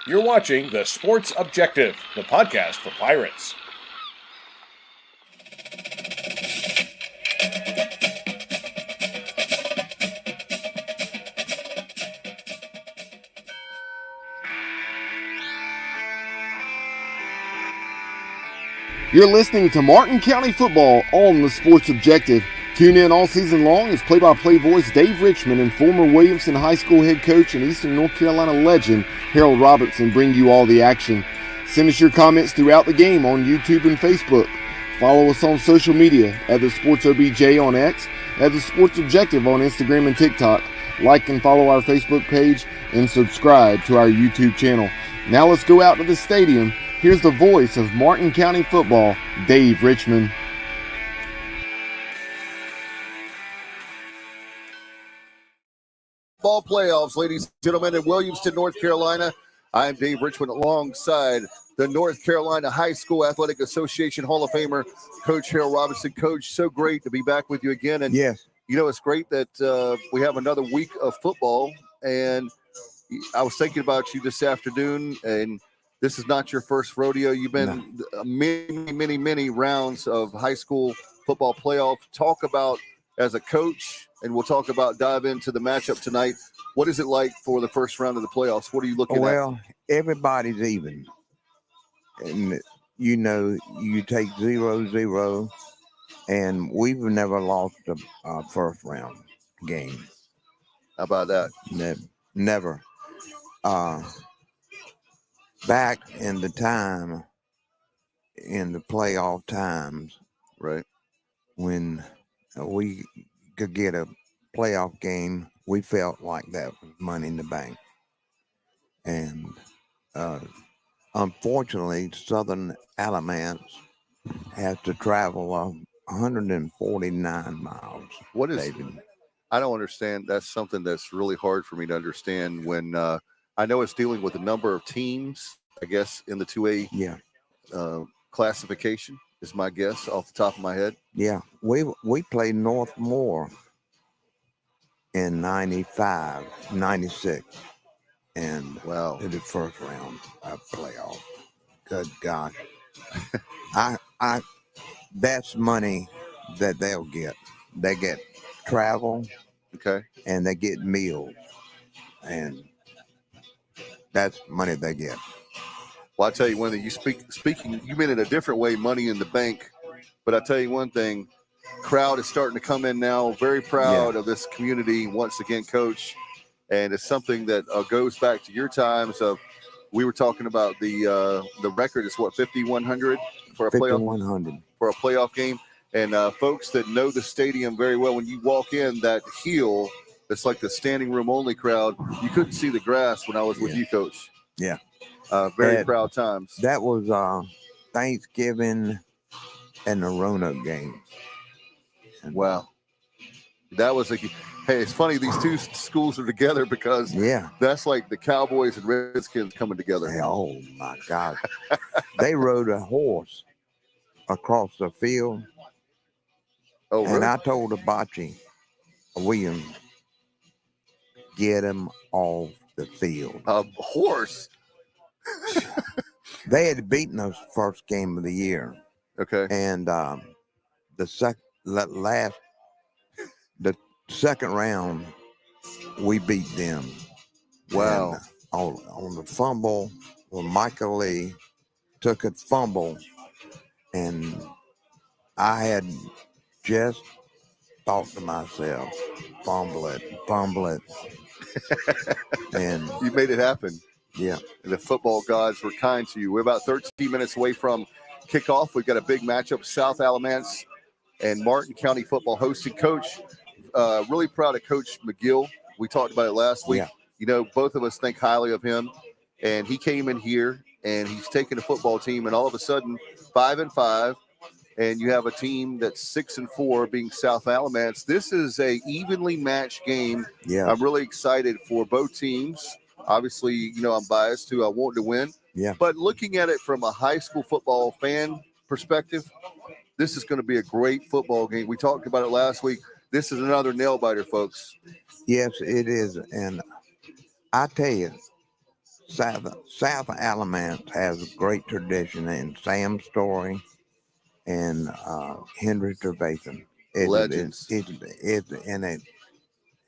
You're watching The Sports Objective, the podcast for Pirates. You're listening to Martin County Football on The Sports Objective. Tune in all season long as play-by-play voice Dave Richmond and former Williamson High School head coach and Eastern North Carolina legend Harold Robertson bring you all the action. Send us your comments throughout the game on YouTube and Facebook. Follow us on social media at The Sports OBJ on X, at The Sports Objective on Instagram and TikTok. Like and follow our Facebook page and subscribe to our YouTube channel. Now let's go out to the stadium. Here's the voice of Martin County football, Dave Richmond. Ball playoffs, ladies and gentlemen, in Williamston, North Carolina. I'm Dave Richmond alongside the North Carolina High School Athletic Association Hall of Famer, Coach Harold Robinson. Coach, so great to be back with you again. And yes, you know, it's great that we have another week of football. And I was thinking about you this afternoon, and this is not your first rodeo. You've been many rounds of high school football playoff. Talk about as a coach, and we'll talk about dive into the matchup tonight. What is it like for the first round of the playoffs? What are you looking at? Well, everybody's even. And, you know, you take 0-0, and we've never lost a first round game. How about that? Never. Back in the time, in the playoff times, right, when we could get a playoff game, we felt like that was money in the bank. And unfortunately, Southern Alamance has to travel 149 miles. What is David. I don't understand. That's something that's really hard for me to understand when I know it's dealing with a number of teams, I guess, in the 2A classification is my guess off the top of my head. Yeah, we played Northmore in 95, 96, and wow, in the first round of playoff. Good God. I that's money that they'll get. They get travel, okay, and they get meals, and that's money they get. Well, I tell you one thing. You speaking. You mean in a different way, money in the bank. But I tell you one thing. Crowd is starting to come in now. Very proud of this community once again, Coach. And it's something that goes back to your times of. We were talking about the record is what 5,100 for a 5,100 for a playoff game. And folks that know the stadium very well, when you walk in that hill, it's like the standing room only crowd. You couldn't see the grass when I was with you, Coach. Yeah. Very proud times. That was Thanksgiving and the Roanoke game. And wow. That was hey, it's funny these two schools are together because that's like the Cowboys and Redskins coming together. Oh, my God. They rode a horse across the field. Oh, really? And I told Abachi Williams, get him off the field. A horse? They had beaten us first game of the year. Okay. And the second round, we beat them. Wow. And on the fumble, Michael Lee took a fumble, and I had just thought to myself, fumble it. And you made it happen. Yeah. And the football gods were kind to you. We're about 13 minutes away from kickoff. We've got a big matchup, South Alamance and Martin County football hosting. Coach, really proud of Coach McGill. We talked about it last week. Yeah. You know, both of us think highly of him. And he came in here, and he's taken a football team, and all of a sudden, 5-5, and you have a team that's 6-4, being South Alamance. This is a evenly matched game. Yeah. I'm really excited for both teams. Obviously, you know, I'm biased too. I want to win. Yeah. But looking at it from a high school football fan perspective, this is going to be a great football game. We talked about it last week. This is another nail biter, folks. Yes, it is. And I tell you, South Alamance has a great tradition in Sam Story and Henry Trevathan. Legends. It's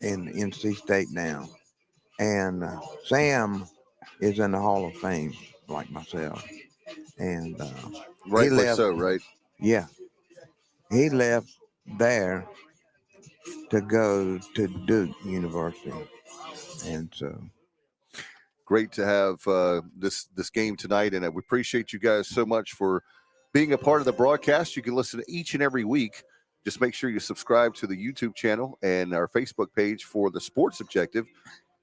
in NC State now. And Sam is in the Hall of Fame, like myself. And he Rightfully left, so, right? yeah, he left there to go to Duke University. And so, Great to have this game tonight, and we appreciate you guys so much for being a part of the broadcast. You can listen each and every week. Just make sure you subscribe to the YouTube channel and our Facebook page for the Sports Objective,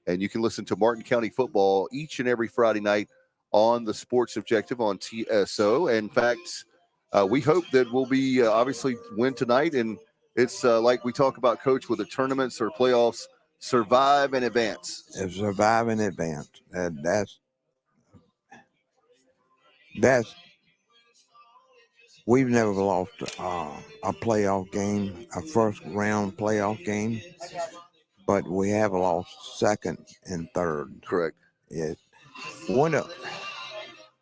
and you can listen to Martin County football each and every Friday night on the Sports Objective on TSO. In fact, we hope that we'll be obviously win tonight, and it's like we talk about, Coach, with the tournaments or playoffs, survive and advance. survive in advance. That's we've never lost a playoff game, a first round playoff game, but we have lost second and third. Correct. It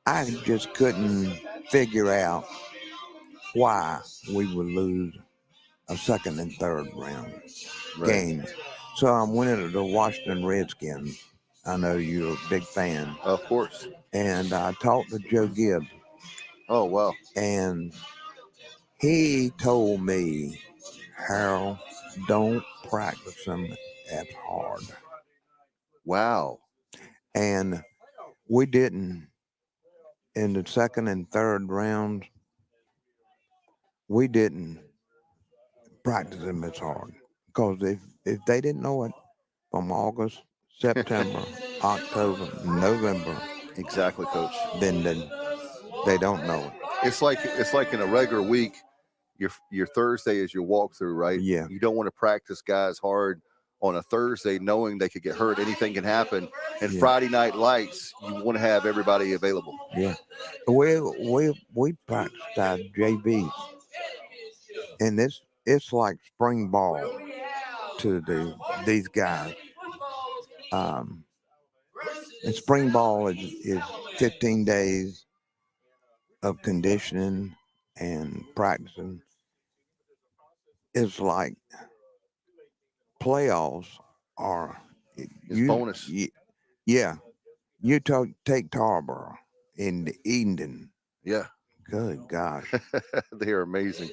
I just couldn't figure out why we would lose a second and third round game. So I went into the Washington Redskins. I know you're a big fan. Of course. And I talked to Joe Gibbs. Oh, wow. And he told me, Harold, don't practice them as hard. Wow. And we didn't. In the second and third rounds, we didn't practice them as hard. Because if they didn't know it from August, September, October, November, Exactly, Coach. then they don't know it. It's like in a regular week, your Thursday is your walkthrough, right? Yeah. You don't want to practice guys hard on a Thursday knowing they could get hurt, anything can happen. And Friday night lights, you want to have everybody available. Yeah. We practiced our JVs. And it's like spring ball to these guys. And spring ball is 15 days of conditioning and practicing. It's like playoffs are bonus. Yeah. You take Tarboro in the Eden. Yeah. Good gosh. They are amazing.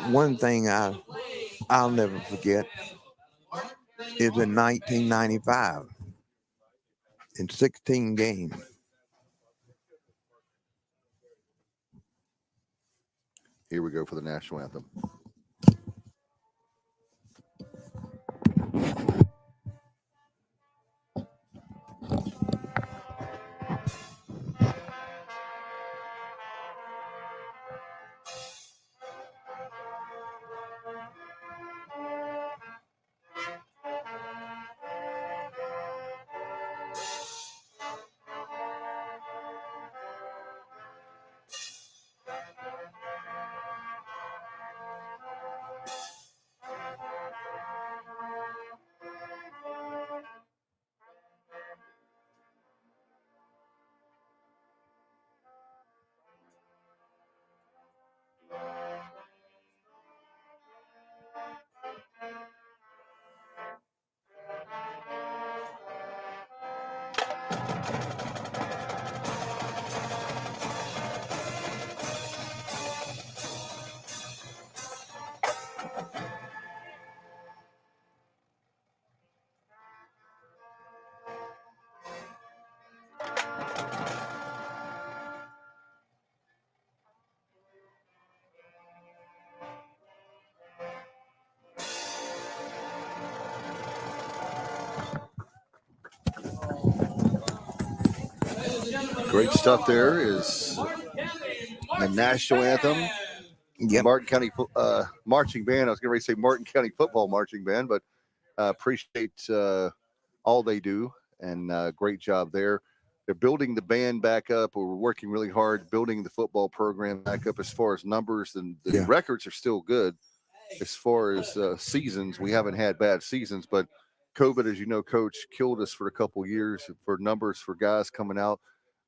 One thing I'll never forget is in 1995 in 16 games. Here we go for the national anthem. Great stuff. There is the national anthem. Yep. Martin County marching band. I was going to say Martin County football marching band, but appreciate all they do, and great job there. They're building the band back up. We're working really hard building the football program back up as far as numbers, and the records are still good as far as seasons. We haven't had bad seasons, but COVID, as you know, Coach, killed us for a couple of years for numbers for guys coming out.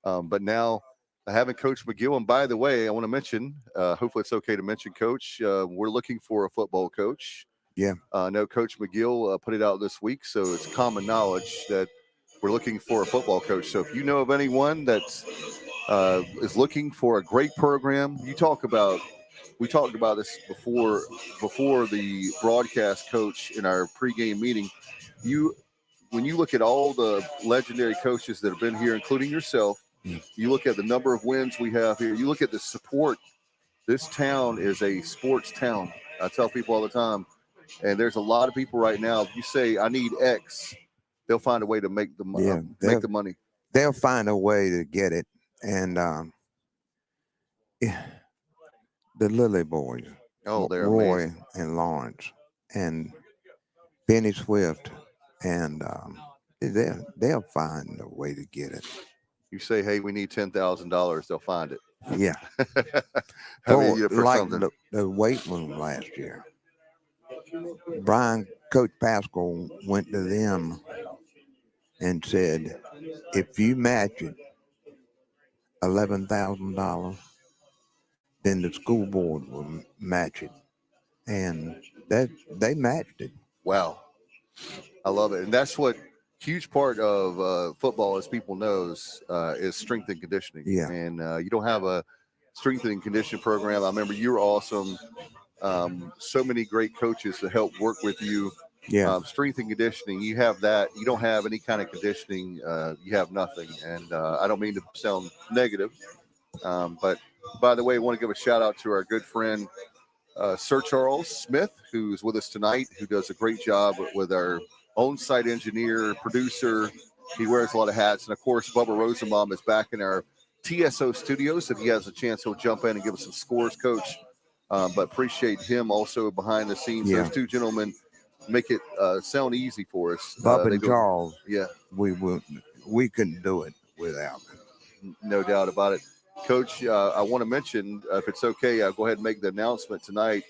But now having Coach McGill, and by the way, I want to mention, hopefully it's okay to mention, Coach, we're looking for a football coach. Yeah. I know Coach McGill put it out this week, so it's common knowledge that we're looking for a football coach. So if you know of anyone that is looking for a great program, we talked about this before the broadcast, Coach, in our pregame meeting. When you look at all the legendary coaches that have been here, including yourself, you look at the number of wins we have here, you look at the support. This town is a sports town. I tell people all the time, and there's a lot of people right now. If you say I need X, they'll find a way to make the money. They'll find a way to get it. And the Lily boys, they're Roy amazing. and Lawrence and Benny Swift, and they'll find a way to get it. You say, hey, we need $10,000, they'll find it. Yeah. for like something. the weight room last year. Coach Pascal went to them and said, if you match it $11,000, then the school board will match it. And they matched it. Wow. I love it. And that's what huge part of football, as people knows, is strength and conditioning. Yeah. And you don't have a strength and conditioning program. I remember you were awesome. So many great coaches to help work with you. Yeah. Strength and conditioning, you have that. You don't have any kind of conditioning. You have nothing. And I don't mean to sound negative. But by the way, I want to give a shout out to our good friend, Sir Charles Smith, who's with us tonight, who does a great job with our on-site engineer, producer. He wears a lot of hats. And, of course, Bubba Rosenbaum is back in our TSO studios. If he has a chance, he'll jump in and give us some scores, Coach. But appreciate him also behind the scenes. Yeah. Those two gentlemen make it sound easy for us. Bob and Charles, yeah, we couldn't do it without them. No doubt about it. Coach, I want to mention, if it's okay, I'll go ahead and make the announcement tonight.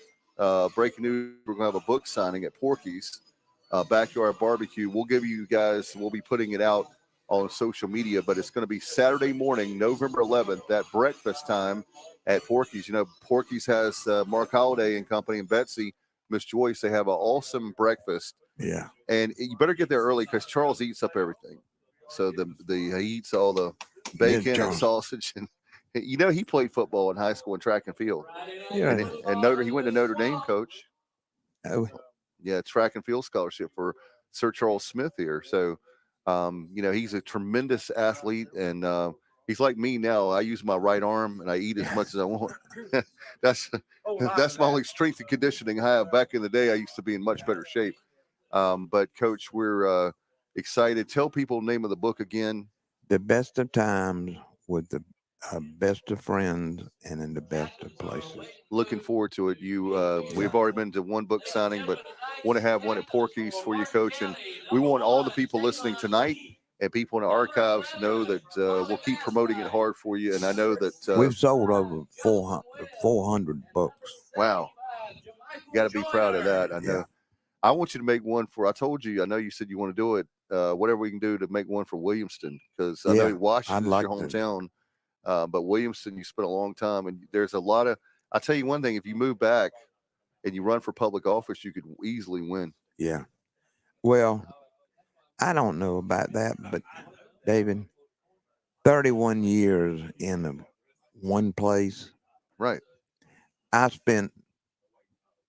Breaking news, we're going to have a book signing at Porky's Backyard Barbecue. We'll be putting it out on social media, but it's going to be Saturday morning, November 11th, at breakfast time at Porky's. You know, Porky's has Mark Holliday and company, and Betsy, Miss Joyce. They have an awesome breakfast. Yeah. And you better get there early because Charles eats up everything. So he eats all the bacon and sausage. And, you know, he played football in high school and track and field. Yeah. And he went to Notre Dame, Coach. Oh. Yeah, track and field scholarship for Sir Charles Smith here. So, you know, he's a tremendous athlete, and he's like me now. I use my right arm, and I eat as much as I want. That's my only strength and conditioning I have. Back in the day, I used to be in much better shape. But, Coach, we're excited. Tell people the name of the book again. The Best of Times with the Best of Friends and in the Best of Places. Looking forward to it. We've already been to one book signing, but want to have one at Porky's for you, Coach. And we want all the people listening tonight and people in the archives to know that we'll keep promoting it hard for you. And I know that we've sold over 400 books. Wow. You got to be proud of that. I know. Yeah. I want you to make one I told you, I know you said you want to do it. Whatever we can do to make one for Williamston, because I know Washington is your hometown. But Williamston, you spent a long time, and there's a lot of. I'll tell you one thing: if you move back and you run for public office, you could easily win. Yeah. Well, I don't know about that, but David, 31 years in one place. Right. I spent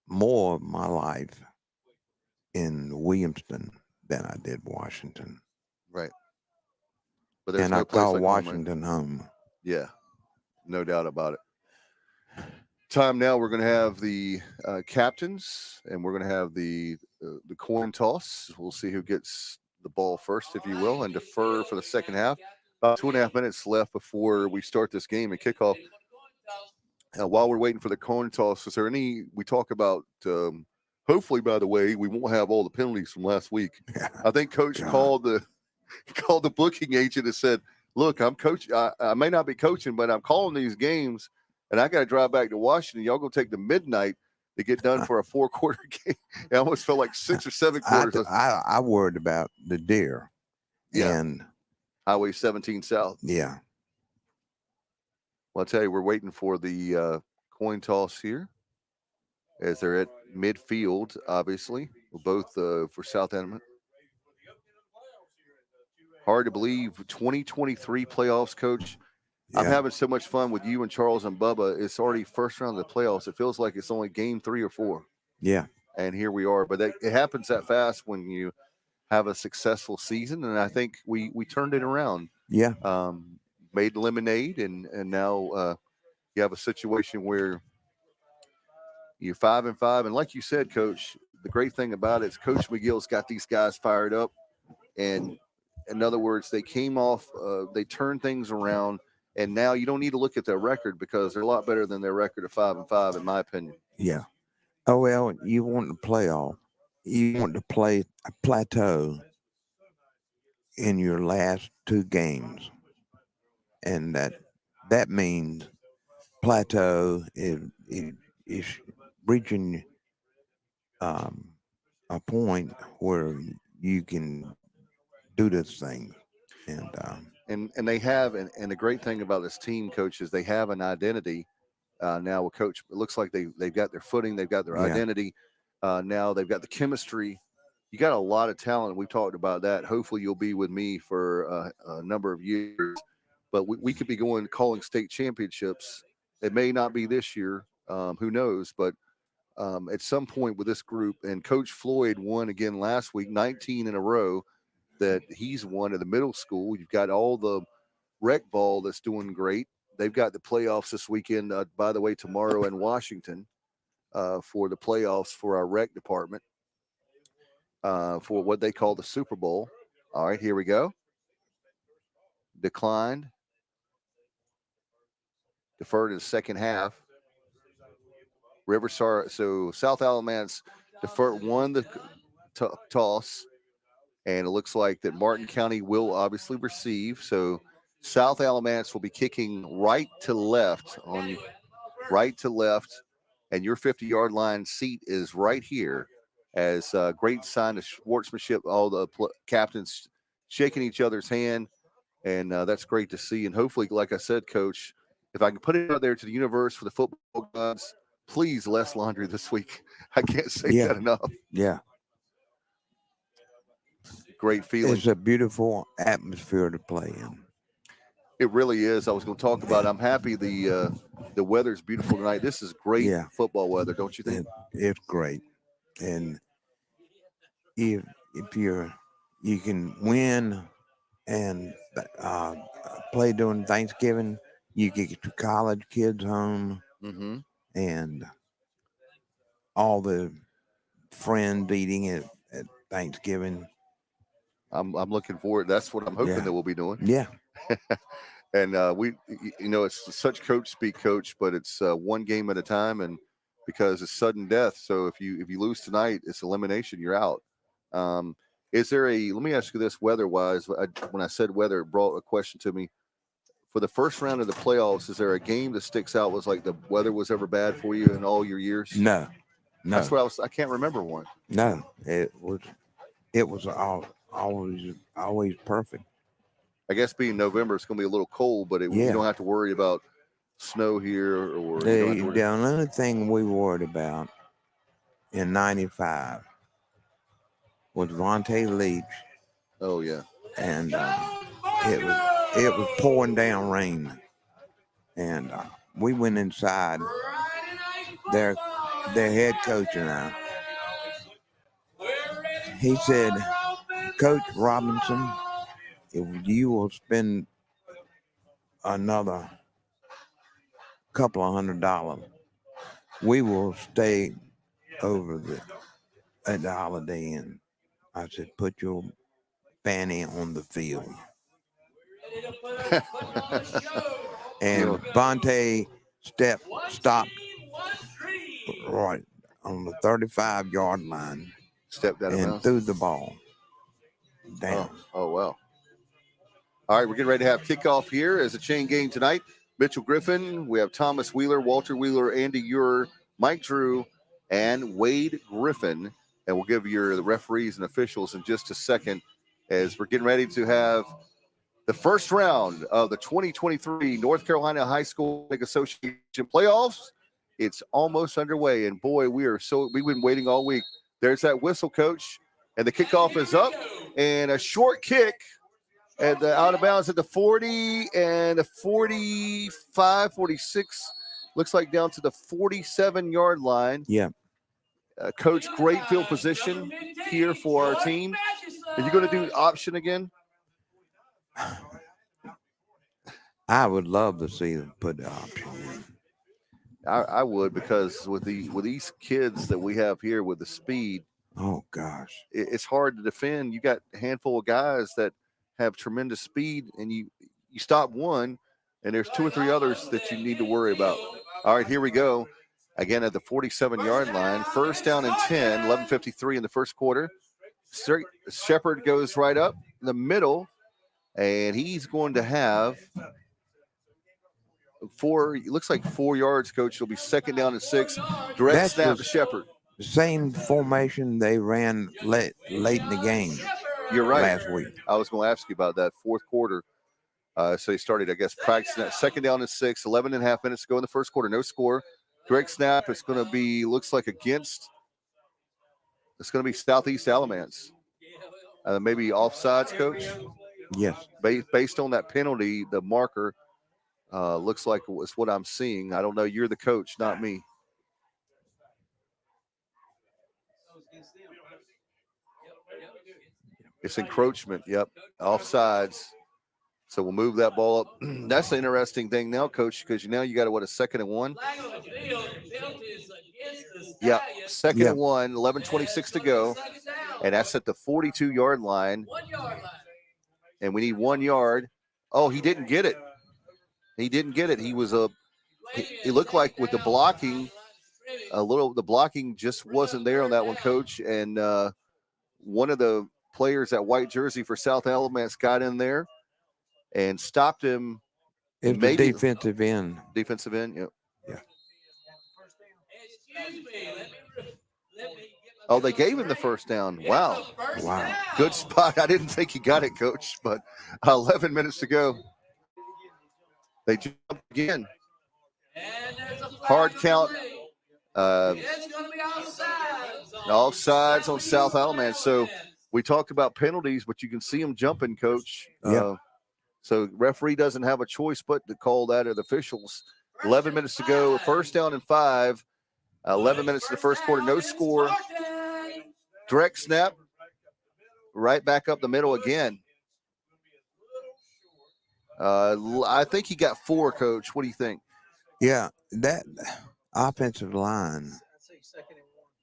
more of my life in Williamston than I did Washington. Right. But there's I call Washington home. Yeah, no doubt about it. Time now, we're going to have the captains, and we're going to have the coin toss. We'll see who gets the ball first, if you will, and defer for the second half. About 2.5 minutes left before we start this game and kickoff. While we're waiting for the coin toss, is there any – we talk about hopefully, by the way, we won't have all the penalties from last week. I think Coach called the booking agent and said, look, I'm coaching. I may not be coaching, but I'm calling these games, and I got to drive back to Washington. Y'all go take the midnight. to get done for a 4-quarter game. It almost felt like 6 or 7 quarters. I worried about the deer. Yeah. And Highway 17 South. yeah. Well, I'll tell you, we're waiting for the coin toss here as they're at midfield, obviously, both for South Element. Hard to believe 2023 playoffs, Coach. Yeah. I'm having so much fun with you and Charles and Bubba. It's already first round of the playoffs. It feels like it's only game 3 or 4. Yeah. And here we are. But it happens that fast when you have a successful season. And I think we turned it around. Yeah. Made lemonade, and now you have a situation where you're 5-5. And like you said, Coach, the great thing about it is Coach McGill's got these guys fired up. And in other words, they came off, they turned things around. And now you don't need to look at their record because they're a lot better than their record of 5-5, in my opinion. Yeah. Oh, well, you want to play off. You want to play a plateau in your last 2 games. And that means plateau is reaching a point where you can do this thing. And they have, and the great thing about this team, Coach, is they have an identity now with Coach. It looks like they've got their footing, they've got their identity. Now they've got the chemistry. You got a lot of talent. We've talked about that. Hopefully you'll be with me for a number of years. But we could be calling state championships. It may not be this year. Who knows? But at some point with this group, and Coach Floyd won again last week, 19 in a row that he's won at the middle school. You've got all the rec ball that's doing great. They've got the playoffs this weekend, by the way, tomorrow in Washington for the playoffs for our rec department for what they call the Super Bowl. All right, here we go. Declined. Deferred in the second half. Riverside, so South Alamance won the toss, and it looks like that Martin County will obviously receive. So South Alamance will be kicking right to left, and your 50-yard line seat is right here. As a great sign of sportsmanship, all the captains shaking each other's hand, and that's great to see. And hopefully, like I said, Coach, if I can put it out there to the universe for the football gods, please less laundry this week. I can't say that enough. Yeah. Great feeling. It's a beautiful atmosphere to play in. It really is. I was going to talk about it. I'm happy the weather's beautiful tonight. This is great football weather, don't you think? It's great. And if you can win and play during Thanksgiving, you can get your college kids home, and all the friends eating at Thanksgiving. I'm looking forward. That's what I'm hoping that we'll be doing. Yeah. And it's such coach speak, Coach, but it's one game at a time, and because it's sudden death. So if you lose tonight, it's elimination. You're out. Is there let me ask you this, weather-wise, when I said weather, it brought a question to me. For the first round of the playoffs, is there a game that sticks out was like the weather was ever bad for you in all your years? No. That's what I can't remember one. No, it was always perfect. I guess being November, it's going to be a little cold, but you don't have to worry about snow here or the only thing we worried about in '95 was Vontae Leach. Oh yeah, and it was pouring down rain, and we went inside. Their head coach and I. He said, "Coach Robinson, if you will spend another couple of $100, we will stay over at the Holiday Inn." I said, "Put your fanny on the field." And Vontae stopped right on the 35-yard line. Stepped out of and bounds. Threw the ball down. Oh, wow. All right, we're getting ready to have kickoff here as a chain game tonight. Mitchell Griffin, we have Thomas Wheeler, Walter Wheeler, Andy Ure, Mike Drew, and Wade Griffin. And we'll give you the referees and officials in just a second as we're getting ready to have the first round of the 2023 North Carolina High School League Association playoffs. It's almost underway, and boy, we've been waiting all week. There's that whistle, Coach, and the kickoff is up, and a short kick at the out of bounds at the 40 and the 45, 46, looks like down to the 47-yard line. Yeah. Coach, great field position here for our team. Are you going to do option again? I would love to see them put the option in. I would, because with these kids that we have here with the speed, oh gosh, it's hard to defend. You got a handful of guys that have tremendous speed, and you stop one, and there's 2 or 3 others that you need to worry about. All right, here we go. Again at the 47-yard line, first down and 10, 11:53 in the first quarter. Shepard goes right up the middle, and he's going to have 4. It looks like 4 yards, Coach. It'll be second down and 6. Direct snap to Shepard. The same formation they ran late in the game. You're right. Last week. I was going to ask you about that fourth quarter. So he started, I guess, practicing that second down and 6, 11 and a half minutes to go in the first quarter. No score. Direct snap. It's going to be, looks like it's going to be Southeast Alamance. Maybe offsides, Coach? Yes. Based on that penalty, the marker looks like it's what I'm seeing. I don't know. You're the coach, not me. It's encroachment. Yep. Offsides. So we'll move that ball up. That's the interesting thing now, Coach, because now you got a second and 1? Yeah, second and 1, 11:26 to go. And that's at the 42-yard line. And we need 1 yard. Oh, he didn't get it. He didn't get it. He looked like with the blocking, the blocking just wasn't there on that one, Coach. And one of the players, that white jersey for South Alamance, got in there and stopped him. It was the defensive end. Defensive end, yep. Yeah. Oh, they gave him the first down. Wow. Good spot. I didn't think he got it, Coach, but 11 minutes to go. They jumped again. Hard count. Offsides on South Alamance. So we talked about penalties, but you can see them jumping, Coach. Yeah. So referee doesn't have a choice but to call that at the officials. 11 minutes to go. First down and 5. 11 minutes to the first quarter. No score. Direct snap. Right back up the middle again. I think he got 4, Coach. What do you think? Yeah, that offensive line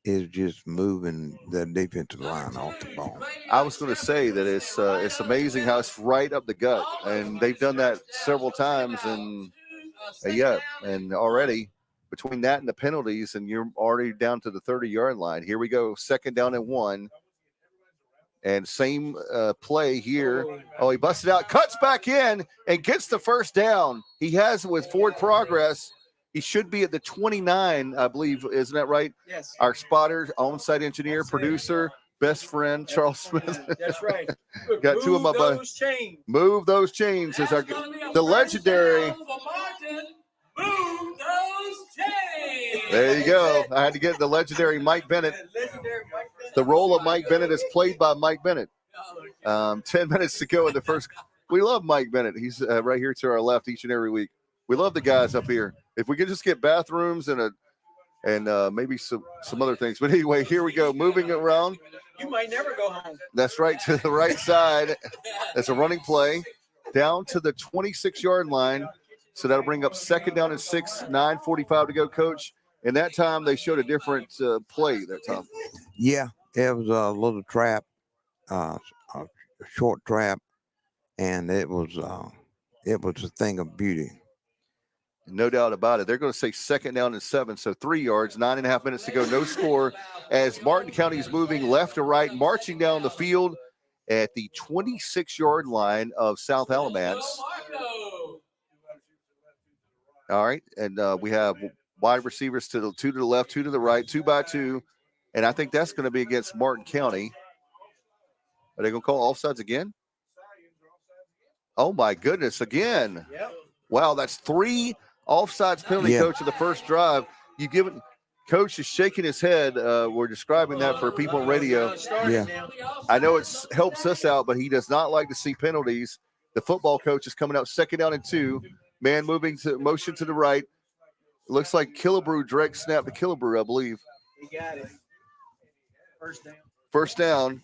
is just moving the defensive line off the ball. I was going to say that it's amazing how it's right up the gut, and they've done that several times, and and already between that and the penalties, and you're already down to the 30-yard line. Here we go, second down and 1. And same play here. Oh, he busted out, cuts back in, and gets the first down. He has it with forward progress. He should be at the 29, I believe. Isn't that right? Yes. Our spotter, on-site engineer, producer, best friend, Charles Smith. That's right. Got 2 of my buddies. Move those chains. Is the legendary. Move those chains. There you go. I had to get the legendary Mike Bennett. The role of Mike Bennett is played by Mike Bennett. 10 minutes to go in the first. We love Mike Bennett. He's right here to our left each and every week. We love the guys up here. If we could just get bathrooms and maybe some other things. But anyway, here we go. Moving around. You might never go home. That's right, to the right side. That's a running play. Down to the 26-yard line. So that'll bring up second down and 6, 9:45 to go, Coach. And that time they showed a different play that time. Yeah, it was a little trap, a short trap, and it was a thing of beauty. No doubt about it. They're going to say second down and 7, so 3 yards, 9.5 minutes to go, no score. As Martin County is moving left to right, marching down the field at the 26-yard line of South Alamance. All right, and we have wide receivers to the two to the left, two to the right, 2x2. And I think that's going to be against Martin County. Are they going to call offsides again? Oh, my goodness. Again. Yep. Wow, that's 3 offsides penalty, Coach, of the first drive. You give it. Coach is shaking his head. We're describing that for people on radio. Yeah. I know it helps us out, but he does not like to see penalties. The football coach is coming out 2nd down and 2. Man moving to motion to the right. It looks like Killebrew, direct snap to Killebrew, I believe. He got it. First down. First down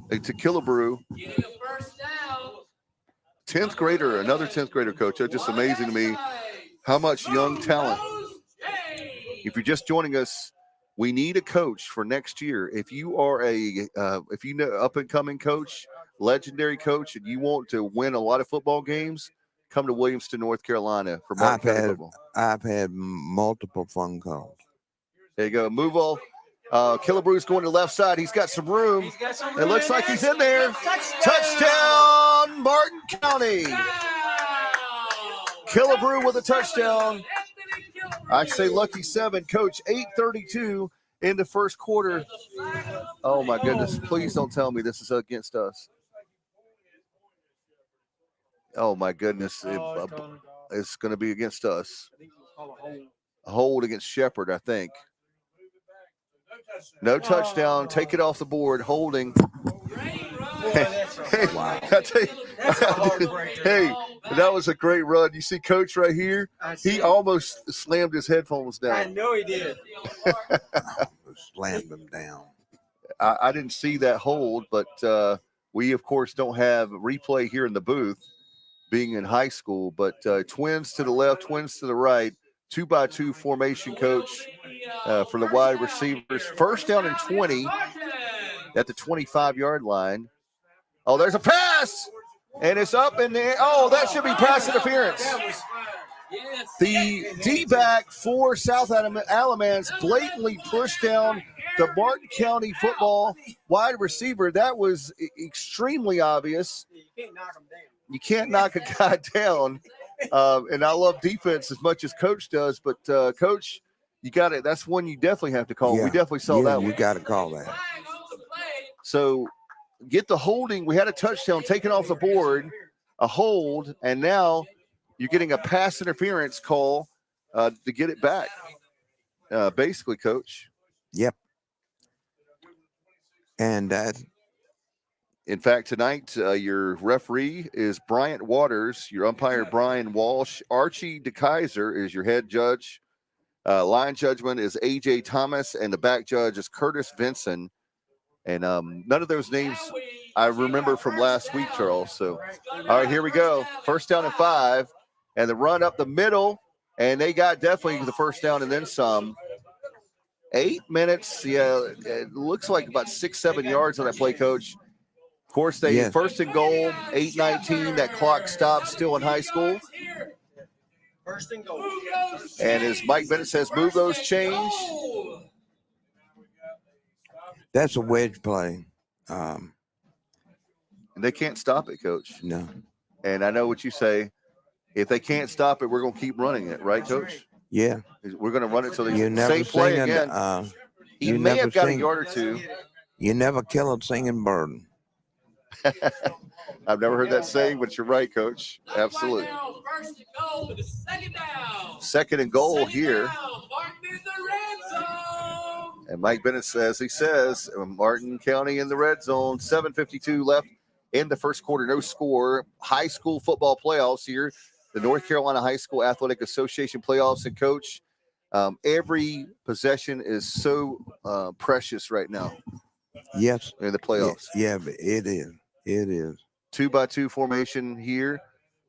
to Killebrew. 10th grader, another 10th grader, Coach. It's just amazing to me how much young talent. If you're just joining us, we need a coach for next year. If you are if you know up and coming coach, legendary coach, and you want to win a lot of football games, come to Williamston, North Carolina for Martin County football. I've had multiple phone calls. There you go. Move all. Killebrew's going to the left side. He's got some room. It looks like he's in there. Touchdown, Martin County. Killebrew with a touchdown. I say lucky 7, Coach. 8:32 in the first quarter. Oh, my goodness. Please don't tell me this is against us. Oh, my goodness. It's going to be against us. A hold against Shepherd, I think. No touchdown. Take it off the board. Holding. Wow. Hey, that was a great run. You see Coach right here? He almost slammed his headphones down. I know he did. Slammed them down. I didn't see that hold, but we, of course, don't have replay here in the booth being in high school. But twins to the left, twins to the right, 2x2 formation, Coach, for the wide receivers. First down and 20 at the 25-yard line. Oh, there's a pass, and it's up in there. Oh, that should be pass interference. The D-back for South Alamance blatantly pushed down the Martin County football wide receiver. That was extremely obvious. You can't knock a guy down. And I love defense as much as Coach does, but Coach, you got it. That's one you definitely have to call. Yeah. We definitely saw that one. You got to call that. So get the holding. We had a touchdown taken off the board, a hold, and now you're getting a pass interference call to get it back. Basically, Coach. Yep. And in fact, tonight, your referee is Bryant Waters, your umpire, Brian Walsh. Archie DeKaiser is your head judge. Line judgment is A.J. Thomas, and the back judge is Curtis Vinson. And none of those names I remember from last week, Charles. So, all right, here we go. First down and 5, and the run up the middle, and they got definitely the first down and then some. 8 minutes, it looks like about 6-7 yards on that play, Coach. Of course, they first and goal, 8:19. That clock stops still in high school. First and goal. And as Mike Bennett says, move those chains. that's a wedge play. And they can't stop it, Coach. No. And I know what you say. If they can't stop it, we're going to keep running it, right, Coach? Yeah. We're going to run it till they You never same play seen again. He may have got a yard or two. You never kill a singing bird. I've never heard that saying, but you're right, Coach. Absolutely. Second and goal here. And Mike Bennett says, Martin County in the red zone. 7:52 left in the first quarter. No score. High school football playoffs here. The North Carolina High School Athletic Association playoffs. And, Coach, every possession is so precious right now. Yes. In the playoffs. Yeah, but it is. It is. 2x2 formation here.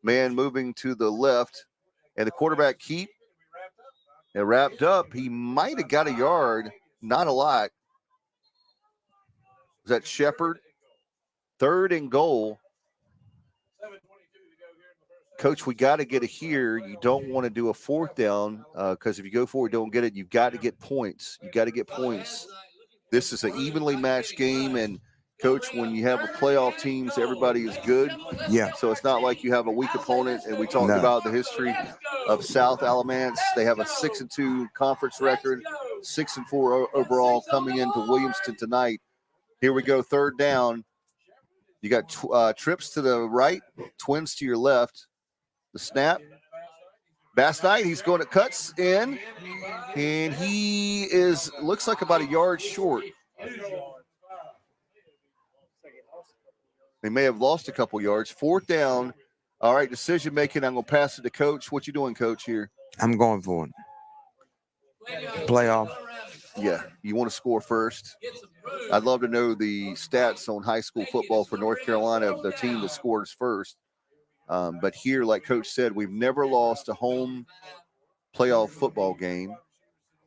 Man moving to the left. And the quarterback keep. It wrapped up. He might have got a yard. Not a lot. Was that Shepherd? Third and goal. Coach, we got to get it here. You don't want to do a fourth down because if you go forward, don't get it. You've got to get points. You got to get points. This is an evenly matched game, and Coach, when you have a playoff teams, everybody is good. Yeah. So it's not like you have a weak opponent. And we talked about the history of South Alamance. They have a 6-2 conference record, 6-4 overall coming into Williamston tonight. Here we go, third down. You got trips to the right, twins to your left. The snap. Bass Knight, he's going to cuts in, and he looks like about a yard short. They may have lost a couple yards. Fourth down. All right, decision making. I'm going to pass it to Coach. What you doing, Coach, here? I'm going for it. Playoff. Yeah, you want to score first. I'd love to know the stats on high school football for North Carolina of the team that scores first. But here, like Coach said, we've never lost a home playoff football game,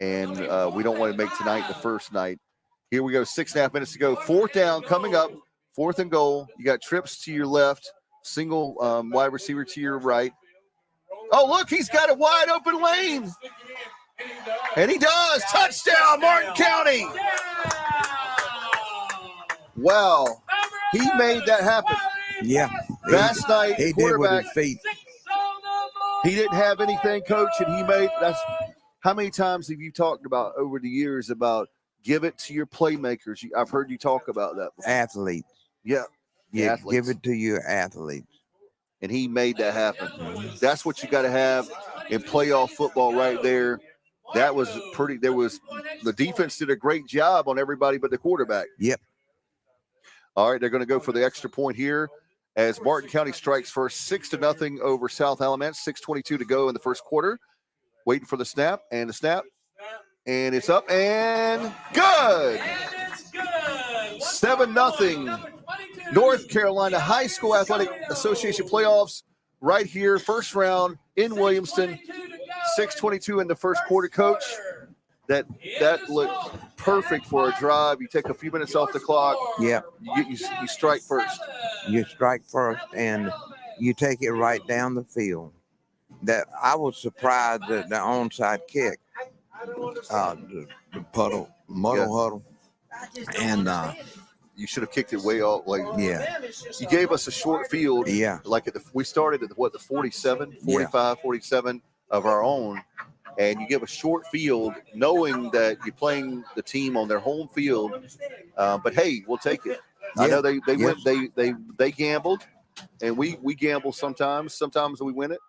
and we don't want to make tonight the first night. Here we go, 6.5 minutes to go. Fourth down coming up, fourth and goal. You got trips to your left, single wide receiver to your right. Oh, look, he's got a wide open lane. And he does. Touchdown, Martin County. Wow. He made that happen. Yeah. Last night, he quarterback, did with his feet. he didn't have anything, Coach, and he made that's how many times have you talked about over the years about give it to your playmakers? I've heard you talk about that before. Athletes. Yeah. Yeah, athletes. give it to your athletes. And he made that happen. That's what you got to have in playoff football right there. That was the defense did a great job on everybody but the quarterback. Yep. All right, they're going to go for the extra point here as Martin County strikes first 6-0 over South Alamance. 6:22 to go in the first quarter. Waiting for the snap, and and it's up and good. 7-0 North Carolina High School Athletic Association playoffs right here, first round in Williamston. 6:22 in the first quarter, Coach. That looked perfect for a drive. You take a few minutes off the clock. Yeah. You strike first. You strike first, and you take it right down the field. That I was surprised at the onside kick, the huddle, and You should have kicked it way out. yeah, You gave us a short field. yeah, Like we started at the 47, 45, 47 of our own. And you give a short field knowing that you're playing the team on their home field. But hey, we'll take it. I know they went, they gambled, and we gamble sometimes. Sometimes we win it.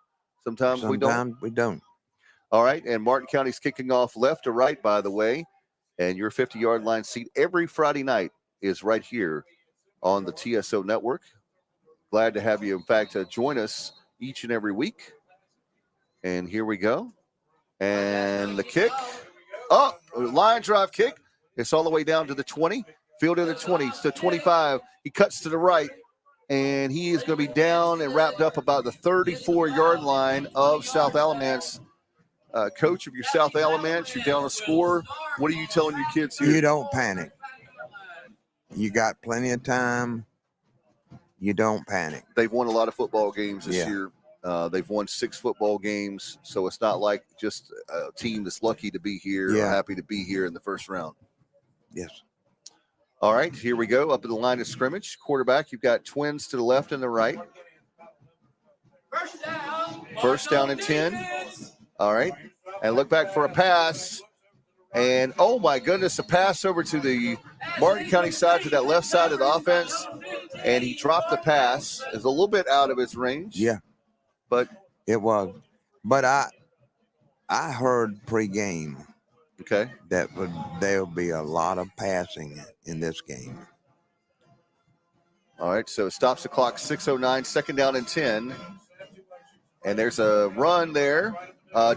Sometimes we don't. All right. And Martin County's kicking off left to right, by the way. And your 50-yard line seat every Friday night is right here on the TSO network. Glad to have you, in fact, join us each and every week. And here we go. And the kick. Oh, line drive kick. It's all the way down to the 20. Field of the 20 to 25. He cuts to the right, and he is going to be down and wrapped up about the 34-yard line of South Alamance. Coach, if you're South Alamance, you're down a score. What are you telling your kids here? You don't panic. You got plenty of time. You don't panic. They've won a lot of football games this year. They've won 6 football games, so it's not like just a team that's lucky to be here or happy to be here in the first round. Yes. All right, here we go. Up at the line of scrimmage. Quarterback, you've got twins to the left and the right. First down and 10. All right, and look back for a pass. And, oh, my goodness, a pass over to the Martin County side, to that left side of the offense. And he dropped the pass. It's a little bit out of his range. Yeah. But it was. But I heard pregame that there'll be a lot of passing in this game. All right, so it stops the clock, 6:09, second down and 10. And there's a run there.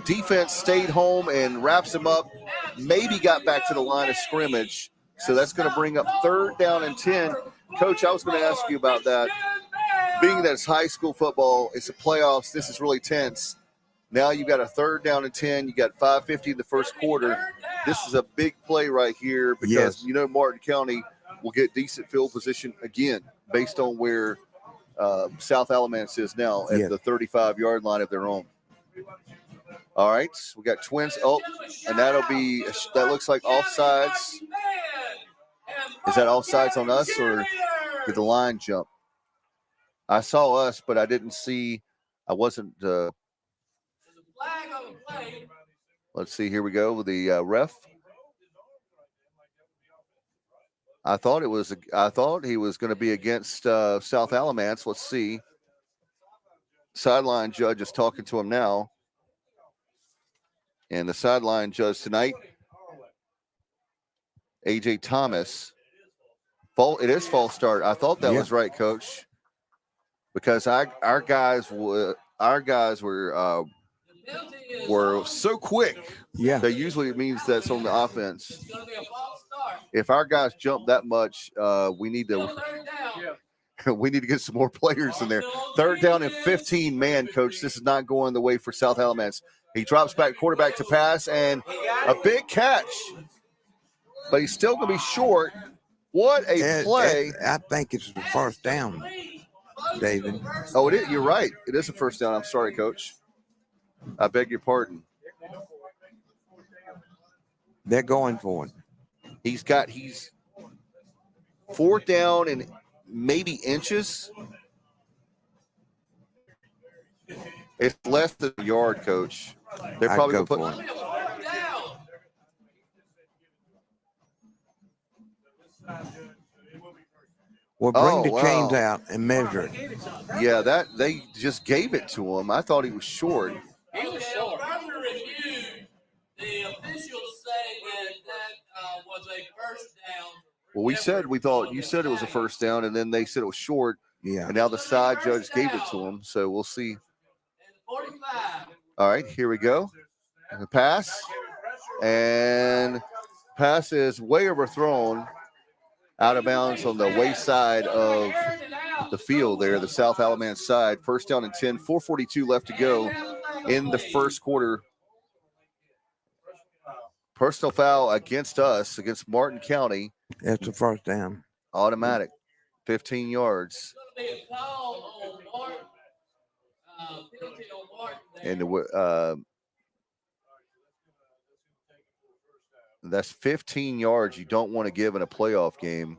Defense stayed home and wraps him up. Maybe got back to the line of scrimmage. So that's going to bring up third down and 10. Coach, I was going to ask you about that. Being that it's high school football, it's the playoffs, this is really tense. Now you've got a third down and 10. You got 5:50 in the first quarter. This is a big play right here because you know Martin County will get decent field position again based on where South Alamance is now at the 35-yard line of their own. All right, we got twins. Oh, and that looks like offsides. Is that offsides on us, or did the line jump? I saw us, but I didn't see. I wasn't. Let's see. Here we go with the ref. I thought he was going to be against South Alamance. Let's see. Sideline judge is talking to him now, and the sideline judge tonight, AJ Thomas. It is false start. I thought that was right, Coach, because our guys were so quick. Yeah. That usually means that's on the offense. If our guys jump that much, we need to get some more players in there. 3rd down and 15. Man, Coach, this is not going the way for South Alamance. He drops back, quarterback to pass, and a big catch. But he's still going to be short. What a play. I think it's the first down, David. Oh, it is. You're right. It is a first down. I'm sorry, Coach. I beg your pardon. They're going for it. He's 4th down and maybe inches. It's less than a yard, Coach. They're probably going to put it. Well, bring the chains out and measure it. Yeah, that they just gave it to him. I thought he was short. He was short. Further review, the officials say that was a first down. Well, you said it was a first down, and then they said it was short. Yeah. And now the side judge gave it to him, so we'll see. 45. All right, here we go. The pass. And pass is way overthrown, out of bounds on the waist side of the field there, the South Alamance side. 1st down and 10, 4:42 left to go in the first quarter. Personal foul against us, against Martin County. That's the first down. Automatic, 15 yards. And that's 15 yards you don't want to give in a playoff game.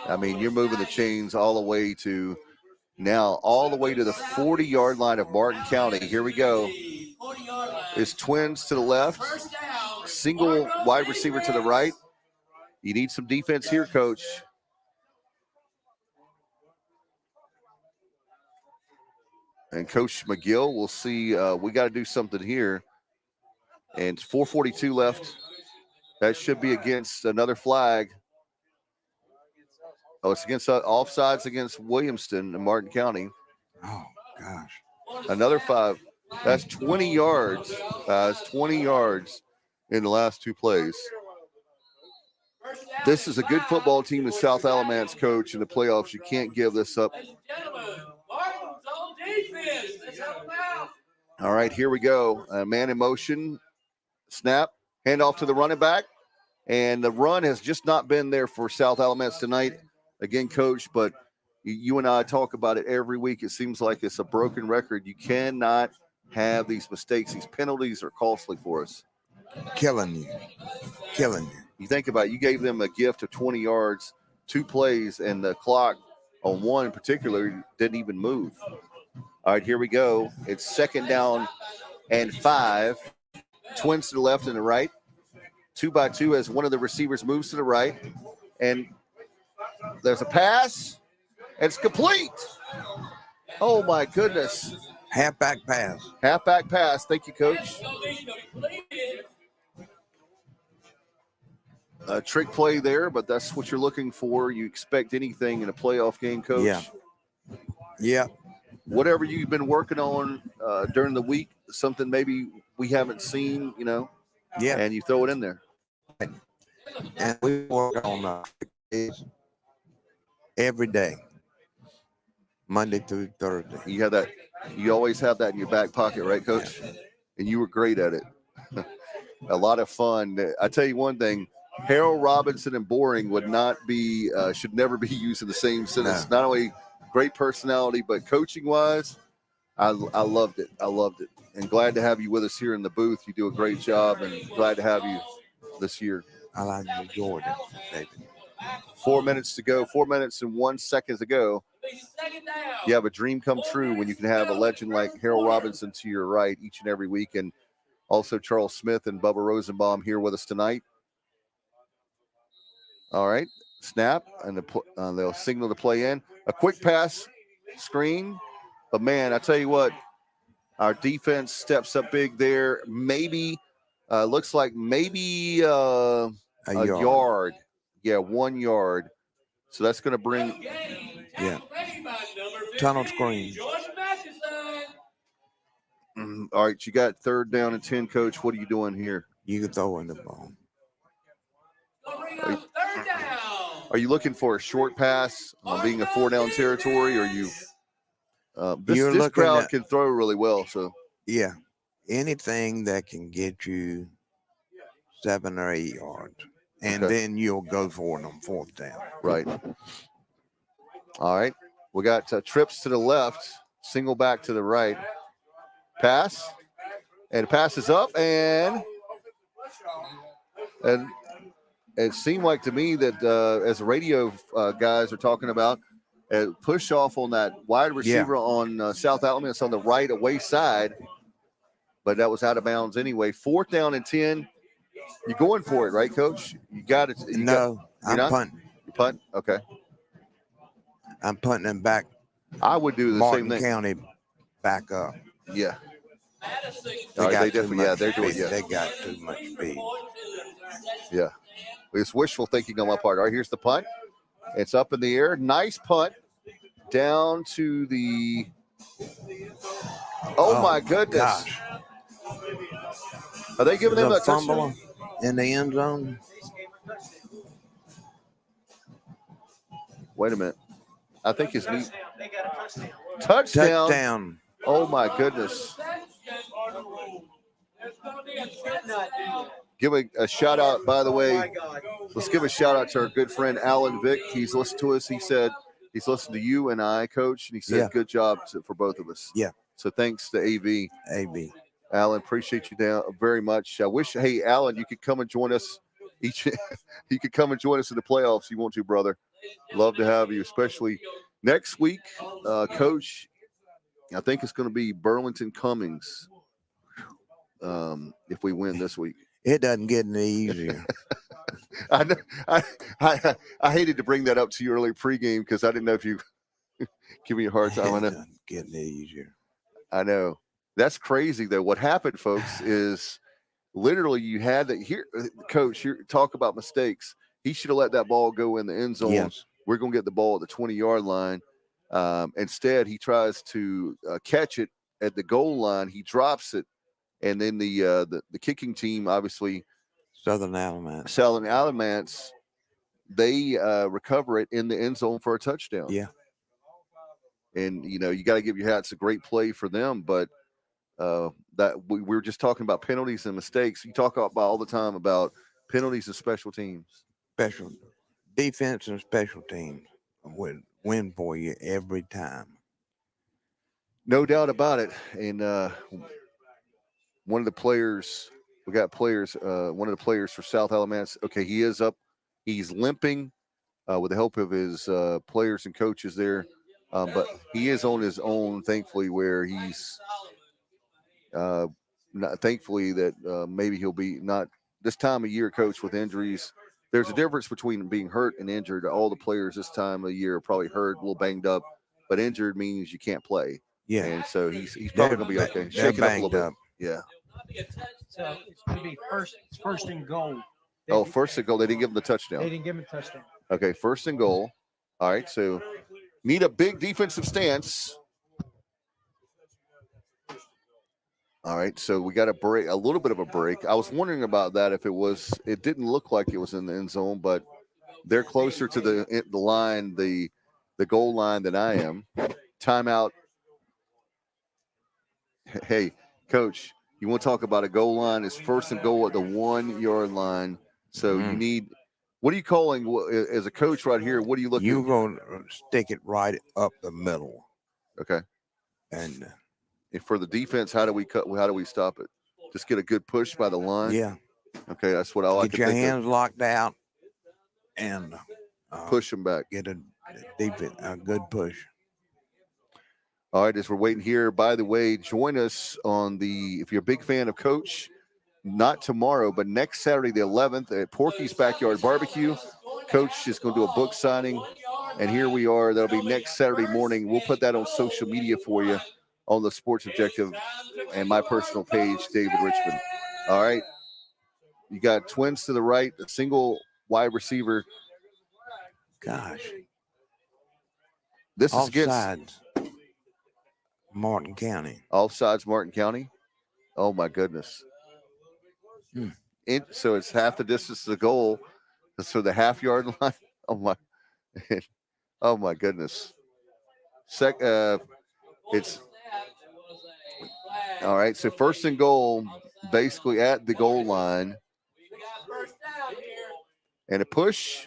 I mean, you're moving the chains all the way to now, all the way to the 40-yard line of Martin County. Here we go. It's twins to the left, single wide receiver to the right. You need some defense here, Coach. And Coach McGill, we'll see. We got to do something here. And 4:42 left. That should be against another flag. Oh, it's against offsides against Williamston and Martin County. Oh, gosh. Another 5. That's 20 yards. It's 20 yards in the last 2 plays. This is a good football team in South Alamance, Coach. In the playoffs, you can't give this up. All right, here we go. Man in motion. Snap. Handoff to the running back. And the run has just not been there for South Alamance tonight. Again, Coach, but you and I talk about it every week. It seems like it's a broken record. You cannot have these mistakes. These penalties are costly for us. Killing you. You think about it, you gave them a gift of 20 yards, 2 plays, and the clock on one in particular didn't even move. All right, here we go. It's 2nd down and 5. Twins to the left and the right. 2-by-2 as one of the receivers moves to the right. And there's a pass. And it's complete. Oh, my goodness. Halfback pass. Halfback pass. Thank you, Coach. A trick play there, but that's what you're looking for. You expect anything in a playoff game, Coach. Yeah. Whatever you've been working on during the week, something maybe we haven't seen, Yeah. and you throw it in there. And we work on every day, Monday through Thursday. You have that. You always have that in your back pocket, right, Coach? Yeah. And you were great at it. A lot of fun. I tell you one thing. Harold Robinson and boring would not be should never be used in the same sentence. No. Not only great personality, but coaching wise, I loved it. And glad to have you with us here in the booth. You do a great job, and glad to have you this year. I like the Jordan, David. 4 minutes to go. 4 minutes and 1 second to go. You have a dream come true when you can have a legend like Harold Robinson to your right each and every week, and also Charles Smith and Bubba Rosenbaum here with us tonight. All right, snap, and they'll signal to play in. A quick pass, screen. But, man, I tell you what, our defense steps up big there. Maybe, looks like maybe a yard. Yeah, 1 yard. So that's going to bring. Yeah. Tunnel screen. All right, you got 3rd down and 10, Coach. What are you doing here? You can throw in the ball. Are you looking for a short pass being a 4-down territory? Or you? This crowd can throw really well. So yeah, anything that can get you 7 or 8 yards, and then you'll go for it on 4th down. Right. All right. We got trips to the left, single back to the right. Pass, and pass is up, and it seemed like to me that as the radio guys are talking about, push off on that wide receiver on South Alamance on the right away side, but that was out of bounds anyway. 4th down and 10. You're going for it, right, Coach? You got it. I'm punting. You punt? Okay. I'm punting them back. I would do the same thing. County back up. Yeah. They definitely, they're doing it. They got too much speed. Yeah. It's wishful thinking on my part. All right, here's the punt. It's up in the air. Nice punt down to the. Oh my goodness. Gosh. Are they giving them a fumble touchdown? In the end zone? Wait a minute. I think his knee. Touchdown. Oh my goodness. Give a shout out, by the way. Let's give a shout out to our good friend Alan Vick. He's listened to us. He said he's listened to you and I, Coach, and he said good job for both of us. Yeah. So thanks to AV. Alan, appreciate you very much. I wish, hey, Alan, you could come and join us you could come and join us in the playoffs. You want to, brother. Love to have you, especially next week, Coach. I think it's going to be Burlington Cummings if we win this week. It doesn't get any easier. I know. I hated to bring that up to you early pregame because I didn't know if you give me a hard time. It doesn't get any easier. I know. That's crazy, though. What happened, folks, is literally you had that here, Coach. Here, talk about mistakes. He should have let that ball go in the end zone. Yes. We're going to get the ball at the 20-yard line. Instead, he tries to catch it at the goal line. He drops it, and then the kicking team, obviously, Southern Alamance, they recover it in the end zone for a touchdown. Yeah. And you got to give your hats a great play for them, but that we were just talking about penalties and mistakes. You talk about all the time about penalties and special teams. Special defense and special teams would win for you every time. No doubt about it. And one of the players for South Alamance. Okay, he is up. He's limping with the help of his players and coaches there. But he is on his own, thankfully, where he's thankfully that maybe he'll be not this time of year, Coach, with injuries. There's a difference between being hurt and injured. All the players this time of year are probably hurt, a little banged up, but injured means you can't play. Yeah. And so he's probably going to be okay. Shaking up a little bit. Yeah. So it's going to be first and goal. First and goal. They didn't give him the touchdown. They didn't give him a touchdown. Okay, first and goal. All right, so need a big defensive stance. All right, so we got a little bit of a break. I was wondering about that if it didn't look like it was in the end zone, but they're closer to the line, the goal line than I am. Timeout. Hey, Coach, you want to talk about a goal line? It's first and goal at the 1-yard line. So you need, what are you calling as a coach right here? What are you looking? You're going to stick it right up the middle. Okay. And for the defense, how do we stop it? Just get a good push by the line. Yeah. Okay, that's what I like Get to your think of. hands locked out and Push them back. get a good push. All right, as we're waiting here, by the way, join us on if you're a big fan of Coach, not tomorrow, but next Saturday, the 11th, at Porky's Backyard Barbecue. Coach is going to do a book signing, and here we are. That'll be next Saturday morning. We'll put that on social media for you on the Sports Objective and my personal page, David Richmond. All right. You got twins to the right, a single wide receiver. Gosh. This is against Offsides. Martin County. offsides, Martin County. Oh, my goodness. So it's half the distance to the goal. So the half-yard line. Oh my goodness. It's all right. So first and goal, basically at the goal line, and a push,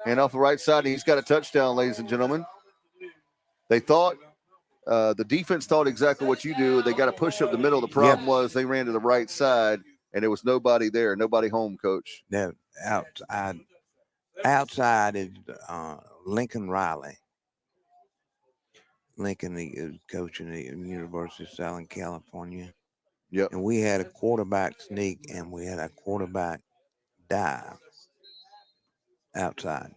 and off the right side, he's got a touchdown, ladies and gentlemen. They thought the defense thought exactly what you do. They got to push up the middle. The problem was they ran to the right side, and there was nobody there, nobody home, Coach. No, outside is Lincoln Riley. Lincoln is coaching at the University of Southern California. Yep. And we had a quarterback sneak and we had a quarterback dive outside.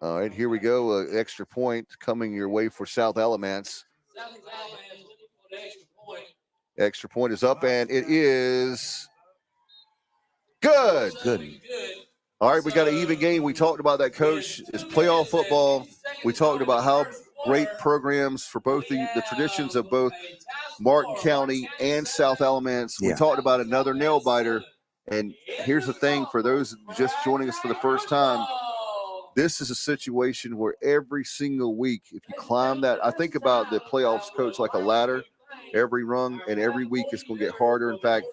All right, here we go. Extra point coming your way for South Alamance. Extra point is up, and it is good. Good. All right, we got an even game. We talked about that, Coach. It's playoff football. We talked about how great programs for both the traditions of both Martin County and South Alamance. We talked about another nail biter. And here's the thing, for those just joining us for the first time, this is a situation where every single week, if you climb that, I think about the playoffs, Coach, like a ladder. Every rung and every week it's going to get harder. In fact,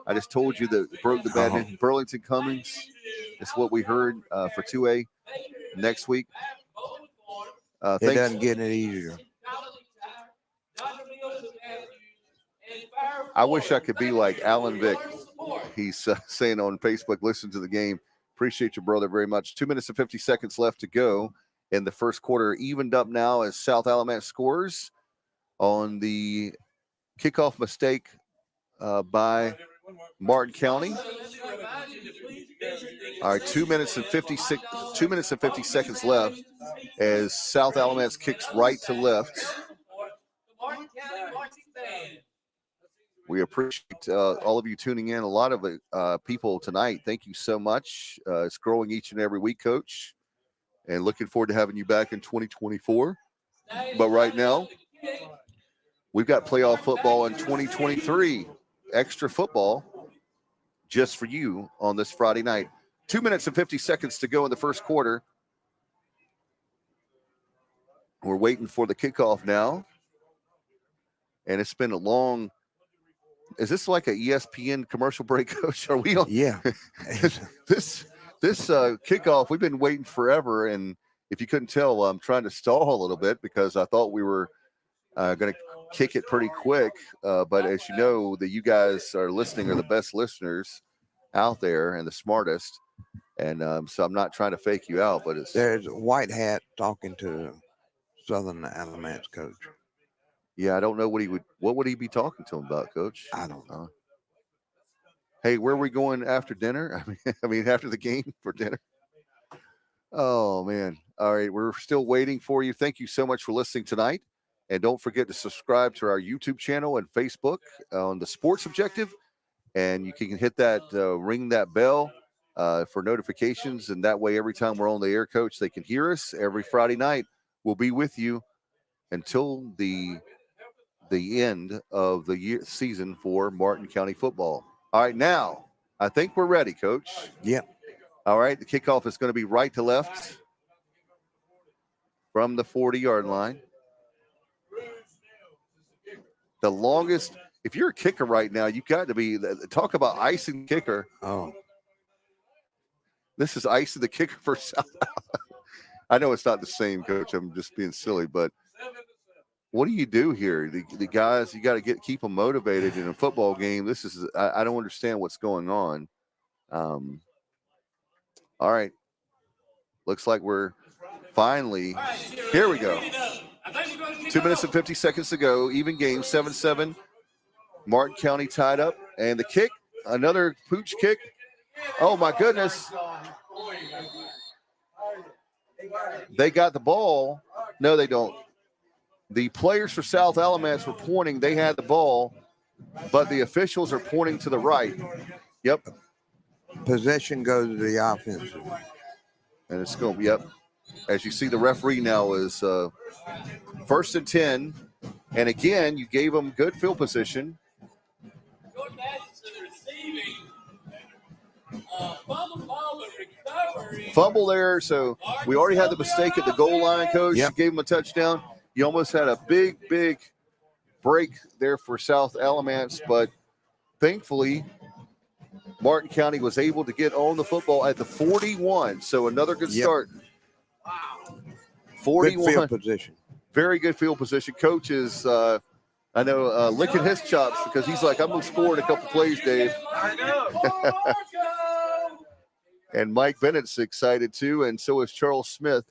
I just told you that broke the bad Burlington Cummings. It's what we heard for 2A next week. It doesn't get any easier. I wish I could be like Alan Vick. He's saying on Facebook, listen to the game. Appreciate your brother very much. 2 minutes and 50 seconds left to go in the first quarter. Evened up now as South Alamance scores on the kickoff mistake by Martin County. All right, 2 minutes and 50 seconds left as South Alamance kicks right to left. We appreciate all of you tuning in. A lot of people tonight. Thank you so much. It's growing each and every week, Coach, and looking forward to having you back in 2024. But right now, we've got playoff football in 2023, extra football just for you on this Friday night. 2 minutes and 50 seconds to go in the first quarter. We're waiting for the kickoff now. And it's been a long. Is this like a ESPN commercial break, Coach? Are we on? Yeah. This kickoff, we've been waiting forever. And if you couldn't tell, I'm trying to stall a little bit because I thought we were going to kick it pretty quick. But as you know, that you guys are listening are the best listeners out there and the smartest. And so I'm not trying to fake you out, but there's a white hat talking to Southern Alamance coach. Yeah, I don't know what would he be talking to him about, Coach? I don't know. Hey, where are we going after dinner? I mean, after the game for dinner. Oh man. All right, we're still waiting for you. Thank you so much for listening tonight. And don't forget to subscribe to our YouTube channel and Facebook on the Sports Objective. And you can hit that, ring that bell for notifications. And that way, every time we're on the air, Coach, they can hear us. Every Friday night, we'll be with you until the end of the season for Martin County football. All right, now, I think we're ready, Coach. Yep. All right, the kickoff is going to be right to left from the 40-yard line. The longest, if you're a kicker right now, you've got to be, talk about icing kicker. Oh. This is icing the kicker for South. I know it's not the same, Coach. I'm just being silly, but what do you do here? The guys, you got to keep them motivated in a football game. This is, I don't understand what's going on. All right. Looks like we're finally here. We go. 2 minutes and 50 seconds to go. Even game, 7-7. Martin County tied up, and the kick, another pooch kick. Oh my goodness! They got the ball. No, they don't. The players for South Alamance were pointing. They had the ball, but the officials are pointing to the right. Yep. Possession goes to the offensive. And it's going to be up. As you see, the referee now is 1st and 10. And again, you gave them good field position. Fumble there. So we already had the mistake at the goal line, Coach. Yep. You gave him a touchdown. You almost had a big break there for South Alamance, but thankfully Martin County was able to get on the football at the 41. So another good start. 41. Good field position. Very good field position. Coach is, I know, licking his chops because he's like, I'm going to score in a couple plays, Dave. I know. And Mike Bennett's excited too, and so is Charles Smith,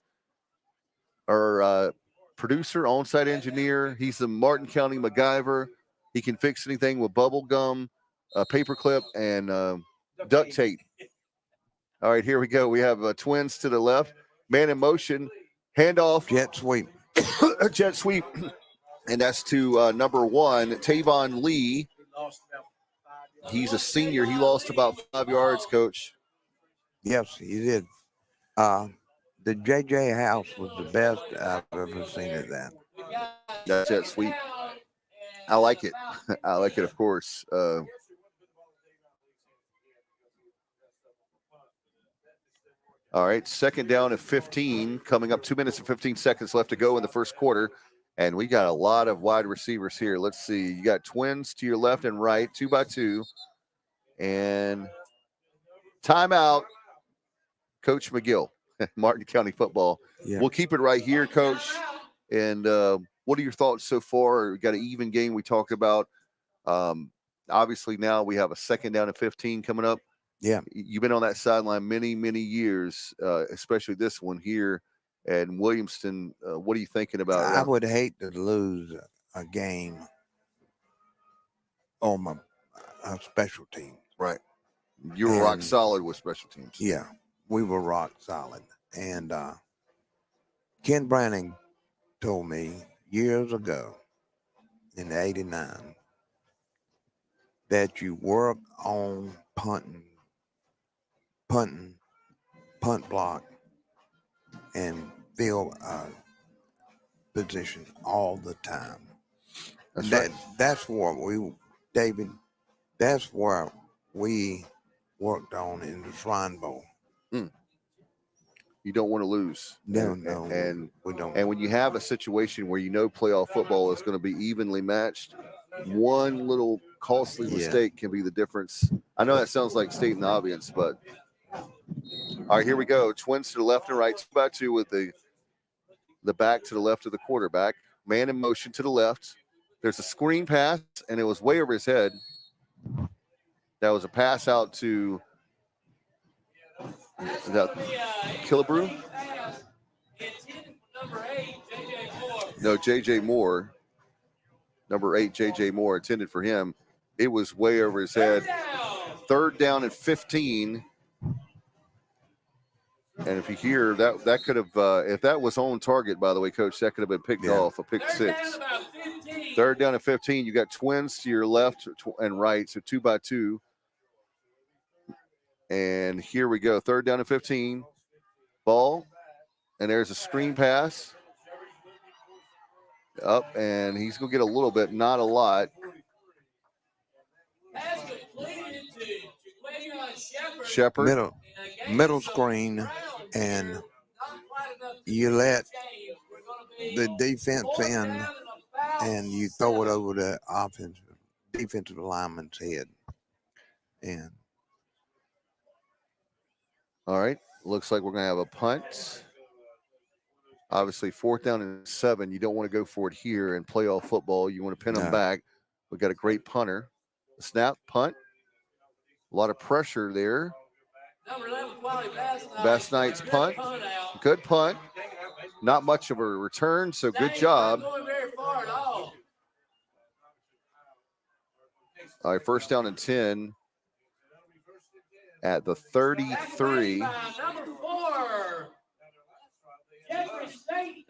our producer, on-site engineer. He's the Martin County MacGyver. He can fix anything with bubble gum, paperclip, and duct tape. All right, here we go. We have Twins to the left. Man in motion. Handoff. Jet sweep. Jet sweep. And that's to number 1, Tavon Lee. He's a senior. He lost about 5 yards, Coach. Yes, he did. The J.J. House was the best I've ever seen at that. That's jet sweep. I like it. I like it, of course. All right, 2nd down and 15, coming up. 2 minutes and 15 seconds left to go in the first quarter. And we got a lot of wide receivers here. Let's see. You got Twins to your left and right, 2 by 2. And timeout, Coach McGill, Martin County football. Yeah. We'll keep it right here, Coach. And what are your thoughts so far? We got an even game we talked about. Obviously, now we have a 2nd down and 15 coming up. Yeah. You've been on that sideline many, many years, especially this one here at Williamston. What are you thinking about? I would hate to lose a game on my special team. Right. You were rock solid with special teams. Yeah, we were rock solid. And Ken Branning told me years ago in '89 that you work on punting, punt block, and field position all the time. That's what David, that's where we worked on in the Shrine Bowl. You don't want to lose. No, and we don't. And when you have a situation where you know playoff football is going to be evenly matched, one little costly mistake can be the difference. I know that sounds like stating the obvious, but all right, here we go. Twins to the left and right, 2 by 2 with the back to the left of the quarterback. Man in motion to the left. There's a screen pass, and it was way over his head. That was a pass out to Killebrew? No, J.J. Moore. Number 8, J.J. Moore, intended for him. It was way over his head. 3rd down and 15. And if you hear that could have, if that was on target, by the way, Coach, that could have been picked off, a pick 6. 3rd down and 15. You got Twins to your left and right, so 2 by 2. And here we go. 3rd down and 15. Ball. And there's a screen pass. Up, and he's going to get a little bit, not a lot. Shepherd. Middle screen, and you let the defense in, and you throw it over the defensive lineman's head. And all right, looks like we're going to have a punt. Obviously, 4th down and 7. You don't want to go for it here in playoff football. You want to pin them back. We've got a great punter. Snap, punt. A lot of pressure there. Number 11, Quality Bass Knight's punt. out. Good punt. Not much of a return, so good Dang, job. not going very far at all. All right, first down and 10 at the 33. Number 4.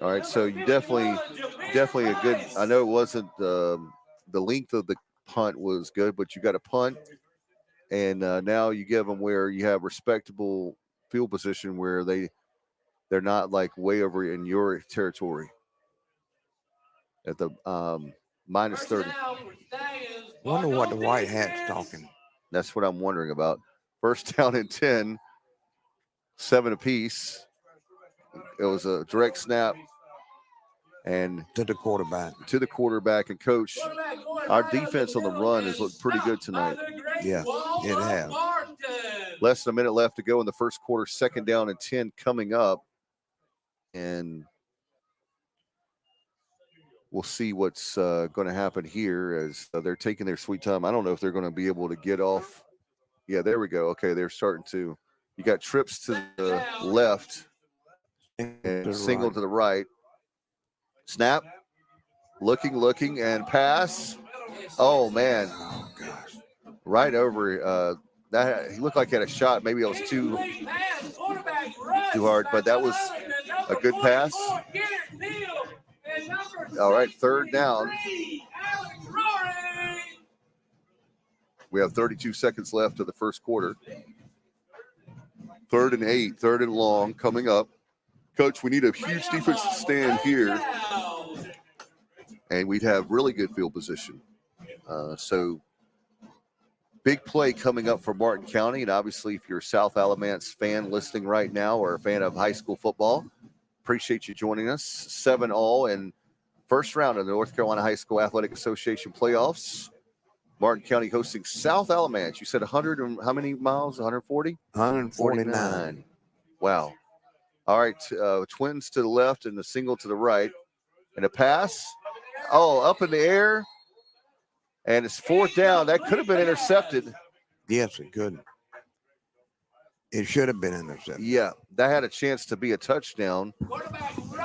All right, so you definitely a good. I know it wasn't the length of the punt was good, but you got a punt, and now you give them where you have respectable field position where they're not like way over in your territory at the minus 30. Wonder what the white hat's talking. That's what I'm wondering about. First down and 10, 7 apiece. It was a direct snap. And To the quarterback. And coach, our defense on the run has looked pretty good tonight. Yeah, it has. Less than a minute left to go in the first quarter. Second down and 10 coming up. And we'll see what's going to happen here as they're taking their sweet time. I don't know if they're going to be able to get off. Yeah, there we go. Okay, they're starting to. You got trips to the left and single to the right. Snap. Looking, and pass. Oh, man. Oh, gosh. Right over. That he looked like he had a shot. Maybe it was too hard, but that was a good pass. All right, third down. We have 32 seconds left of the first quarter. 3rd and 8, 3rd and long coming up. Coach, we need a huge defensive stand here, and we'd have really good field position. So big play coming up for Martin County, and obviously if you're a South Alamance fan listening right now or a fan of high school football, appreciate you joining us. 7-all in first round of the North Carolina High School Athletic Association playoffs. Martin County hosting South Alamance. You said 100 and how many miles? 140? 149. Wow. All right, twins to the left and the single to the right. And a pass. Oh, up in the air. And it's 4th down. That could have been intercepted. Yes, it could. It should have been intercepted. Yeah, that had a chance to be a touchdown.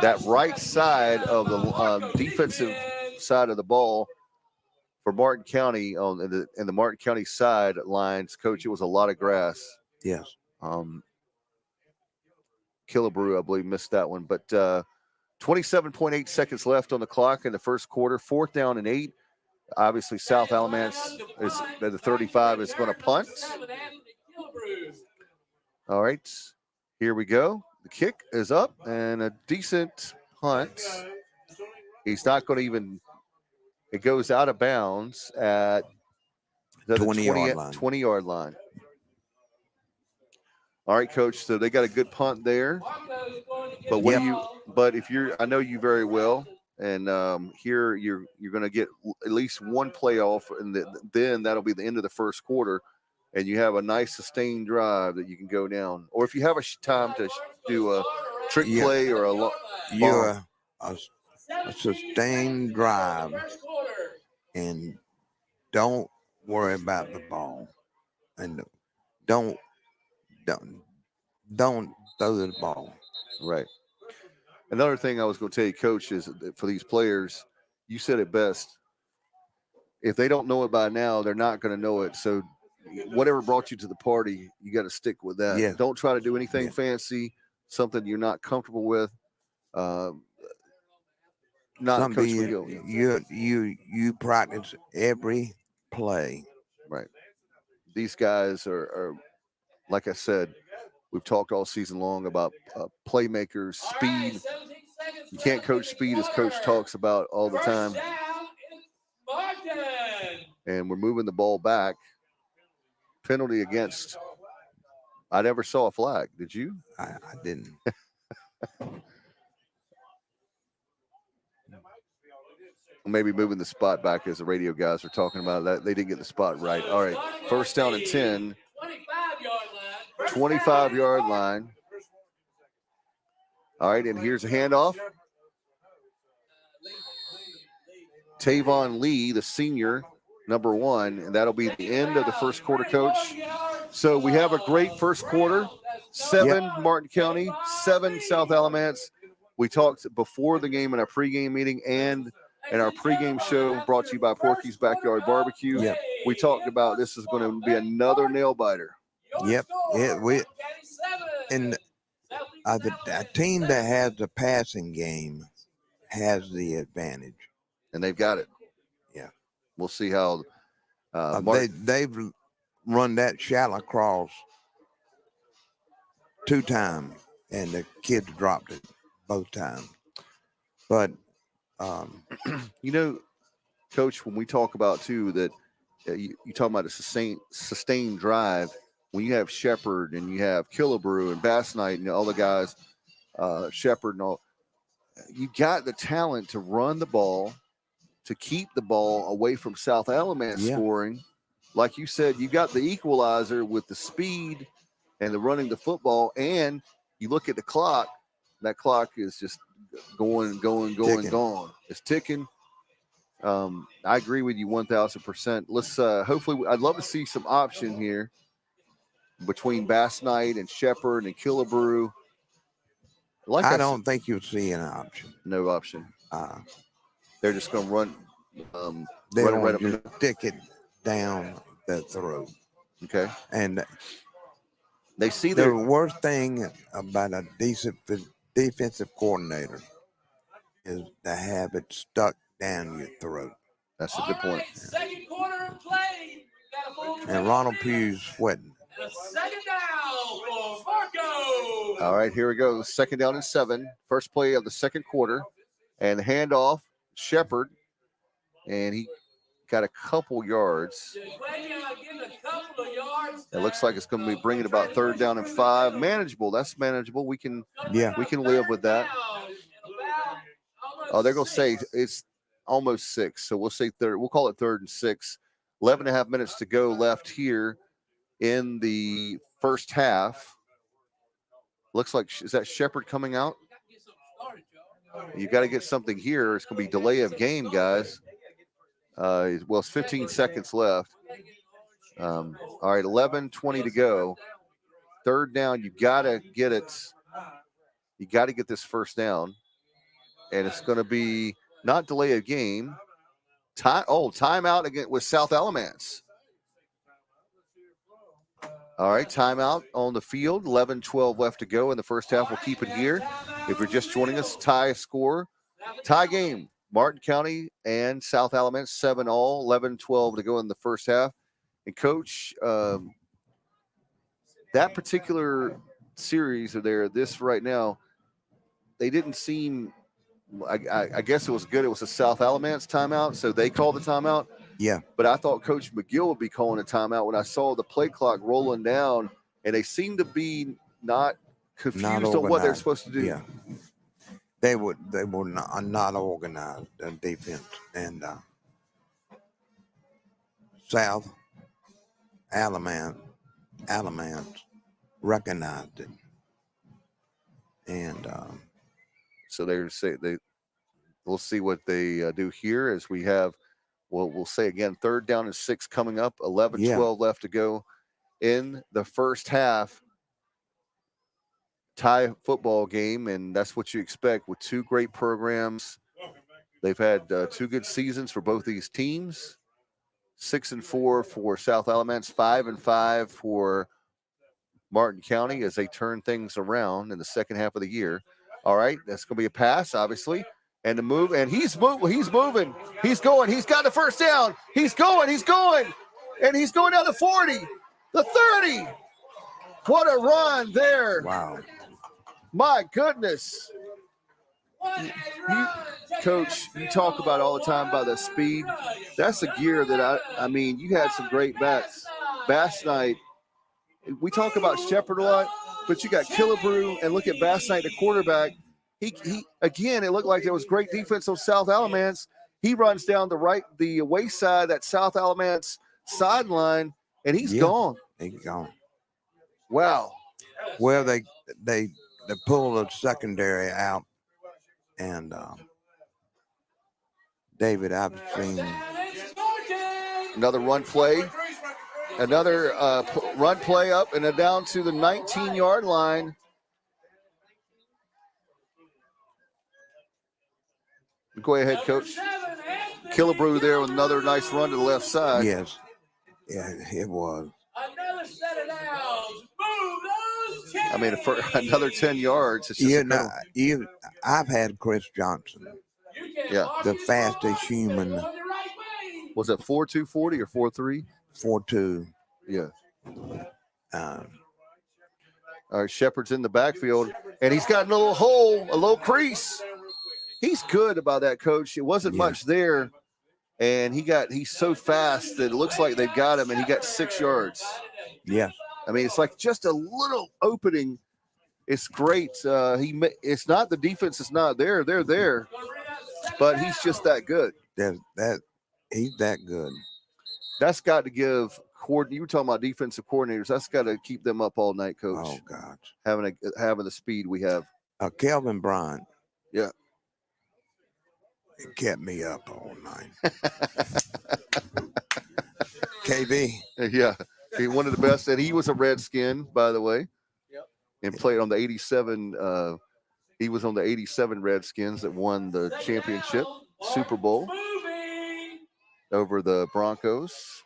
That right side of the defensive side of the ball for Martin County on the Martin County sidelines, Coach, it was a lot of grass. Yes. Killebrew, I believe, missed that one. But 27.8 seconds left on the clock in the first quarter. 4th down and 8. Obviously, South Alamance is at the 35 is going to punt. All right, here we go. The kick is up and a decent punt. He's not going to even. It goes out of bounds at the 20-yard line. All right, Coach. So they got a good punt there. But I know you very well, and here you're going to get at least one playoff, and then that'll be the end of the first quarter, and you have a nice sustained drive that you can go down. Or if you have a time to do a trick play or a sustained drive, and don't worry about the ball, and don't throw the ball. Right. Another thing I was going to tell you, Coach, is that for these players, you said it best. If they don't know it by now, they're not going to know it. So whatever brought you to the party, you got to stick with that. Yeah. Don't try to do anything fancy, something you're not comfortable with. Not Coach McGill. You practice every play. Right. These guys are, like I said, we've talked all season long about playmakers, speed. You can't coach speed, as Coach talks about all the time. And we're moving the ball back. Penalty against. I never saw a flag. Did you? I didn't. Maybe moving the spot back as the radio guys are talking about that. They didn't get the spot right. All right. First down and 10. 25-yard line. All right, and here's a handoff. Tavon Lee, the senior, number 1, and that'll be the end of the first quarter, Coach. So we have a great first quarter. 7 Martin County, 7 South Alamance. We talked before the game in our pregame meeting and in our pregame show brought to you by Porky's Backyard Barbecue. Yep. We talked about this is going to be another nail biter. Yep. And a team that has the passing game has the advantage. And they've got it. Yeah. We'll see how they've run that shallow cross 2 times, and the kids dropped it both times. But you know, Coach, when we talk about too that you talk about a sustained drive, when you have Shepherd and you have Killebrew and Bass Knight and all the guys, Shepherd and all, you got the talent to run the ball, to keep the ball away from South Alamance scoring. Like you said, you got the equalizer with the speed and the running the football, and you look at the clock. That clock is just going, ticking. gone. It's ticking. I agree with you 1,000%. Let's hopefully, I'd love to see some option here between Bass Knight and Shepherd and Killebrew. I don't think you'll see an option. No option. They're just going to run. They're run it going right to stick it down the throat. Okay. And they see the worst thing about a decent defensive coordinator is to have it stuck down your throat. That's a good point. Second quarter play. And Ronald Pugh's sweating. And a second down for Marco. All right, here we go. 2nd down and 7. First play of the second quarter. And handoff, Shepherd. And he got a couple yards. It looks like it's going to be bringing about 3rd down and 5. Manageable. That's manageable. We can live with that. Oh, they're going to say it's almost 6. So we'll say third. We'll call it 3rd and 6. 11 and a half minutes to go left here in the first half. Looks like, is that Shepherd coming out? You got to get something here. It's going to be delay of game, guys. Well, it's 15 seconds left. All right, 11:20 to go. 3rd down. You got to get it. You got to get this first down. And it's going to be not delay of game. Timeout again with South Alamance. All right, timeout on the field. 11-12 left to go in the first half. We'll keep it here. If you're just joining us, tie game. Martin County and South Alamance 7-all. 11-12 to go in the first half. And Coach, that particular series this right now, they didn't seem. I guess it was good. It was a South Alamance timeout, so they called the timeout. Yeah. But I thought Coach McGill would be calling a timeout when I saw the play clock rolling down, and they seemed to be not confused on what they're supposed to do. Yeah. They were not organized defense, and South Alamance recognized it, and so we'll see what they do here as we have. Well, we'll say again, 3rd down and 6 coming up. 11-12 left to go in the first half. Tie football game, and that's what you expect with 2 great programs. They've had 2 good seasons for both these teams. 6-4 for South Alamance, 5-5 for Martin County as they turn things around in the second half of the year. All right, that's going to be a pass, obviously. And the move, and he's moving. He's going. He's got the first down. He's going. And he's going down the 40, the 30. What a run there. Wow. My goodness. Coach, you talk about all the time about the speed. That's a gear that I mean, you had some great bats. Bass Knight. We talk about Shepherd a lot, but you got Killebrew, and look at Bass Knight, the quarterback. He again, it looked like there was great defense on South Alamance. He runs down the wayside, that South Alamance sideline, and he's gone. He's gone. Wow. Well, they pulled the secondary out, and David, I've seen another run play. Another run play up and down to the 19-yard line. Go ahead, Coach. Killebrew there with another nice run to the left side. Yes. Yeah, it was. Another set of downs. Move those chains. I mean, for another 10 yards. It's just I've had Chris Johnson, the fastest human. Was it 4.240 or 4.3? 4.2. Yeah. All right, Shepard's in the backfield, and he's got a little hole, a little crease. He's good about that, Coach. It wasn't much there, and he's so fast that it looks like they've got him, and he got 6 yards. Yeah. I mean, it's like just a little opening. It's great. It's not the defense is not there. They're there, but he's just that good. He's that good. That's got to give you were talking about defensive coordinators. That's got to keep them up all night, Coach. Oh God, having the speed we have. Kelvin Bryant. Yeah, it kept me up all night. KB. Yeah, he one of the best, and he was a Redskin, by the way. Yep. And played on the 87. He was on the 87 Redskins that won the championship Super Bowl over the Broncos.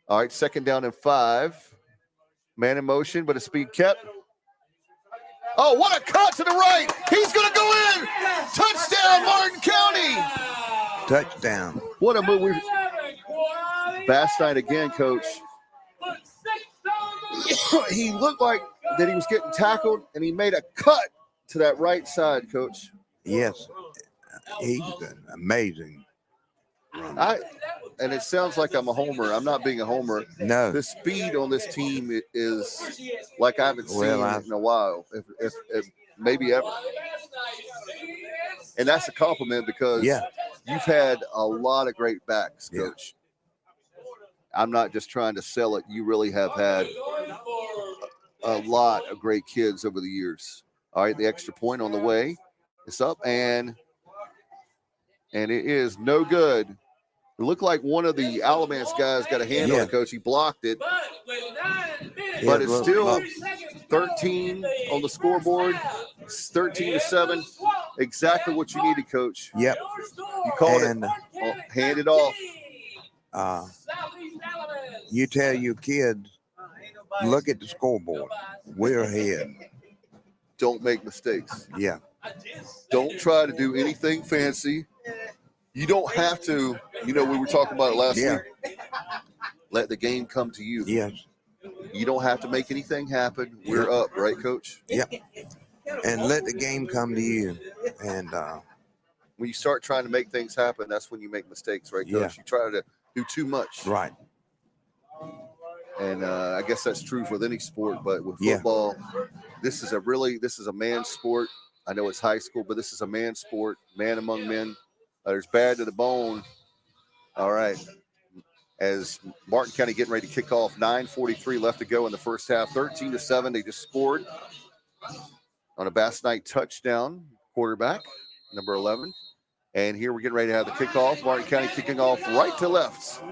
All right, 2nd down and 5. Man in motion, but a speed kept. Oh, what a cut to the right. He's going to go in. Touchdown, Martin County. Touchdown. What a move. Bass night again, Coach. He looked like that he was getting tackled, and he made a cut to that right side, Coach. Yes. He's amazing. And it sounds like I'm a homer. I'm not being a homer. No. The speed on this team is like I haven't seen in a while, if maybe ever. And that's a compliment because you've had a lot of great backs, Coach. I'm not just trying to sell it. You really have had a lot of great kids over the years. All right, the extra point on the way. It's up, and it is no good. It looked like one of the Alamance guys got a hand on it, Coach. He blocked it. But it's still 13 on the scoreboard. It's 13-7. Exactly what you needed, Coach. Yep. You called it. Hand it off. You tell your kids, look at the scoreboard. We're ahead. Don't make mistakes. Yeah. Don't try to do anything fancy. You don't have to, we were talking about it last week. Let the game come to you. Yes. You don't have to make anything happen. We're up, right, Coach? Yep. And let the game come to you. And when you start trying to make things happen, that's when you make mistakes, right, Coach? Yeah. You try to do too much. Right. And I guess that's true with any sport, but with football, this is a man's sport. I know it's high school, but this is a man's sport, man among men. There's bad to the bone. All right. As Martin County getting ready to kick off, 9:43 left to go in the first half. 13-7. They just scored on a Bass Knight touchdown. Quarterback, number 11. And here we're getting ready to have the kickoff. Martin County kicking off right to left.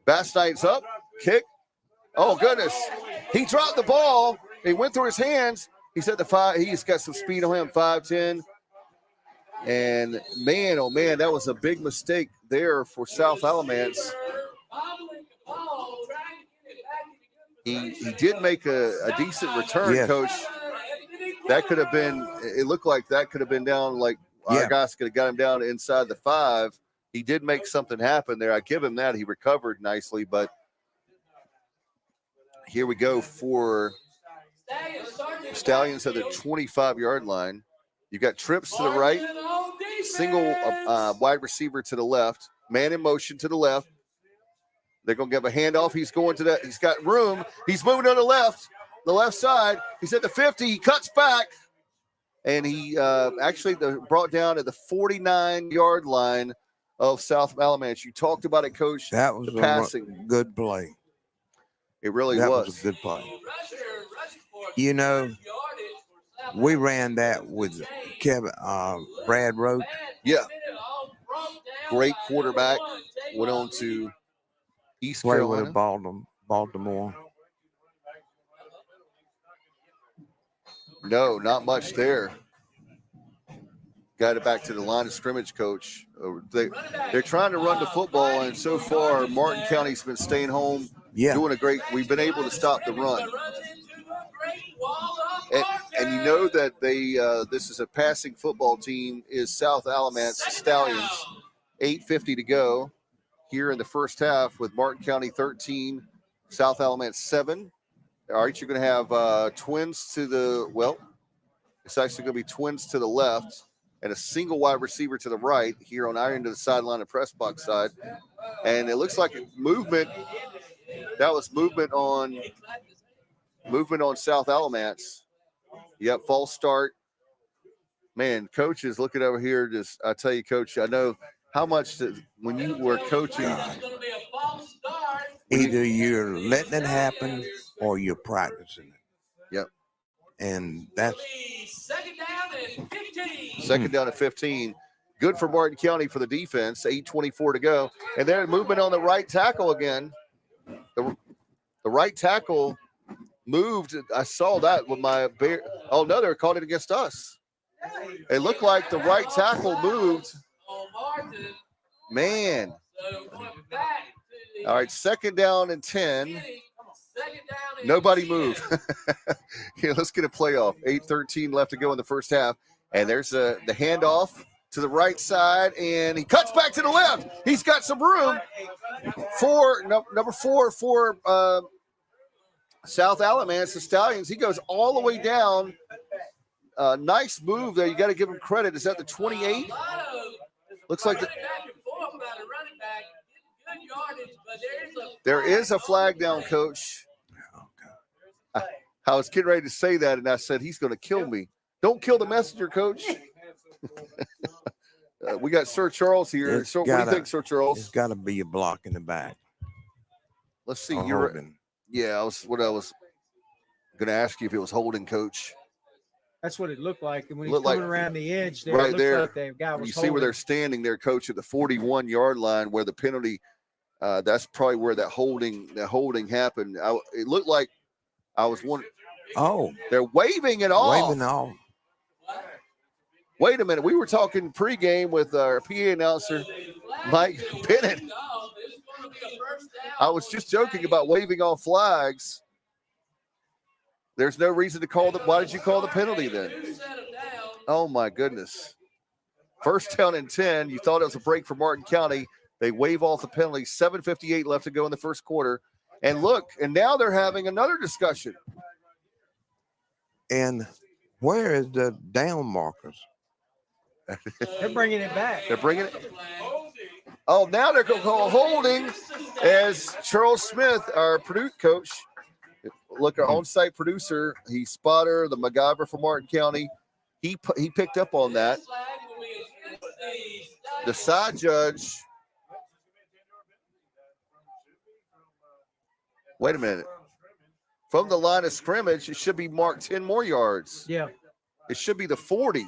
Bass Knight's up. Kick. Oh, goodness. He dropped the ball. It went through his hands. He said he's got some speed on him, 5'10". And man, oh man, that was a big mistake there for South Alamance. He did make a decent return, Coach. That could have been, it looked like that could have been down, like our guys could have got him down inside the 5. He did make something happen there. I give him that. He recovered nicely, but here we go for Stallions at the 25-yard line. You got trips to the right, single wide receiver to the left, man in motion to the left. They're going to give a handoff. He's going to that. He's got room. He's moving on the left side. He's at the 50. He cuts back, and he actually brought down at the 49-yard line of South Alamance. You talked about it, Coach. That was the passing. Good play. It really was. That was a good play. We ran that with Brad Roach. Yeah. Great quarterback. Went on to East play with Carolina. Baltimore. No, not much there. Got it back to the line of scrimmage, coach. They're trying to run the football, and so far, Martin County's been staying home, doing a great. We've been able to stop the run. And you know that this is a passing football team is South Alamance Stallions. 8:50 to go here in the first half with Martin County 13, South Alamance 7. All right, you're going to have twins to the, well, it's actually going to be twins to the left and a single wide receiver to the right here on our end of the sideline and press box side. And it looks like movement. That was movement on South Alamance. Yep, false start. Man, coaches, looking over here, just I tell you, Coach, I know how much when you were coaching. Either you're letting it happen or you're practicing it. Yep. And that's second down and 15. Second down at 15. Good for Martin County for the defense. 8:24 to go. And then movement on the right tackle again. The right tackle moved. I saw that with my bear. Oh, no, they called it against us. It looked like the right tackle moved. Man. All right, second down and 10. Nobody move. Here, let's get a playoff. 8:13 left to go in the first half. And there's the handoff to the right side, and he cuts back to the left. He's got some room for number 4 for South Alamance, the Stallions. He goes all the way down. Nice move there. You got to give him credit. Is that the 28? Looks like there is a flag down, Coach. I was getting ready to say that, and I said, he's going to kill me. Don't kill the messenger, Coach. We got Sir Charles here. So, what do you think, Sir Charles? It's got to be a block in the back. Let's see. Yeah, I was going to ask you if it was holding, Coach. That's what it looked like. And when he's coming around the edge there, right there, like the guy was you see where they're standing there, Coach, at the 41-yard line where the penalty, that's probably where that holding happened. It looked like I was wondering. Oh. They're waving it off. Waving off. Wait a minute. We were talking pregame with our PA announcer, Mike Bennett. I was just joking about waving off flags. There's no reason to call why did you call the penalty then? Oh, my goodness. First down and 10. You thought it was a break for Martin County. They wave off the penalty. 7:58 left to go in the first quarter. And look, and now they're having another discussion. And where is the down markers? They're bringing it back. They're bringing it. Oh, now they're going to call holding as Charles Smith, our Purdue coach. Look, our on-site producer, he's spotter, the MacGyver for Martin County. He picked up on that. The side judge. Wait a minute. From the line of scrimmage, it should be marked 10 more yards. Yeah. It should be the 40.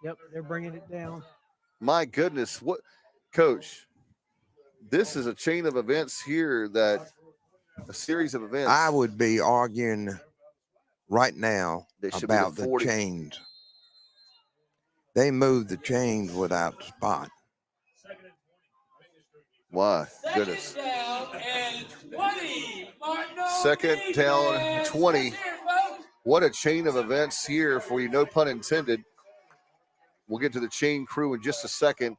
Yep, they're bringing it down. My goodness. What, Coach, this is a chain of events here a series of events. I would be arguing right now about the chains. They moved the chains without spot. Why? Goodness. Second down and 20. What a chain of events here for you, no pun intended. We'll get to the chain crew in just a second.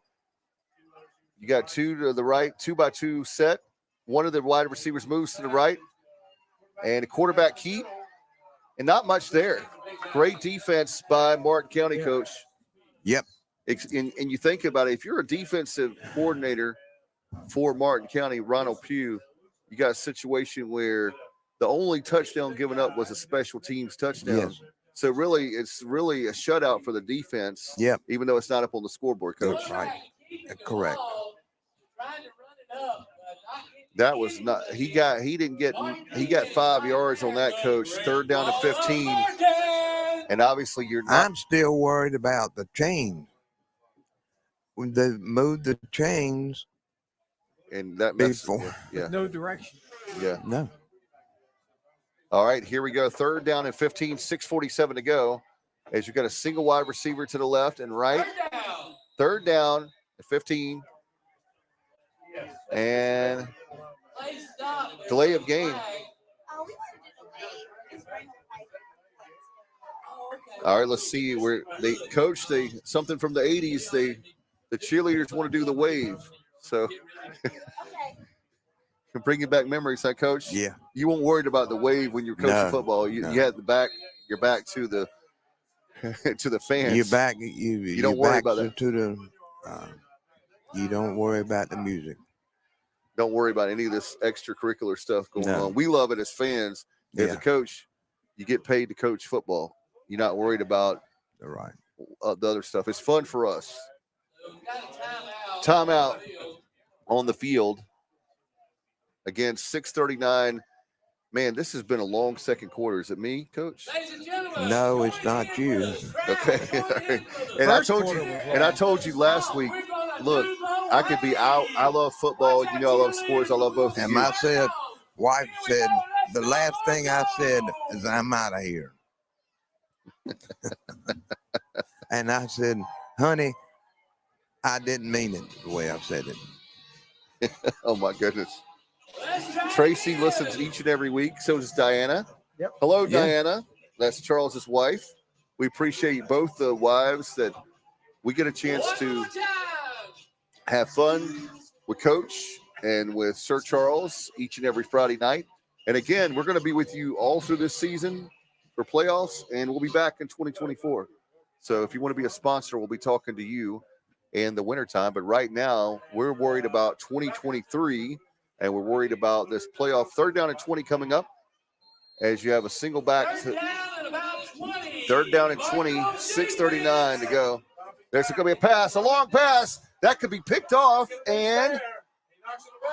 You got two to the right, 2x2 set. One of the wide receivers moves to the right. And a quarterback keep. And not much there. Great defense by Martin County, Coach. Yep. And you think about it, if you're a defensive coordinator for Martin County, Ronald Pugh, you got a situation where the only touchdown given up was a special teams touchdown. Yes. So really, it's really a shutout for the defense. Yep. Even though it's not up on the scoreboard, Coach. That's right. Correct. That was not. He got 5 yards on that, Coach. Third down to 15. And obviously, you're not. I'm still worried about the chain. they moved the chains And that messes before. yeah. No direction. Yeah. No. All right, here we go. 3rd down and 15, 6:47 to go. As you've got a single wide receiver to the left and right. 3rd down and 15. And delay of game. All right, let's see where they coach. Something from the 80s. The cheerleaders want to do the wave. So bringing back memories, huh, Coach? Yeah. You weren't worried about the wave when you're coaching football. You had your back to the to the fans. You're back. You don't worry about that. You don't worry about the music. Don't worry about any of this extracurricular stuff going on. We love it as fans. As a coach, you get paid to coach football. You're not worried about the other stuff. It's fun for us. Timeout on the field. Again, 6:39. Man, this has been a long second quarter. Is it me, Coach? No, it's not you. Okay. And I told you last week, look, I could be out. I love football. You know I love sports. I love both of you. And wife said, the last thing I said is I'm out of here. And I said, honey, I didn't mean it the way I said it. Oh, my goodness. Tracy listens each and every week. So does Diana. Yep. Hello, Diana. That's Charles's wife. We appreciate both the wives that we get a chance to have fun with Coach and with Sir Charles each and every Friday night. And again, we're going to be with you all through this season for playoffs, and we'll be back in 2024. So if you want to be a sponsor, we'll be talking to you in the wintertime. But right now, we're worried about 2023, and we're worried about this playoff 3rd down and 20 coming up as you have a single back. 3rd down and 20, 6:39 to go. There's going to be a pass, a long pass. That could be picked off, and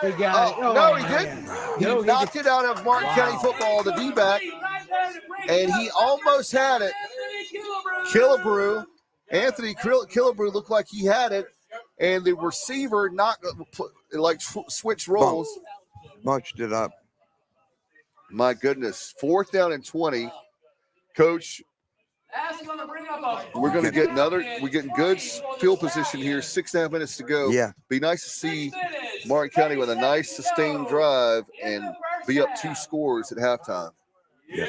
he got it. No, he didn't. He knocked it out of Martin County football, the D-back, and he almost had it. Killebrew, Anthony Killebrew looked like he had it, and the receiver switched roles. Bunched it up. My goodness. 4th down and 20. Coach, we're going to get we're getting good field position here. 6.5 minutes to go. Yeah. Be nice to see Martin County with a nice sustained drive and be up 2 scores at halftime. Yeah.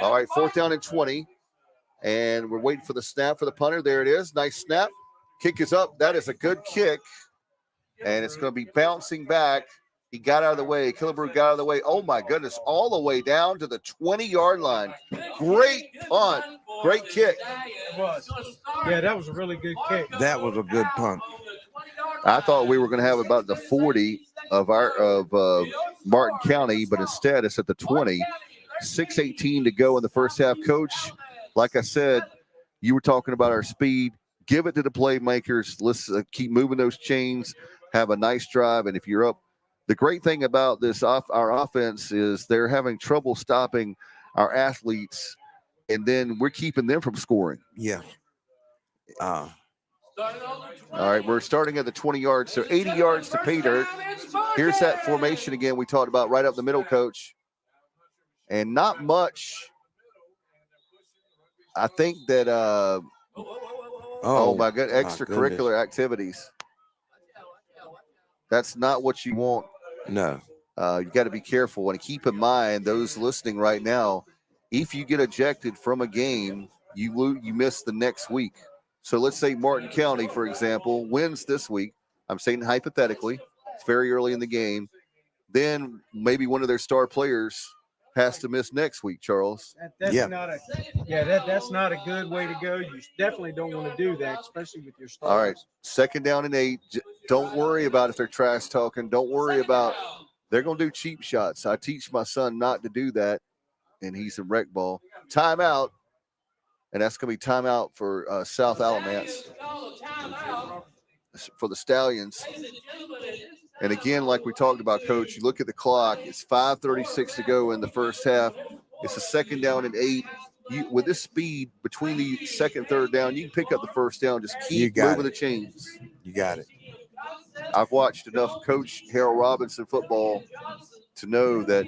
All right, 4th down and 20. And we're waiting for the snap for the punter. There it is. Nice snap. Kick is up. That is a good kick. And it's going to be bouncing back. He got out of the way. Killebrew got out of the way. Oh, my goodness. All the way down to the 20-yard line. Great punt. Great kick. Yeah, that was a really good kick. That was a good punt. I thought we were going to have about the 40 of Martin County, but instead it's at the 20. 6:18 to go in the first half. Coach, like I said, you were talking about our speed. Give it to the playmakers. Let's keep moving those chains. Have a nice drive. And if you're up, the great thing about our offense is they're having trouble stopping our athletes, and then we're keeping them from scoring. Yeah. All right, we're starting at the 20 yards, so 80 yards to pay dirt. Here's that formation again we talked about right up the middle, Coach. And not much. I think that oh my God, extracurricular activities. That's not what you want. No. You got to be careful and keep in mind, those listening right now, if you get ejected from a game, you miss the next week. So let's say Martin County, for example, wins this week. I'm saying hypothetically, it's very early in the game. Then maybe one of their star players has to miss next week, Charles. That's not a good way to go. You definitely don't want to do that, especially with your stars. All right, 2nd down and 8. Don't worry about if they're trash talking. Don't worry about they're going to do cheap shots. I teach my son not to do that, and he's a wreck ball. Timeout, and that's going to be timeout for South Alamance for the Stallions. And again, like we talked about, Coach, you look at the clock. It's 5:36 to go in the first half. It's a 2nd down and 8. With this speed between the 2nd and 3rd down, you can pick up the 1st down. Just keep moving the chains. You got it. I've watched enough Coach Harold Robinson football to know that,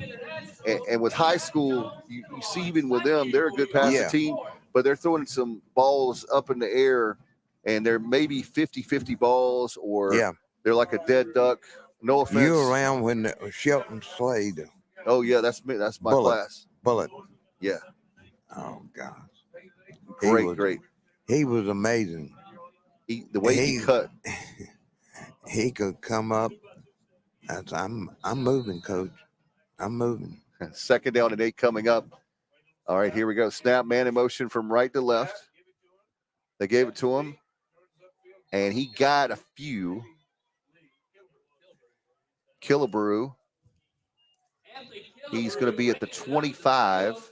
and with high school, you see even with them, they're a good passing Yeah. team, but they're throwing some balls up in the air, and they're maybe 50-50 balls, or Yeah. they're like a dead duck. No offense. You were around when Shelton Slade. Oh, yeah, that's me. That's my Bullet. class. Bullet. Yeah. Oh, God. Great. He was amazing. The way he cut. He could come up. I'm moving, Coach. I'm moving. 2nd down and 8 coming up. All right, here we go. Snap, man in motion from right to left. They gave it to him, and he got a few. Killebrew. He's going to be at the 25.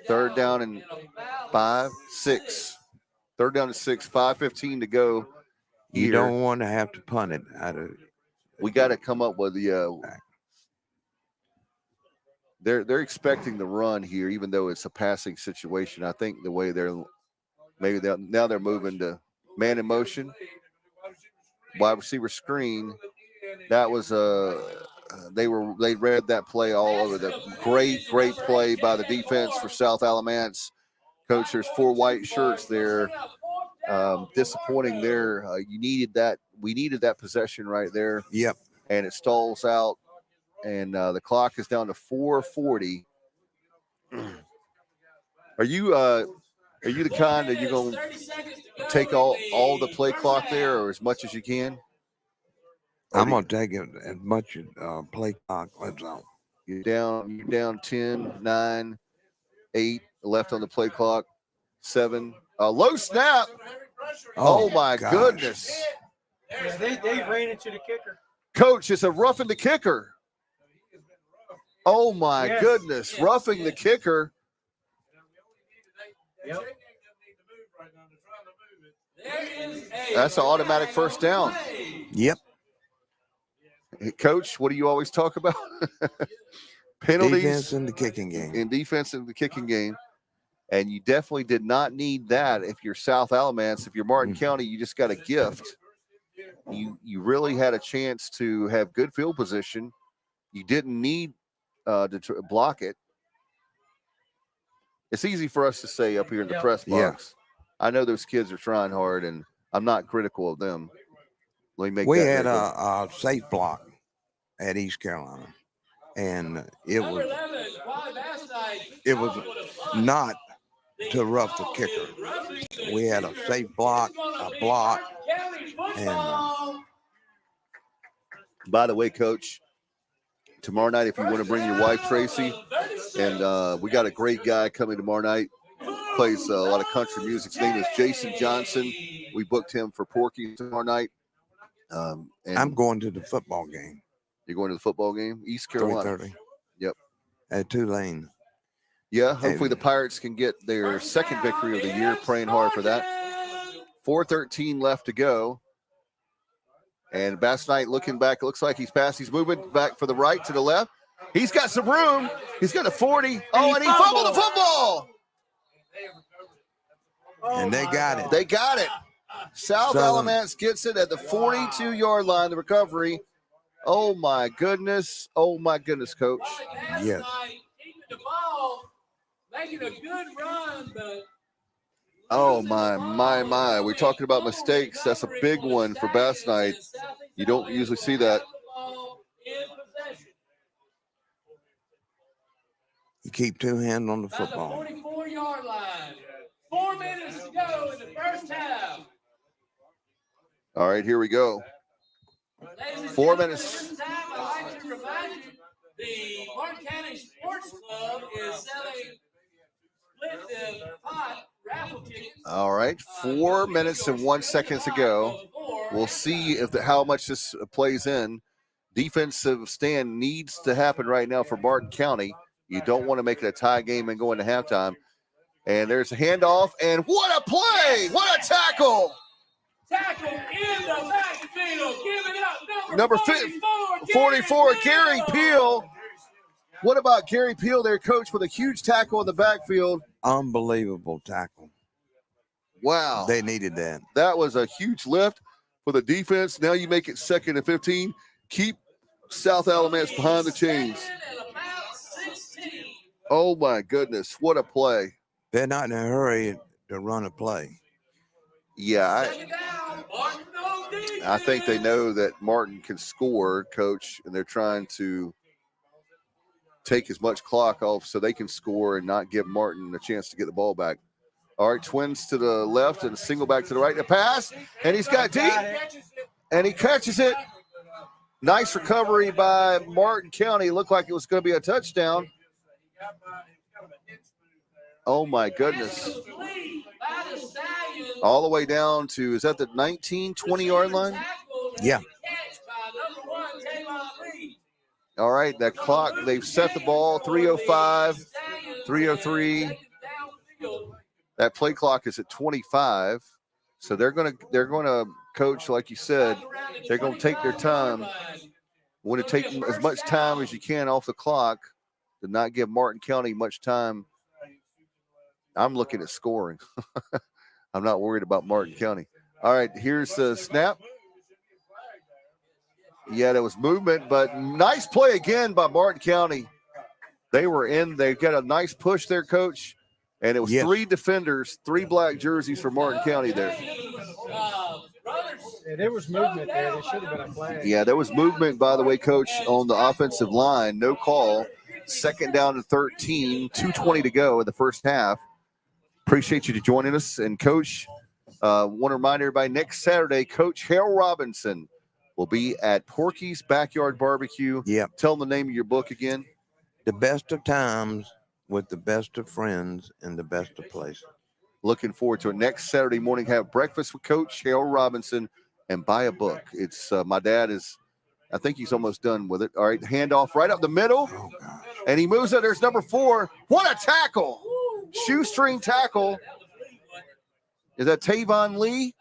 3rd down and 5, 6. 3rd down and 6, 5:15 to go. You don't want to have to punt it. We got to come up with the. They're expecting the run here, even though it's a passing situation. I think the way they're moving to man in motion, wide receiver screen. That was they read that play all over. The great play by the defense for South Alamance. Coach, there's 4 white shirts there. Disappointing there. You needed that. We needed that possession right there. Yep. And it stalls out, and the clock is down to 4:40. Are you the kind that you're gonna take all the play clock there, or as much as you can? I'm gonna take it as much play clock. Let's go. You're down 10, 9, 8 left on the play clock. 7. Low snap. Oh my gosh. Goodness. Yeah, they ran into the kicker. Coach, it's a roughing the kicker. Oh my goodness. Roughing the kicker. Yep. That's an automatic 1st down. Yep. Hey, Coach, what do you always talk about? Penalties. Defense in the kicking game. In defense in the kicking game. And you definitely did not need that if you're South Alamance. If you're Martin County, you just got a gift. You really had a chance to have good field position. You didn't need to block it. It's easy for us to say up here in the press box. Yeah. I know those kids are trying hard, and I'm not critical of them. Let me make we that had a safe block at East Carolina, and it was not to rough the kicker. We had a safe block, and by the way, Coach, tomorrow night, if you want to bring your wife, Tracy, and we got a great guy coming tomorrow night, plays a lot of country music. His name is Jason Johnson. We booked him for Porky tomorrow night. And I'm going to the football game. You're going to the football game? East Carolina. 3:30. Yep. At Tulane. Yeah, hopefully the Pirates can get their 2nd victory of the year. Praying hard for that. 4:13 left to go. And Bass Knight looking back. Looks like he's passed. He's moving back for the right to the left. He's got some room. He's got a 40. Oh, and he fumbled the football. And they got it. They got it. South Alamance gets it at the 42-yard line, the recovery. Oh, my goodness. Oh, my goodness, Coach. Yes. Keeping the ball, making a good run, but oh, my. We're talking about mistakes. That's a big one for Bass Knight. You don't usually see that. You keep 2 hands on the football. 44-yard line. 4 minutes to go in the first half. All right, here we go. 4 minutes. This time, I'd like to remind you, the Martin County Sports Club is selling split the pot raffle tickets. All right, 4 minutes and 1 second to go. We'll see how much this plays in. Defensive stand needs to happen right now for Martin County. You don't want to make it a tie game and go into halftime. And there's a handoff, and what a play! What a tackle! Tackle in the backfield. Give it up. Number 44, Gary Peel. What about Gary Peel there, Coach, with a huge tackle in the backfield? Unbelievable tackle. Wow. They needed that. That was a huge lift for the defense. Now you make it 2nd and 15. Keep South Alamance behind the chains. Oh, my goodness. What a play. They're not in a hurry to run a play. Yeah, I think they know that Martin can score, Coach, and they're trying to take as much clock off so they can score and not give Martin a chance to get the ball back. All right, twins to the left and a single back to the right. A pass, and he's got deep, and he catches it. Nice recovery by Martin County. Looked like it was going to be a touchdown. Oh, my goodness. All the way down to, is that the 19, 20-yard line? Yeah. All right, that clock, they've set the ball, 3:05, 3:03. That play clock is at 25. So they're gonna coach, like you said, they're gonna take their time. Want to take as much time as you can off the clock to not give Martin County much time. I'm looking at scoring. I'm not worried about Martin County. All right, here's the snap. Yeah, there was movement, but nice play again by Martin County. They got a nice push there, Coach. And it was 3 defenders, 3 black jerseys for Martin County there. Yeah, there was movement there. There should have been a flag. Yeah, there was movement, by the way, Coach, on the offensive line. No call. 2nd down and 13, 2:20 to go in the first half. Appreciate you joining us. And, Coach, want to remind everybody, next Saturday, Coach Harold Robinson will be at Porky's Backyard Barbecue. Yep. Tell them the name of your book again. The best of times with the best of friends and the best of places. Looking forward to it. Next Saturday morning, have breakfast with Coach Harold Robinson and buy a book. It's my dad is, I think he's almost done with it. All right, handoff right up the middle. Oh, gosh. And he moves it. There's number 4. What a tackle. Shoestring tackle. Is that Tavon Lee?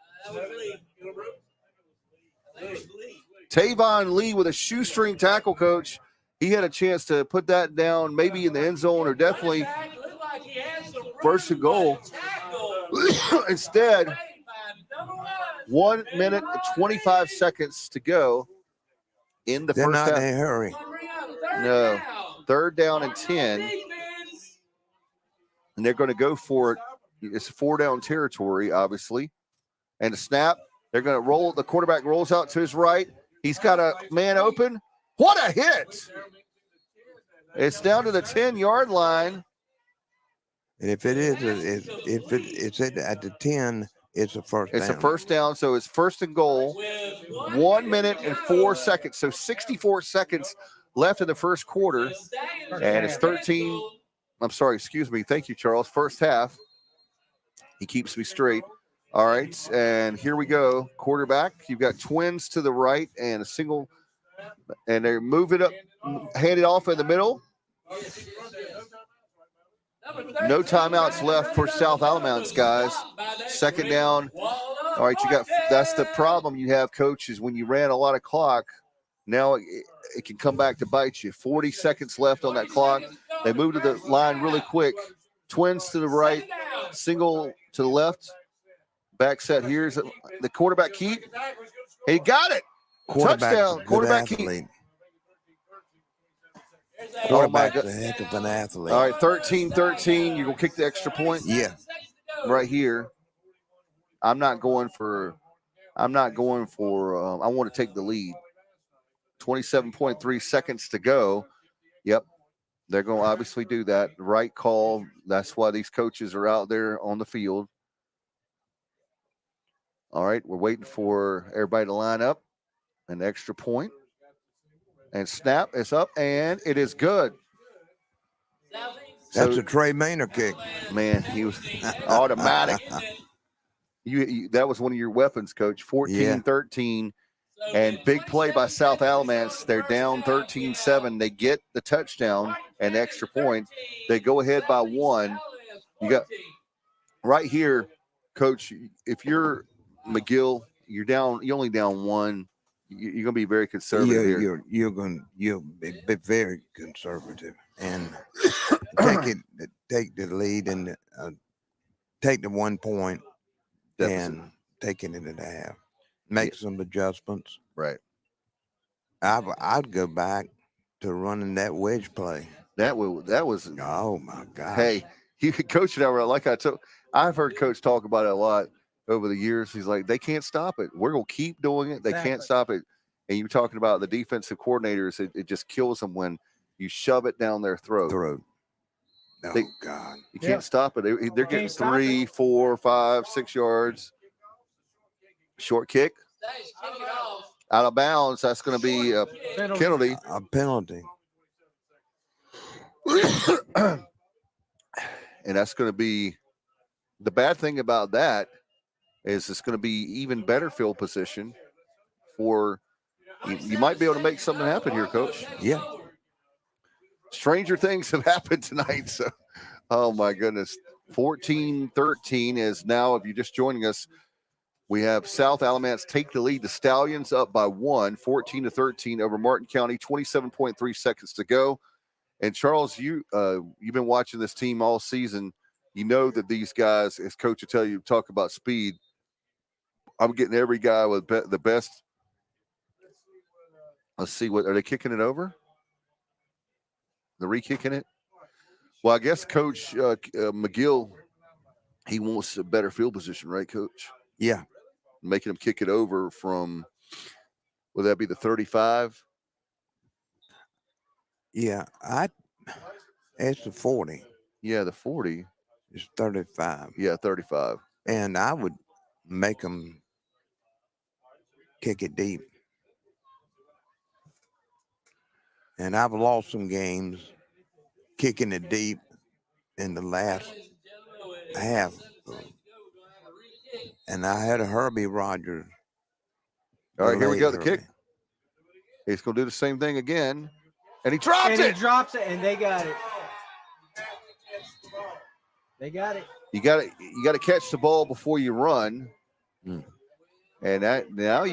Tavon Lee with a shoestring tackle, Coach. He had a chance to put that down maybe in the end zone or definitely first and goal. Instead, 1 minute and 25 seconds to go in the They're first not half. in a hurry. No. 3rd down and 10. And they're going to go for it. It's 4-down territory, obviously. And a snap. They're going to roll. The quarterback rolls out to his right. He's got a man open. What a hit. It's down to the 10-yard line. And if it is, it's at the 10, it's a first down. It's a first down, so it's 1st and goal. 1 minute and 4 seconds. So 64 seconds left in the first quarter. And it's 13. I'm sorry, excuse me. Thank you, Charles. First half. He keeps me straight. All right, and here we go. Quarterback. You've got twins to the right and a single. And they move it up, hand it off in the middle. No timeouts left for South Alamance, guys. 2nd down. All right, that's the problem you have, Coach, is when you ran a lot of clock, now it can come back to bite you. 40 seconds left on that clock. They move to the line really quick. Twins to the right, single to the left. Back set. Here's the quarterback keep. He got it. Touchdown. Quarterback keep. Quarterback's a heck of an athlete. All right, 13-13. You're going to kick the extra point? Yeah. Right here. I want to take the lead. 27.3 seconds to go. Yep. They're going to obviously do that. Right call. That's why these coaches are out there on the field. All right, we're waiting for everybody to line up. An extra point. And snap is up, and it is good. That's a Trey Maynard kick. Man, he was automatic. That was one of your weapons, Coach. 14-13. And big play by South Alamance. They're down 13-7. They get the touchdown and extra point. They go ahead by 1. You got right here, Coach, if you're McGill, you're only down 1. You're going to be very conservative here. You'll be very conservative and take the lead and take the 1 point Deficit. and taking it at half. Make some adjustments. Right. I'd go back to running that wedge play. That was. Oh my gosh. Hey, Coach and I were like I've heard Coach talk about it a lot over the years. He's like, they can't stop it. We're gonna keep doing it. They can't stop it. And you're talking about the defensive coordinators. It just kills them when you shove it down their throat. Oh God. You can't stop it. They're getting 3, 4, 5, 6 yards. Short kick. Out of bounds. That's going to be a penalty. A penalty. And that's going to be the bad thing about that is it's going to be even better field position for you might be able to make something happen here, Coach. Yeah. Stranger things have happened tonight. So, oh my goodness. 14-13 is now, if you're just joining us, we have South Alamance take the lead. The Stallions up by 1, 14-13 over Martin County, 27.3 seconds to go. And Charles, you've been watching this team all season. You know that these guys, as Coach will tell you, talk about speed. I'm getting every guy with the best. Let's see, what are they kicking it over? They're re-kicking it. Well, I guess Coach McGill, he wants a better field position, right, Coach? Yeah. Making him kick it over from, would that be the 35? Yeah, it's the 40. Yeah, the 40. It's 35. Yeah, 35. And I would make them kick it deep. And I've lost some games kicking it deep in the last half. And I had a Herbie Rogers. All right, here we go. The kick. He's going to do the same thing again. And he drops it. And he drops it, and they got it. They got it. You got to catch the ball before you run. Mm. And now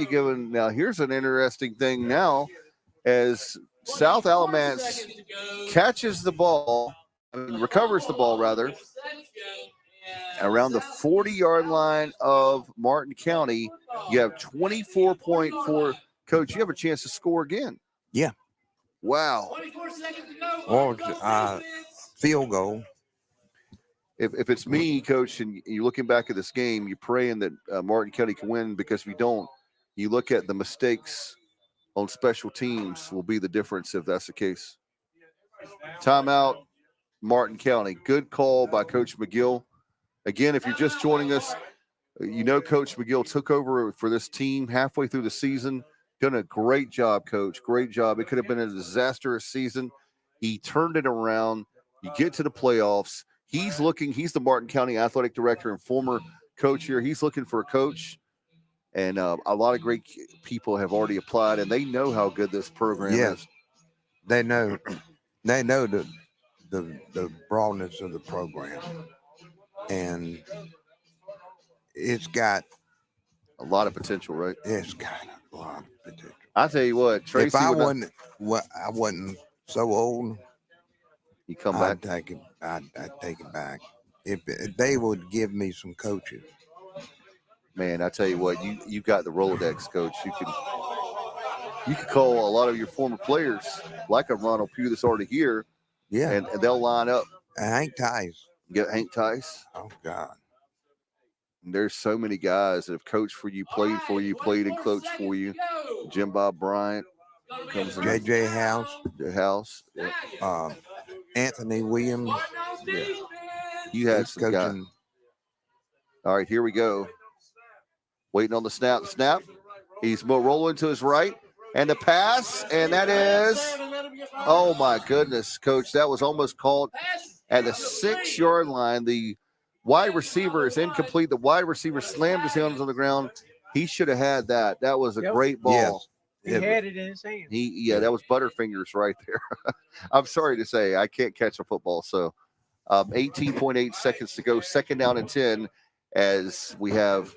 here's an interesting thing now as South Alamance catches the ball, recovers the ball rather, around the 40-yard line of Martin County. You have 24.4. Coach, you have a chance to score again. Yeah. Wow. Or field goal. If it's me, Coach, and you're looking back at this game, you're praying that Martin County can win, because if you don't, you look at the mistakes on special teams will be the difference if that's the case. Timeout, Martin County. Good call by Coach McGill. Again, if you're just joining us, you know Coach McGill took over for this team halfway through the season. Done a great job, Coach. Great job. It could have been a disastrous season. He turned it around. You get to the playoffs. He's the Martin County Athletic Director and former coach here. He's looking for a coach. And a lot of great people have already applied, and they know how good this program is. They know the broadness of the program. And it's got a lot of potential, right? It's got a lot of potential. I tell you what, Tracy, if I wasn't so old, you come back. I'd take it back. If they would give me some coaches. Man, I tell you what, you got the Rolodex, Coach. You can call a lot of your former players, like a Ronald Pugh that's already here. Yeah. And they'll line up. Hank Tice. Get Hank Tice. Oh God. And there's so many guys that have coached for you, played for you, played and coached for you. Jim Bob Bryant. JJ House. Yeah. Anthony Williams. Yeah. You had some guys. All right, here we go. Waiting on the snap. He's rolling to his right. And the pass. And that is, oh my goodness, Coach. That was almost called at the 6-yard line. The wide receiver is incomplete. The wide receiver slammed his hands on the ground. He should have had that. That was a great ball. Yes. He had it in his hand. That was Butterfingers right there. I'm sorry to say, I can't catch a football. So 18.8 seconds to go. 2nd down and 10 as we have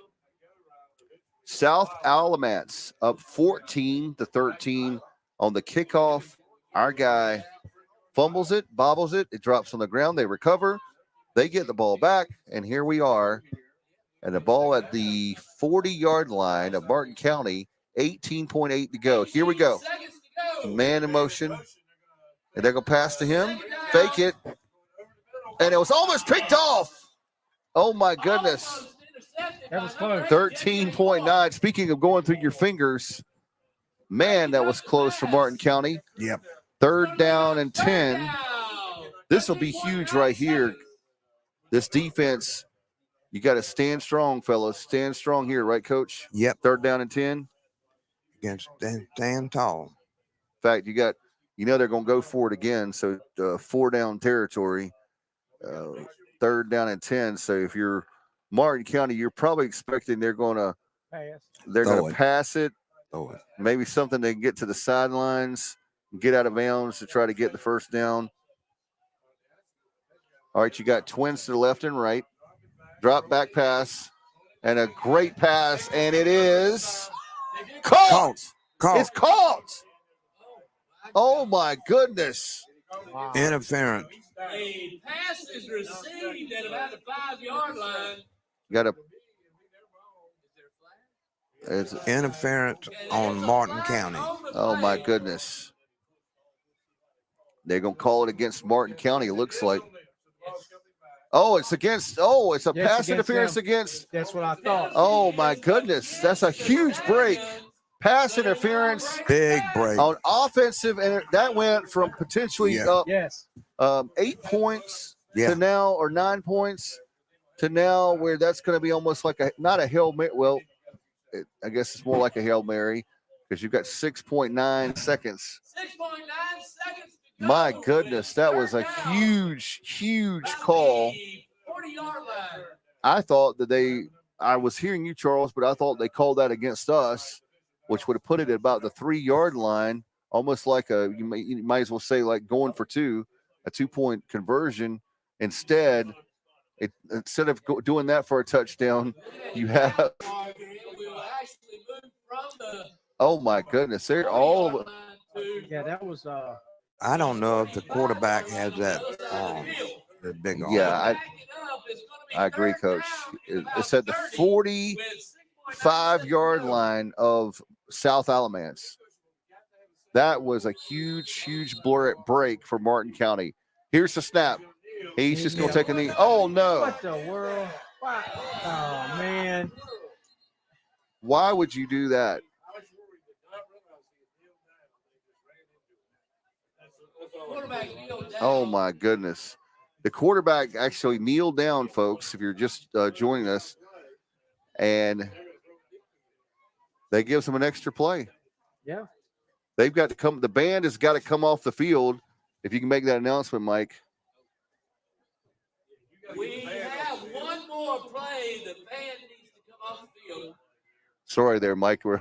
South Alamance up 14-13 on the kickoff. Our guy fumbles it, bobbles it. It drops on the ground. They recover. They get the ball back. And here we are And the ball at the 40-yard line of Martin County, 18.8 to go. Here we go. Man in motion. And they're going to pass to him. Fake it. And it was almost picked off. Oh, my goodness. That was close. 13.9. Speaking of going through your fingers, man, that was close for Martin County. Yep. 3rd down and 10. This will be huge right here. This defense, you got to stand strong, fellas. Stand strong here, right, Coach? Yep. 3rd down and 10. Against stand tall. In fact, they're going to go for it again. So 4-down territory, 3rd down and 10. So if you're Martin County, you're probably expecting they're going to pass it. Throw it. Maybe something they can get to the sidelines, get out of bounds to try to get the 1st down. All right, you got twins to the left and right. Drop back pass and a great pass, and it is caught. It's caught. Oh, my goodness. Wow. Interference. A pass is received at about the 5-yard line. It's Interference on Martin County. Oh, my goodness. They're going to call it against Martin County, it looks like. Oh, it's a pass interference against. That's what I thought. Oh, my goodness. That's a huge break. Pass interference. Big break. On offensive, and that went from potentially up Yes. 8 points to now, or 9 points to now, where that's going to be almost like not a Hail Mary. Well, I guess it's more like a Hail Mary because you've got 6.9 seconds. 6.9 seconds. My goodness, that was a huge, huge call. 40-yard line. I thought that I was hearing you, Charles, but I thought they called that against us, which would have put it at about the 3-yard line, almost like you might as well say like going for 2, a 2-point conversion. Instead of doing that for a touchdown, you have. Oh my goodness, they're all. Yeah, that was. I don't know if the quarterback has that arm, the big arm. Yeah, I agree, Coach. It's at the 45-yard line of South Alamance. That was a huge, huge break for Martin County. Here's the snap. He's just going to take a knee. Oh, no. What the world? Wow. Oh, man. Why would you do that? Oh, my goodness. The quarterback actually kneeled down, folks, if you're just joining us. And they gives him an extra play. Yeah. They've got to come. The band has got to come off the field. If you can make that announcement, Mike. We have one more play. The band needs to come off the field. Sorry there, Mike. We're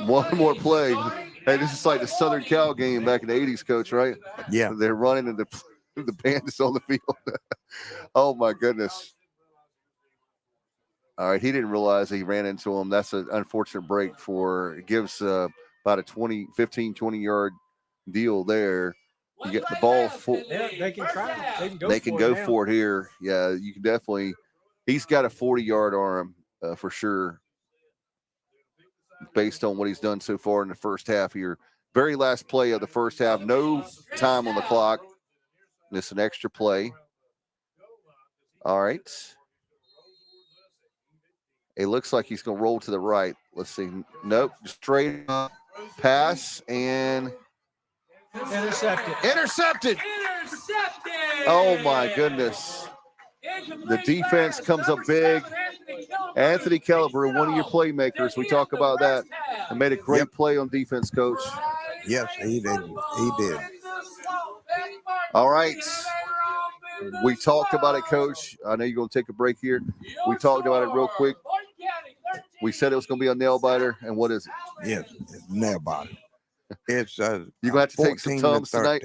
one more play. Hey, this is like the Southern Cal game back in the 80s, Coach, right? Yeah. They're running and the band is on the field. Oh, my goodness. All right, he didn't realize he ran into him. That's an unfortunate break it gives about a 15, 20-yard deal there. You get the ball full. Yeah, they can try. They can go for it here. Yeah, you can definitely. He's got a 40-yard arm for sure, based on what he's done so far in the first half here. Very last play of the first half. No time on the clock. It's an extra play. All right. It looks like he's going to roll to the right. Let's see. Nope. Straight up pass and Intercepted. Oh, my goodness. The defense comes up big. Anthony Caliber, one of your playmakers. We talk about that. And made a great play on defense, Coach. Yes, he did. He did. All right. We talked about it, Coach. I know you're going to take a break here. We talked about it real quick. We said it was going to be a nail biter, and what is it? Yes, it's nail biter. It's you're going to have to take some Tums tonight.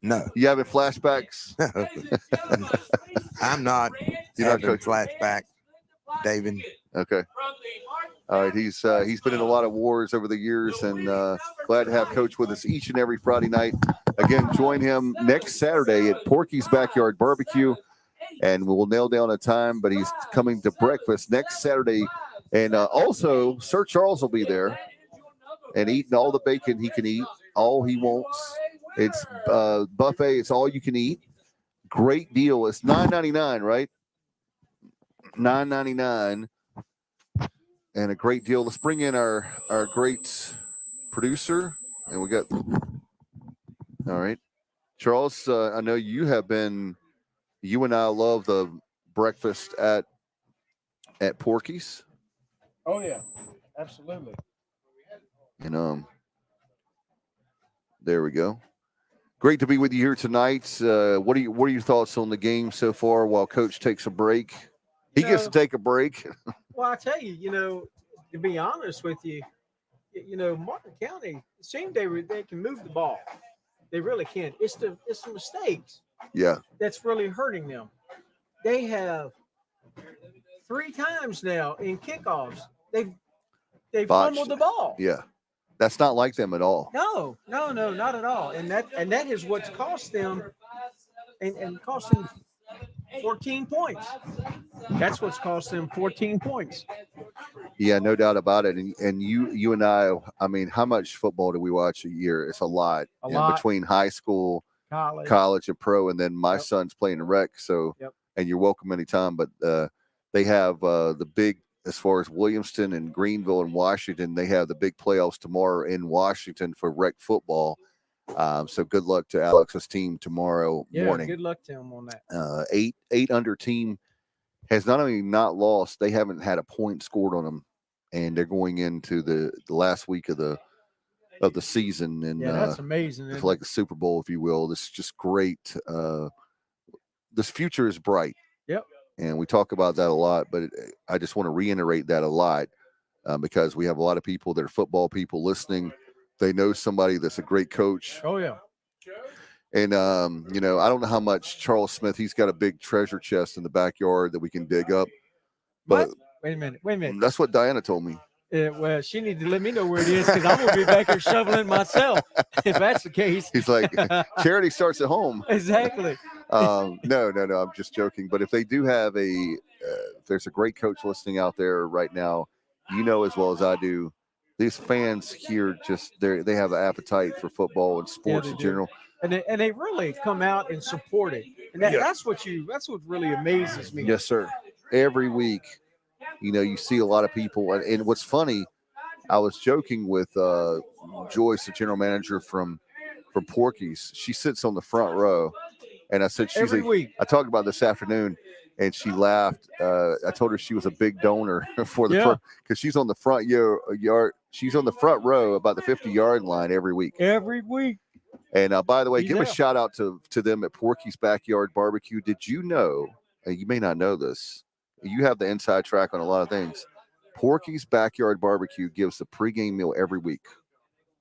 No, you having flashbacks? I'm not. You're not having flashbacks, David. Okay. All right. He's been in a lot of wars over the years, and glad to have Coach with us each and every Friday night. Again, join him next Saturday at Porky's Backyard Barbecue. and we'll nail down a time. But he's coming to breakfast next Saturday, and also Sir Charles will be there and eating all the bacon he can eat, all he wants. It's buffet. It's all you can eat. Great deal. It's $9.99, right? $9.99, and a great deal. Let's bring in our great producer, and we got. All right, Charles. I know you have been. You and I love the breakfast at Porky's. Oh yeah, absolutely. And there we go. Great to be with you here tonight. What are your thoughts on the game so far while Coach takes a break? He gets to take a break. Well, I tell you, to be honest with you, Martin County, it seemed they can move the ball. They really can. It's the mistakes. Yeah. That's really hurting them. They have 3 times now in kickoffs. They've fumbled the ball. Yeah. That's not like them at all. No, not at all. And that is what's cost them and cost them 14 points. That's what's cost them 14 points. Yeah, no doubt about it. And you and I mean, how much football do we watch a year? It's a lot. A lot. Between high school, college and pro, and then my son's playing rec. So, and you're welcome anytime. But they have the big, as far as Williamston and Greenville and Washington, they have the big playoffs tomorrow in Washington for rec football. So good luck to Alex's team tomorrow morning. Good luck to him on that. 8 under team has not only not lost, they haven't had a point scored on them, and they're going into the last week of the season. And that's amazing. It's like a Super Bowl, if you will. This is just great. This future is bright. Yep. And we talk about that a lot, but I just want to reiterate that a lot because we have a lot of people that are football people listening. They know somebody that's a great coach. Oh, yeah. And, I don't know how much Charles Smith, he's got a big treasure chest in the backyard that we can dig up. But Wait a minute. That's what Diana told me. Well, she needs to let me know where it is because I'm going to be back here shoveling myself if that's the case. He's like, charity starts at home. Exactly. No, I'm just joking. But if they do have if there's a great coach listening out there right now, as well as I do, these fans here they have an appetite for football and sports in general. And they really come out and support it. And that's what really amazes me. Yes, sir. Every week, you see a lot of people. And what's funny, I was joking with Joyce, the general manager from Porky's. She sits on the front row. And I said, every week. I talked about this afternoon, and she laughed. I told her she was a big donor for the because she's on the front yard. She's on the front row about the 50-yard line every week. Every week. And by the way, give a shout out to them at Porky's Backyard Barbecue. Did you know? You may not know this. You have the inside track on a lot of things. Porky's Backyard Barbecue gives the pregame meal every week.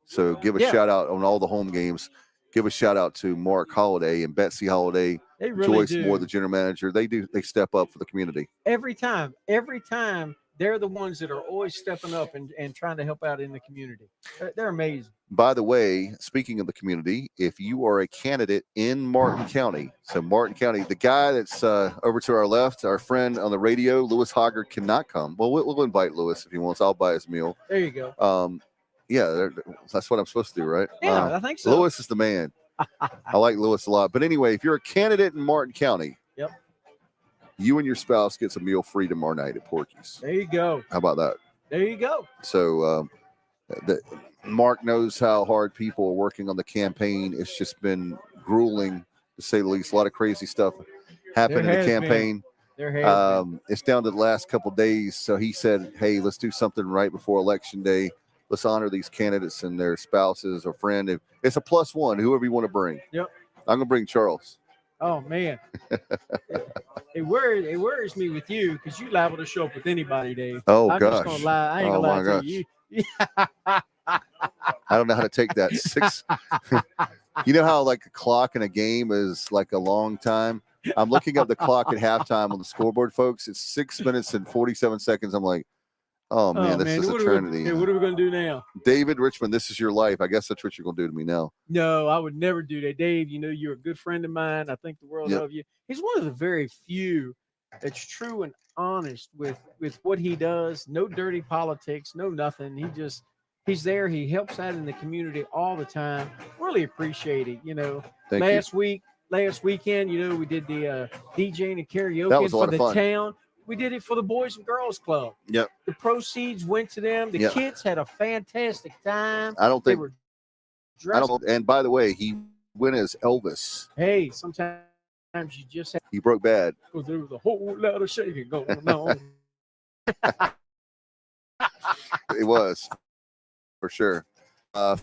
So give a shout out on all the home games. Give a shout out to Mark Holiday and Betsy Holiday. They really Joyce do. Moore, the general manager. They step up for the community. Every time, they're the ones that are always stepping up and trying to help out in the community. They're amazing. By the way, speaking of the community, if you are a candidate in Martin County, so Martin County, the guy that's over to our left, our friend on the radio, Lewis Hoggard, cannot come. Well, we'll invite Lewis if he wants. I'll buy his meal. There you go. Yeah, that's what I'm supposed to do, right? Yeah, I think so. Lewis is the man. I like Lewis a lot. But anyway, if you're a candidate in Martin County, you and your spouse gets a meal free tomorrow night at Porky's. There you go. How about that? There you go. So Mark knows how hard people are working on the campaign. It's just been grueling, to say the least. A lot of crazy stuff happened in the campaign. It's down to the last couple of days. So he said, hey, let's do something right before Election Day. Let's honor these candidates and their spouses or friend. It's a +1, whoever you want to bring. Yep. I'm going to bring Charles. Oh, man. It worries me with you because you're liable to show up with anybody, Dave. Oh, I'm gosh. just going to lie. I ain't going to lie to you. I don't know how to take that. 6. You know how like a clock in a game is like a long time? I'm looking at the clock at halftime on the scoreboard, folks. It's 6 minutes and 47 seconds. I'm like, Oh man, this is eternity. What are we going to do now? David Richmond, this is your life. I guess that's what you're going to do to me now. No, I would never do that. Dave, you're a good friend of mine. I think the world of you. He's one of the very few that's true and honest with what he does. No dirty politics, no nothing. He's there. He helps out in the community all the time. Really appreciate it. Last weekend, we did the DJing and karaoke for the town. We did it for the Boys and Girls Club. Yep. The proceeds went to them. The kids had a fantastic time. They were dressed. And by the way, he went as Elvis. Hey, sometimes you just have he broke bad. Because there was a whole lot of shaking going on. It was, for sure. The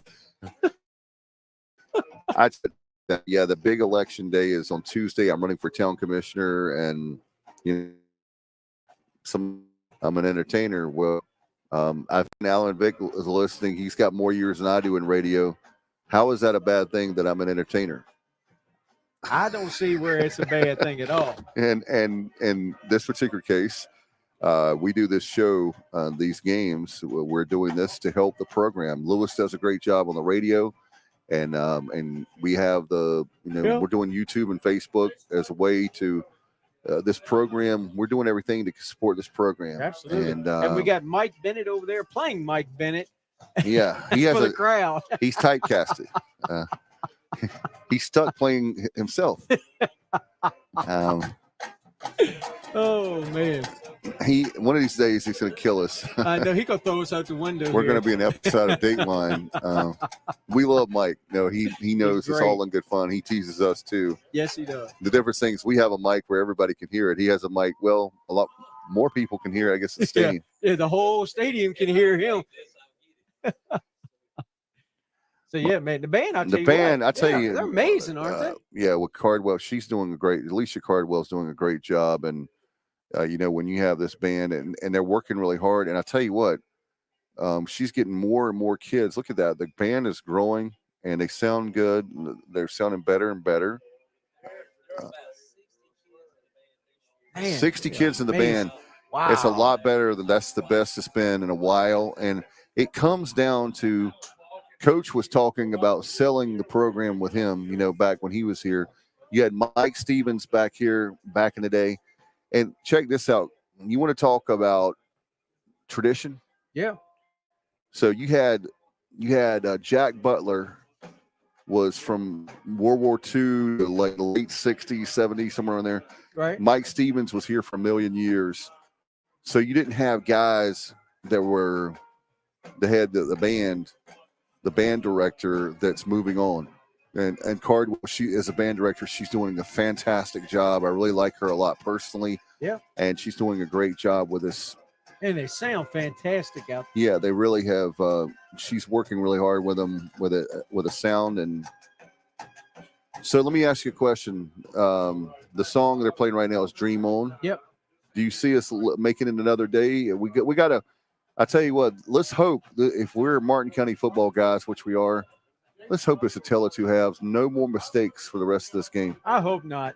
big election day is on Tuesday. I'm running for town commissioner, and I'm an entertainer. Well, I think Alan Vick is listening. He's got more years than I do in radio. How is that a bad thing that I'm an entertainer? I don't see where it's a bad thing at all. And in this particular case, we do this show, these games. We're doing this to help the program. Lewis does a great job on the radio, and we have we're doing YouTube and Facebook as a way to. This program, we're doing everything to support this program. Absolutely. And we got Mike Bennett over there playing Mike Bennett. Yeah, he has for the crowd. He's typecasted. He's stuck playing himself. Oh man. One of these days he's gonna kill us. I know he's gonna throw us out the window. We're gonna be an episode of Dateline. We love Mike. No, he knows it's all in good fun. He teases us too. Yes, he does. The difference things, we have a mic where everybody can hear it. He has a mic. Well, a lot more people can hear it, I guess, the stadium. Yeah, the whole stadium can hear him. So yeah, man, the band. I tell you, they're amazing, aren't they? Yeah, with Cardwell, she's doing Alicia Cardwell's doing a great job, and when you have this band and they're working really hard, and I tell you what, she's getting more and more kids. Look at that, the band is growing, and they sound good. They're sounding better and better. 60 kids in the band. Wow, it's a lot better than that's the best it's been in a while, and it comes down to. Coach was talking about selling the program with him, back when he was here. You had Mike Stevens back here back in the day. And check this out. You want to talk about tradition? Yeah. So you had Jack Butler was from World War II to like the late 60s, 70s, somewhere in there. Right. Mike Stevens was here for a million years. So you didn't have guys that were the head of the band director that's moving on. And Cardwell, she is a band director. She's doing a fantastic job. I really like her a lot personally. Yeah. And she's doing a great job with this. And they sound fantastic out there. Yeah, they really have. She's working really hard with them with a sound. And so let me ask you a question. The song they're playing right now is Dream On. Yep. Do you see us making it another day? We got to. I tell you what, let's hope that if we're Martin County football guys, which we are, let's hope it's a tale of two halves. No more mistakes for the rest of this game. I hope not.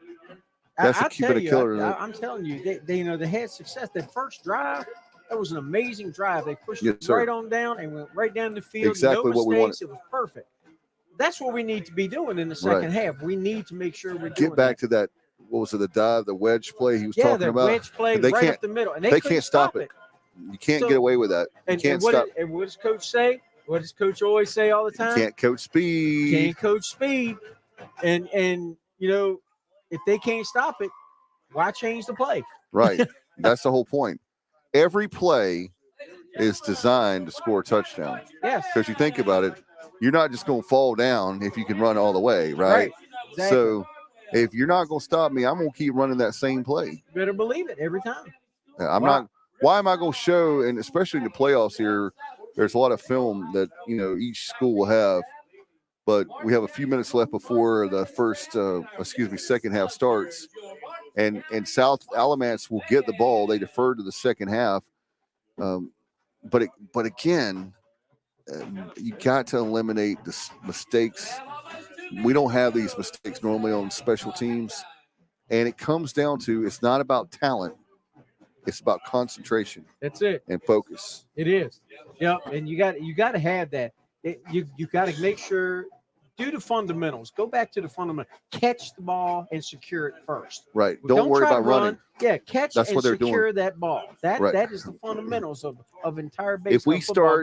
That's a killer. I'm telling you, they had success. That first drive, that was an amazing drive. They pushed it right on down and went right down the field. Exactly no what we wanted. It was perfect. That's what we need to be doing in the second half. We need to make sure we're get back to that. What was it? The dive, the wedge play he was talking about. Yeah, the wedge play right up the middle, and they can't stop it. You can't get away with that. You can't stop. And what does Coach say? What does Coach always say all the time? You can't coach speed. Can't coach speed. And if they can't stop it, why change the play? Right. That's the whole point. Every play is designed to score a touchdown. Yes. Because you think about it, you're not just going to fall down if you can run all the way, right? Exactly. So if you're not going to stop me, I'm going to keep running that same play. You better believe it every time. I'm not. Why am I going to show, and especially in the playoffs here, there's a lot of film that, each school will have, but we have a few minutes left before the second half starts. And South Alamance will get the ball. They defer to the second half. But again, you got to eliminate the mistakes. We don't have these mistakes normally on special teams. And it comes down to, it's not about talent. It's about concentration That's it. and focus. It is. Yeah, and you got to have that. You got to make sure, do the fundamentals. Go back to the fundamentals. Catch the ball and secure it first. Right. Don't worry try to about running. Yeah, catch That's and what they're secure doing. that ball. That Right. that is the fundamentals of entire baseball.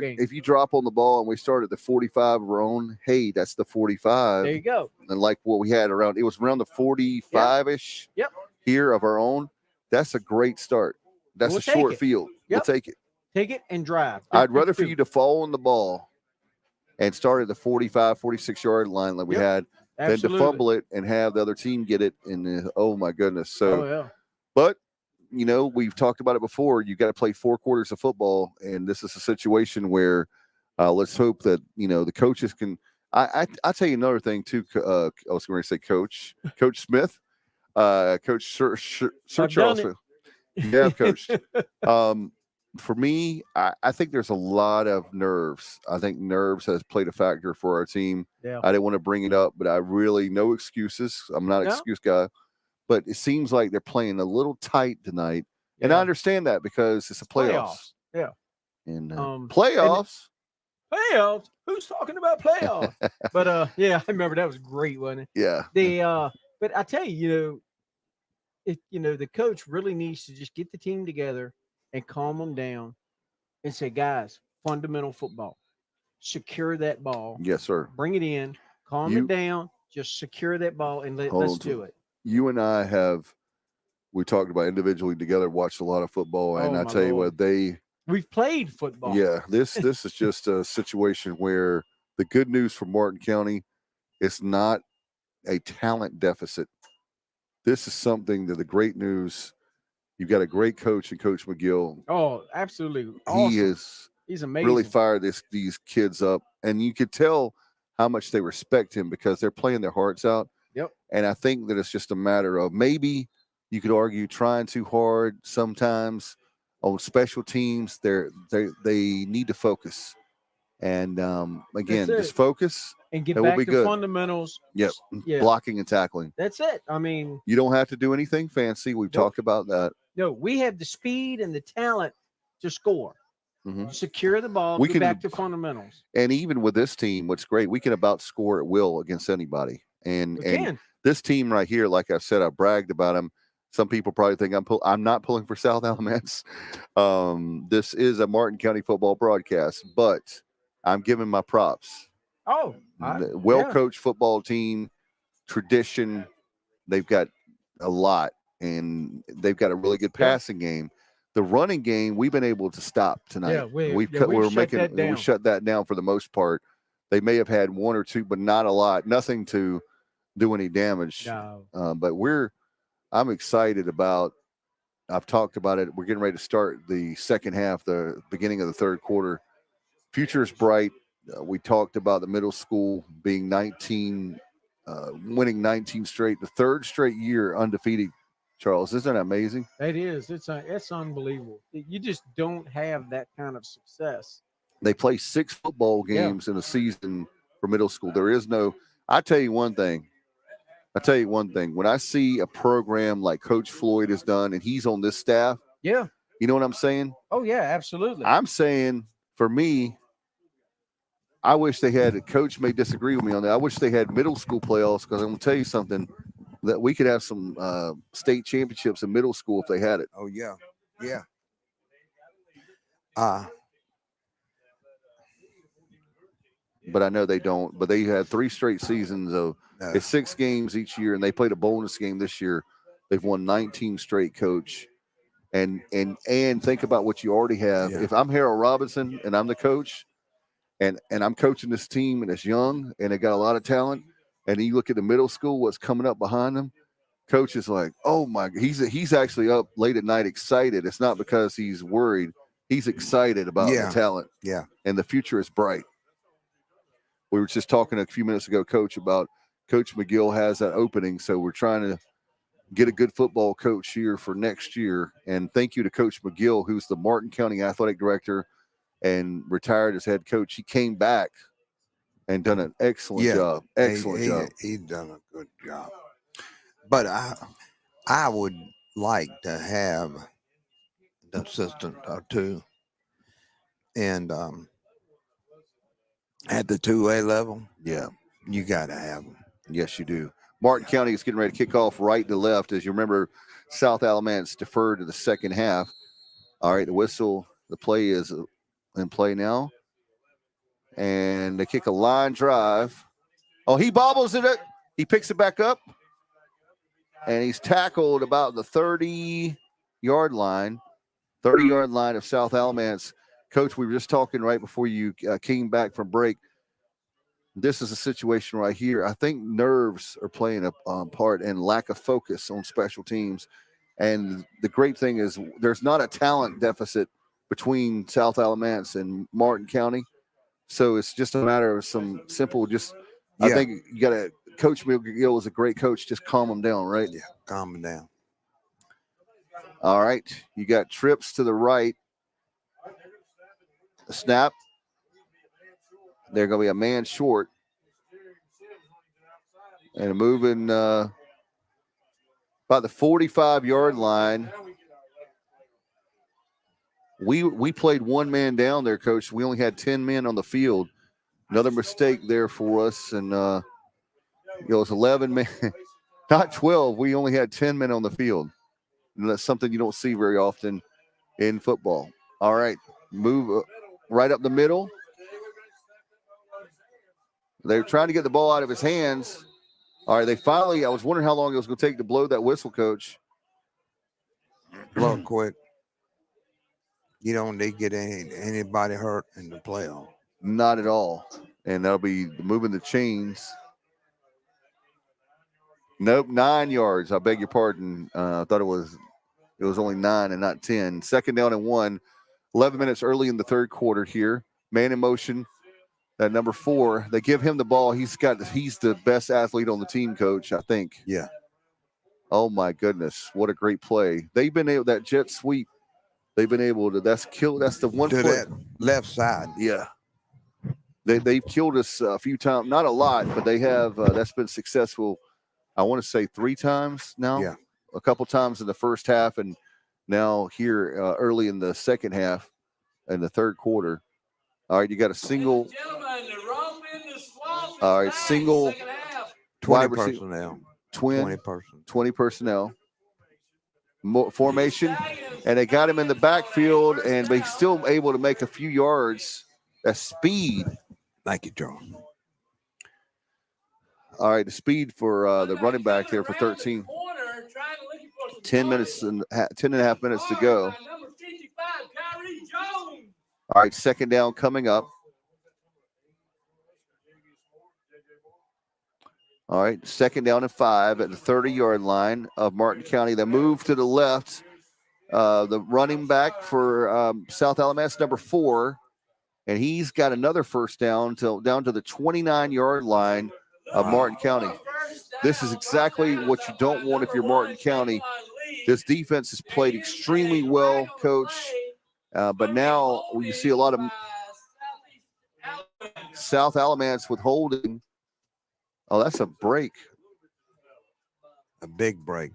If you drop on the ball and we start at the 45 of our own, hey, that's the 45. There you go. And like what we had around, it was around the 45-ish here of our own. That's a great start. That's a short field. We'll take it. Take it and drive. I'd rather for you to fall on the ball and start at the 45, 46-yard line like we had than to fumble it and have the other team get it. And oh, my goodness. So, but, you know, we've talked about it before. You got to play 4 quarters of football, and this is a situation where let's hope that, you know, the coaches can – I'll tell you another thing, too. I was going to say Coach Smith, Coach Sir Charles. Yeah, Coach. For me, I think there's a lot of nerves. I think nerves has played a factor for our team. Yeah. I didn't want to bring it up, but I really, no excuses. I'm not an excuse guy. But it seems like they're playing a little tight tonight. Yeah. And I understand that because it's a playoffs. Yeah. And playoffs. Playoffs? Who's talking about playoffs? But yeah, I remember that was great, wasn't it? Yeah. But I tell you, the coach really needs to just get the team together and calm them down and say, guys, fundamental football. Secure that ball. Yes, sir. Bring it in, calm it down, just secure that ball, and let's do it. You and I we talked about individually together, watched a lot of football, and I tell you what, we've played football. Yeah, this is just a situation where the good news for Martin County is not a talent deficit. This is something that the great news. You've got a great coach in Coach McGill. Oh, absolutely. Awesome. He's amazing. Really fired these kids up. And you could tell how much they respect him because they're playing their hearts out. Yep. And I think that it's just a matter of maybe you could argue trying too hard sometimes on special teams. They need to focus. And again, just focus. And get back to fundamentals. Yep. Yeah. Blocking and tackling. That's it. I mean, you don't have to do anything fancy. We've talked about that. No, we have the speed and the talent to score. Mm-hmm. Secure the ball. Get back to fundamentals. And even with this team, what's great, we can about score at will against anybody. And this team right here, like I said, I bragged about them. Some people probably think I'm not pulling for South Alamance. This is a Martin County football broadcast, but I'm giving my props. Oh, well-coached football team, tradition. They've got a lot, and they've got a really good passing game. The running game, we've been able to stop tonight. Yeah, we shut that down for the most part. They may have had one or two, but not a lot. Nothing to do any damage. No. But I'm excited about. I've talked about it. We're getting ready to start the second half, the beginning of the third quarter. Future is bright. We talked about the middle school being winning 19 straight, the third straight year undefeated. Charles, isn't that amazing? It is. It's unbelievable. You just don't have that kind of success. They play 6 football games in a season for middle school. There is no. I tell you one thing. When I see a program like Coach Floyd has done, and he's on this staff. Yeah. You know what I'm saying? Oh yeah, absolutely. I'm saying for me, I wish they had. Coach may disagree with me on that. I wish they had middle school playoffs because I'm going to tell you something. That we could have some state championships in middle school if they had it. Oh, yeah. Yeah. But I know they don't. But they had 3 straight seasons of it's 6 games each year, and they played a bonus game this year. They've won 19 straight, Coach. And think about what you already have. Yeah. If I'm Harold Robinson and I'm the coach, and I'm coaching this team and it's young and they got a lot of talent, and you look at the middle school, what's coming up behind them, coach is like, oh my, he's actually up late at night excited. It's not because he's worried. He's excited about the talent. Yeah. And the future is bright. We were just talking a few minutes ago, Coach, about Coach McGill has that opening. So we're trying to get a good football coach here for next year. And thank you to Coach McGill, who's the Martin County Athletic Director and retired as head coach. He came back and done an excellent job. Excellent job. He's done a good job. But I would like to have assistant or two. And at the 2A level, Yeah. you got to have them. Yes, you do. Martin County is getting ready to kick off right to left. As you remember, South Alamance deferred to the second half. All right, the whistle, the play is in play now. And they kick a line drive. Oh, he bobbles it. He picks it back up. And he's tackled about the 30-yard line. 30-yard line of South Alamance. Coach, we were just talking right before you came back from break. This is a situation right here. I think nerves are playing a part and lack of focus on special teams. And the great thing is there's not a talent deficit between South Alamance and Martin County. So it's just a matter of some simple I think you got to – Coach McGill is a great coach. Just calm them down, right? Yeah, calm them down. All right. You got trips to the right. A snap. They're going to be a man short. And moving about the 45-yard line. We played one man down there, Coach. We only had 10 men on the field. Another mistake there for us. And it was 11 men, not 12. We only had 10 men on the field. And that's something you don't see very often in football. All right. Move right up the middle. They're trying to get the ball out of his hands. All right, I was wondering how long it was going to take to blow that whistle, Coach. Blow it quick. You don't need to get anybody hurt in the playoff. Not at all. And that'll be moving the chains. Nope, 9 yards. I beg your pardon. I thought it was only 9 and not 10. Second down and 1. 11 minutes early in the third quarter here. Man in motion. That number 4, they give him the ball. He's the best athlete on the team, Coach, I think. Yeah. Oh my goodness, what a great play! They've been able that jet sweep. They've been able to. That's the one to foot that left side. Yeah. They've killed us a few times, not a lot, but they have. That's been successful. I want to say 3 times now. Yeah. A couple times in the first half, and now here early in the second half, in the third quarter. All right, you got a single. All right, single. 20 personnel. 20 personnel. Formation, and they got him in the backfield, and he's still able to make a few yards. That's speed. Thank you, Joe. All right, the speed for the running back there for 13. 10 and a half minutes to go. All right, second down coming up. All right, second down and 5 at the 30-yard line of Martin County. They move to the left. The running back for South Alamance, number 4, and he's got another first down down to the 29-yard line of Martin County. This is exactly what you don't want if you're Martin County. This defense has played extremely well, Coach, but now you see a lot of South Alamance with holding. Oh, that's a break. A big break.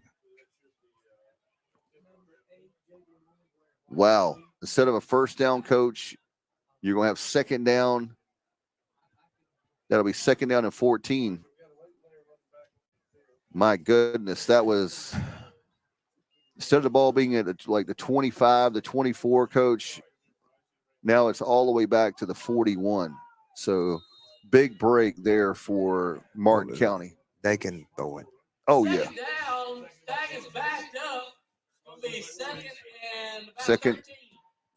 Wow. Instead of a first down, Coach, you're going to have second down. That'll be second down and 14. My goodness, that was instead of the ball being at the 25, the 24, Coach, now it's all the way back to the 41. So big break there for Martin County. They can throw it. Oh, yeah. Down, Stag is backed up. It'll be second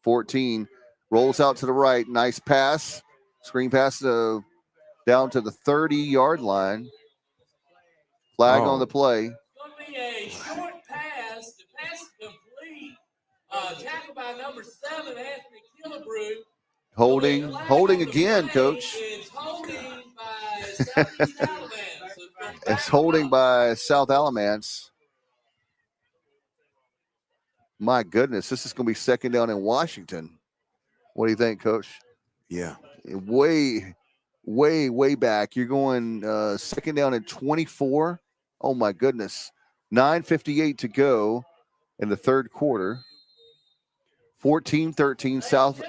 14. Rolls out to the right. Nice pass. Screen pass down to the 30-yard line. Flag on the play. It's going to be a short pass. The pass is complete. Tackled by number 7, Anthony Killebrew. Holding again, Coach. It's holding by Southeast Alamance. It's holding by South Alamance. My goodness, this is going to be second down in Washington. What do you think, Coach? Yeah. Way back. You're going second down and 24. Oh, my goodness. 9:58 to go in the third quarter. 14-13 South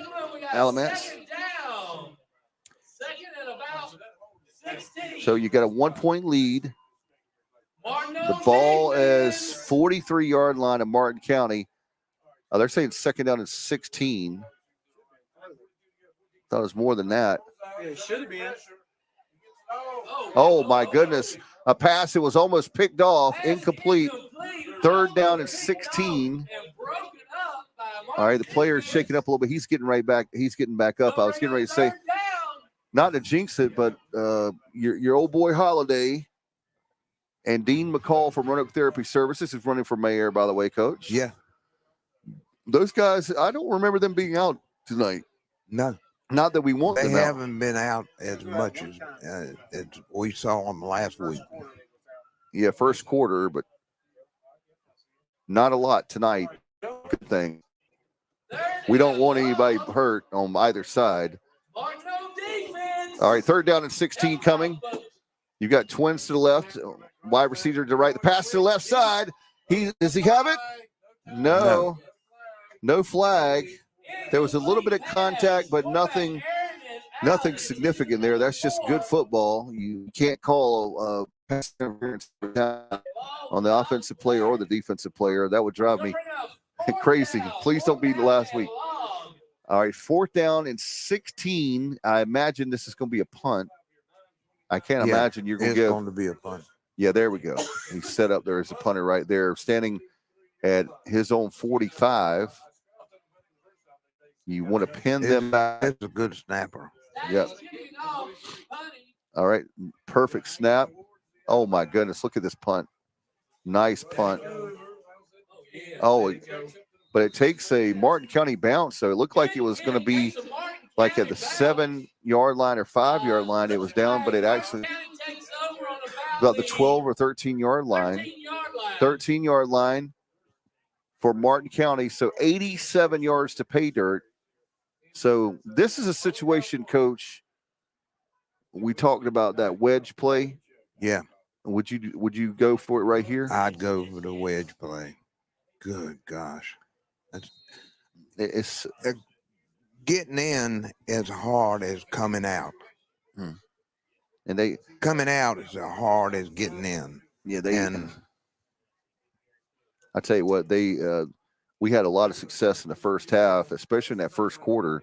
Alamance. Second down. Second and about 16. So you got a 1-point lead. Martin The ball is 43-yard line of Martin County. They're saying second down and 16. Thought it was more than that. It should have been. Oh, my goodness. A pass that was almost picked off, incomplete. Third down and 16. All right, the player's shaking up a little bit. He's getting right back. He's getting back up. I was getting ready to say, not to jinx it, but your old boy Holiday and Dean McCall from Roanoke Therapy Services is running for mayor, by the way, Coach. Yeah. Those guys, I don't remember them being out tonight. No. Not that we want They them out. haven't been out as much as we saw them last week. Yeah, first quarter, but not a lot tonight. Good thing. We don't want anybody hurt on either side. All right, third down and 16 coming. You got twins to the left, wide receiver to the right. The pass to the left side. Does he have it? No. No flag. There was a little bit of contact, but nothing significant there. That's just good football. You can't call a pass interference on the offensive player or the defensive player. That would drive me crazy. Please don't be the last week. All right, fourth down and 16. I imagine this is going to be a punt. I can't imagine you're going to give. It's going to be a punt. Yeah, there we go. He's set up there as a punter right there, standing at his own 45. You want to pin them back. It's a good snapper. Yep. All right, perfect snap. Oh, my goodness, look at this punt. Nice punt. Oh, but it takes a Martin County bounce, so it looked like it was going to be like at the 7-yard line or 5-yard line. It was down, but it actually about the 12 or 13-yard line. 13-yard line for Martin County, so 87 yards to pay dirt. So this is a situation, Coach. We talked about that wedge play. Yeah. Would you go for it right here? I'd go for the wedge play. Good gosh. It's getting in as hard as coming out. And they coming out is as hard as getting in. Yeah, I tell you what, we had a lot of success in the first half, especially in that first quarter.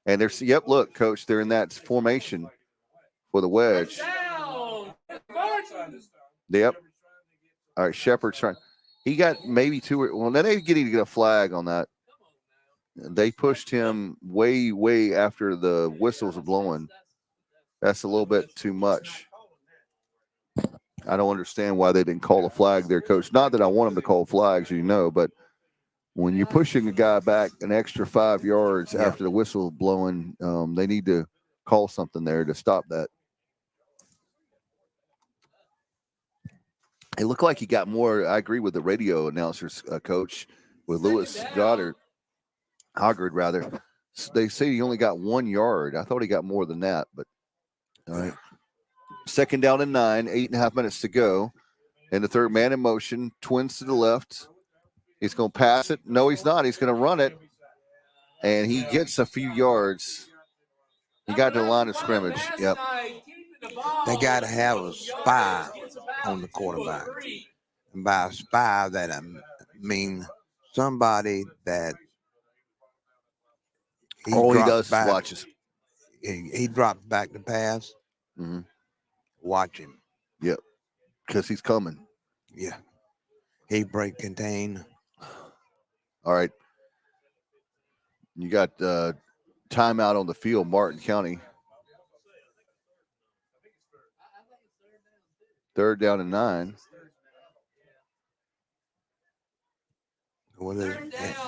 And look, Coach, they're in that formation for the wedge. Yep. All right, Shepard's trying. He got maybe they're getting to get a flag on that. They pushed him way, way after the whistles were blowing. That's a little bit too much. I don't understand why they didn't call a flag there, Coach. Not that I want them to call flags, but when you're pushing a guy back an extra 5 yards after the whistle blowing, they need to call something there to stop that. It looked like he got more. I agree with the radio announcers, Coach, with Lewis Hoggard, rather. They say he only got 1 yard. I thought he got more than that, but all right. Second down and 9, 8.5 minutes to go. And the third man in motion, twins to the left. He's going to pass it. No, he's not. He's going to run it. And he gets a few yards. He got to the line of scrimmage. Yep. They got to have a spy on the quarterback. And by a spy, that I mean somebody that all he does is watches. He drops back the pass. Mm-hmm. Watch him. Yep. Because he's coming. Yeah. He break contain. All right. You got timeout on the field, Martin County. Third down and 9. Well,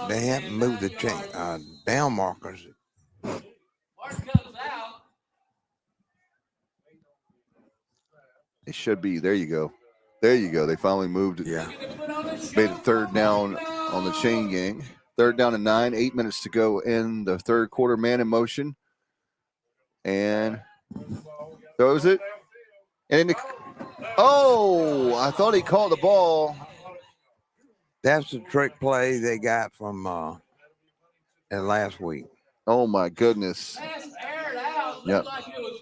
they haven't moved the down markers. It should be. There you go. There you go. They finally moved it. Yeah. Made it third down on the chain gang. Third down and 9. 8 minutes to go in the third quarter. Man in motion. And throws it. And I thought he caught the ball. That's the trick play they got from last week. Oh my goodness. Pass aired out. Looked Yep. like it was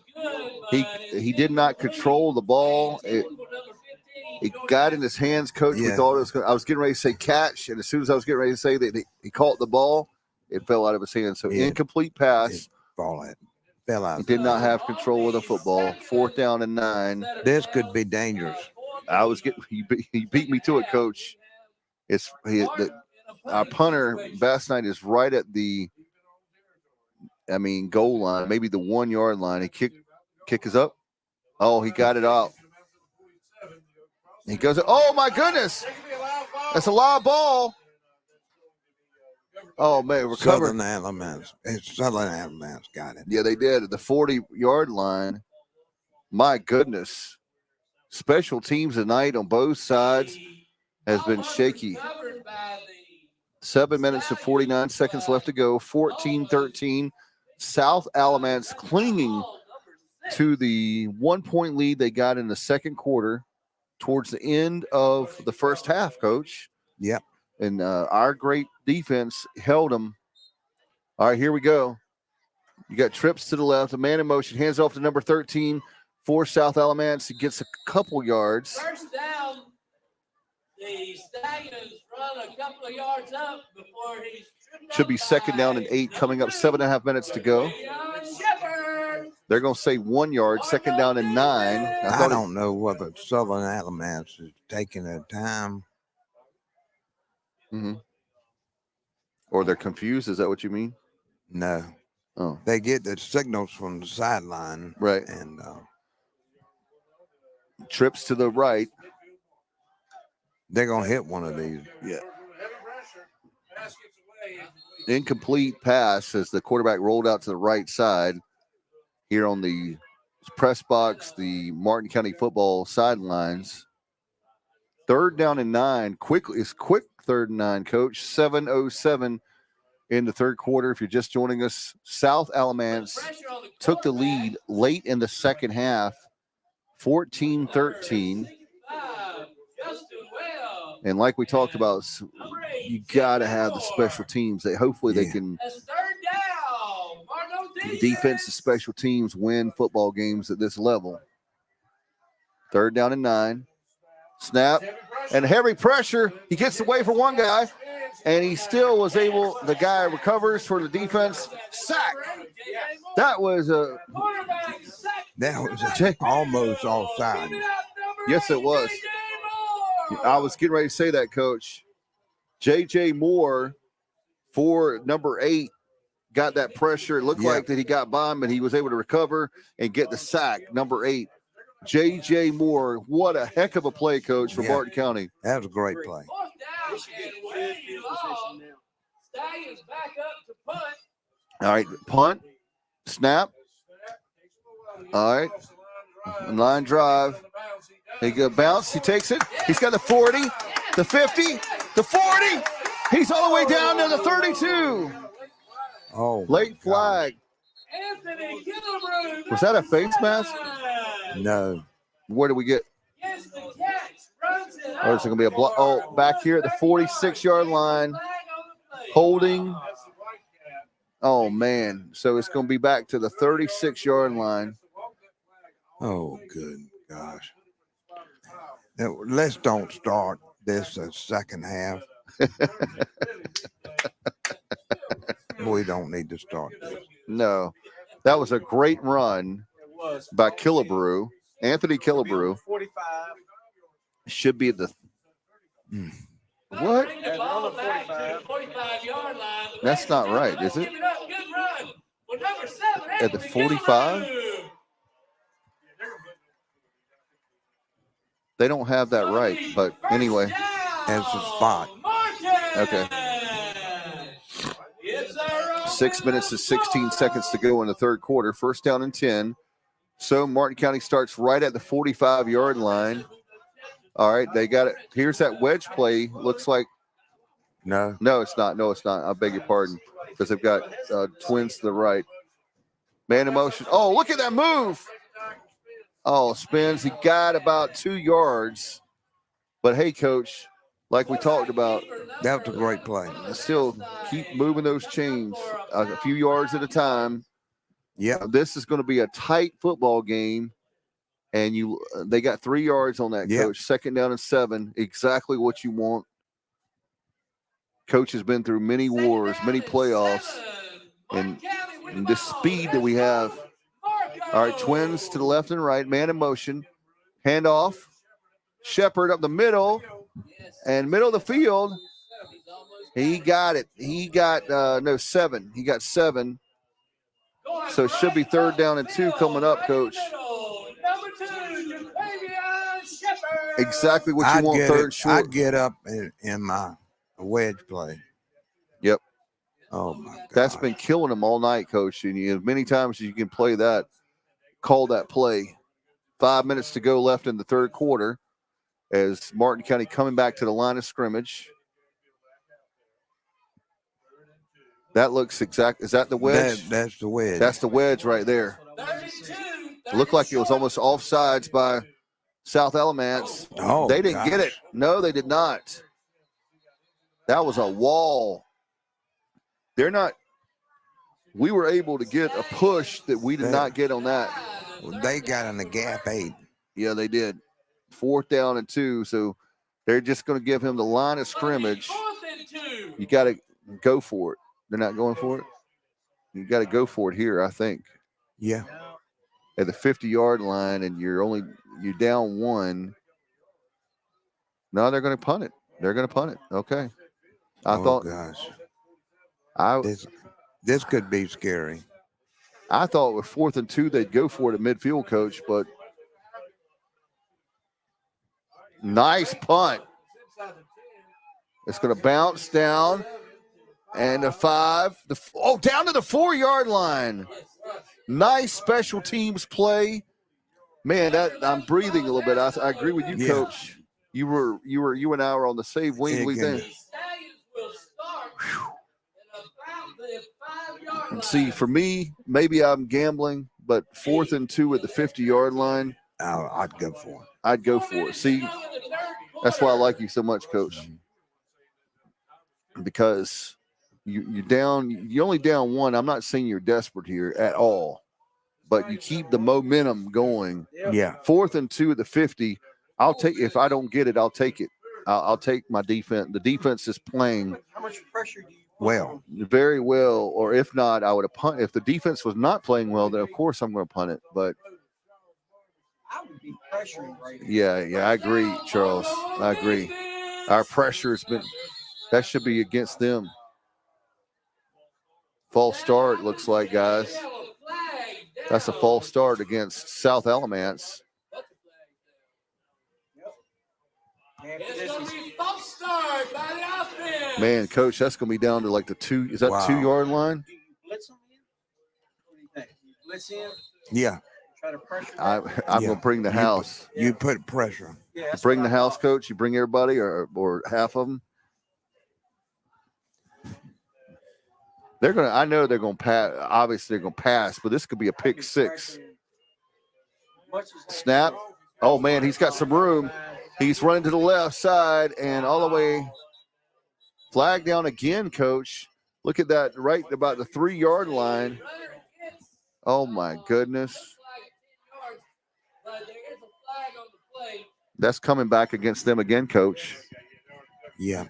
good, He did not control the ball. It got in his hands, Coach. We Yeah. thought it was I was getting ready to say catch, and as soon as I was getting ready to say that he caught the ball, it fell out of his hands. So Yeah. incomplete pass. It fell out. He did not have control of the football. 4th down and 9. This could be dangerous. I was getting he beat me to it, Coach. Our punter Bass Knight is right at the goal line, maybe the 1 yard line. He kick is up. Oh, he got it out. He goes, oh my goodness. That's a live ball. Oh man, recovered. Southern Alamance. Southern Alamance got it. Yeah, they did at the 40-yard line. My goodness. Special teams tonight on both sides has been shaky. 7 minutes and 49 seconds left to go. 14-13. South Alamance clinging to the 1-point lead they got in the second quarter towards the end of the first half, Coach. Yep. And our great defense held them. All right, here we go. You got trips to the left, a man in motion, hands off to number 13 for South Alamance. He gets a couple yards. First down. The Stallions run a couple of yards up before he's Should be 2nd down and 8 coming up, 7.5 minutes to go. They're going to say 1 yard, 2nd down and 9. I don't know whether Southern Alamance is taking their time. Mm-hmm. Or they're confused. Is that what you mean? No. Oh, They get the signals from the sideline. right. And Trips to the right. they're going to hit one of these. Yeah. Incomplete pass as the quarterback rolled out to the right side here on the press box, the Martin County football sidelines. 3rd down and 9. Quick 3rd and 9, Coach. 7:07 in the third quarter. If you're just joining us, South Alamance took the lead late in the second half, 14-13. And like we talked about, you got to have the special teams. Hopefully they can. Defense and special teams win football games at this level. 3rd down and 9. Snap and heavy pressure. He gets away from one guy, and he still was able. The guy recovers for the defense. Sack. That was almost offside. Yes, it was. I was getting ready to say that, Coach. J.J. Moore for number 8 got that pressure. It looked like that he got by him, but he was able to recover and get the sack. Number 8, J.J. Moore. What a heck of a play, Coach, for Martin County. That was a great play. All right, punt, snap. All right, line drive. He got bounce. He takes it. He's got the 40, the 50, the 40. He's all the way down to the 32. Oh, late flag. Was that a face mask? No. Where do we get? Or is it going to be a block? Oh, back here at the 46-yard line. Holding. Oh, man. So it's going to be back to the 36-yard line. Oh, good gosh. Now, let's don't start this second half. We don't need to start this. No. That was a great run by Killebrew. Anthony Killebrew. 45. Should be at the what? That's not right, is it? At the 45? They don't have that right, but anyway. As a spot. Okay. 6 minutes and 16 seconds to go in the third quarter. 1st down and 10. So Martin County starts right at the 45-yard line. All right, they got it. Here's that wedge play. Looks like no, it's not. No, it's not. I beg your pardon, because they've got twins to the right. Man in motion. Oh, look at that move. Oh, spins. He got about 2 yards. But hey, Coach, like we talked about, That was a great play. Still keep moving those chains a few yards at a time. Yep. This is going to be a tight football game, and they got 3 yards on that, Yep. Coach. 2nd down and 7, exactly what you want. Coach has been through many wars, many playoffs, and this speed that we have. All right, Twins to the left and right, man in motion, handoff, Shepard up the middle, and middle of the field. He got it. He got 7. He got 7. So it should be 3rd down and 2 coming up, Coach. Exactly what you want, 3rd and short. I'd get up in my wedge play. Yep. Oh, my God. That's been killing them all night, Coach. And as many times as you can play that, call that play. 5 minutes to go left in the 3rd quarter as Martin County coming back to the line of scrimmage. That looks exact. Is that the wedge? That's the wedge. That's the wedge right there. It looked like it was almost offsides by South Alamance. Oh, they didn't get it. No, they did not. That was a wall. They're not. We were able to get a push that we did not get on that. Well, they got in the gap 8. Yeah, they did. 4th down and 2. So they're just going to give him the line of scrimmage. You got to go for it. They're not going for it. You got to go for it here, I think. Yeah. At the 50-yard line, and you're down 1. No, they're going to punt it. They're going to punt it. Okay. Gosh. This could be scary. I thought with 4th and 2 they'd go for it at midfield, Coach, but nice punt. It's going to bounce down. And a 5. Down to the 4-yard line. Nice special teams play. Man, I'm breathing a little bit. I agree with you, Coach. You and I were on the same wavelength then. See, for me, maybe I'm gambling, but 4th and 2 at the 50-yard line. I'd go for it. I'd go for it. See, that's why I like you so much, Coach. Because you're only down 1. I'm not saying you're desperate here at all, but you keep the momentum going. Yeah. 4th and 2 at the 50. I'll take, if I don't get it, I'll take it. I'll take my defense. The defense is playing. How much pressure do you well? Very well. Or if not, I would have punt. If the defense was not playing well, then of course I'm going to punt it. But I would be pressuring right now. yeah, I agree, Charles. I agree. Our pressure has been. That should be against them. False start, looks like, guys. That's a false start against South Alamance. Man, Coach, that's going to be down to like the 2. Is that 2-yard line? Blitz them in? What do you think? You blitz in? Yeah. Try to pressure. I'm going to bring the house. You put pressure. Yeah, bring the house, Coach. You bring everybody or half of them. I know they're going to pass. Obviously, they're going to pass, but this could be a pick 6. Snap. Oh, man, he's got some room. He's running to the left side and all the way. Flag down again, Coach. Look at that, right about the 3-yard line. Oh, my goodness. That's coming back against them again, Coach. Yeah.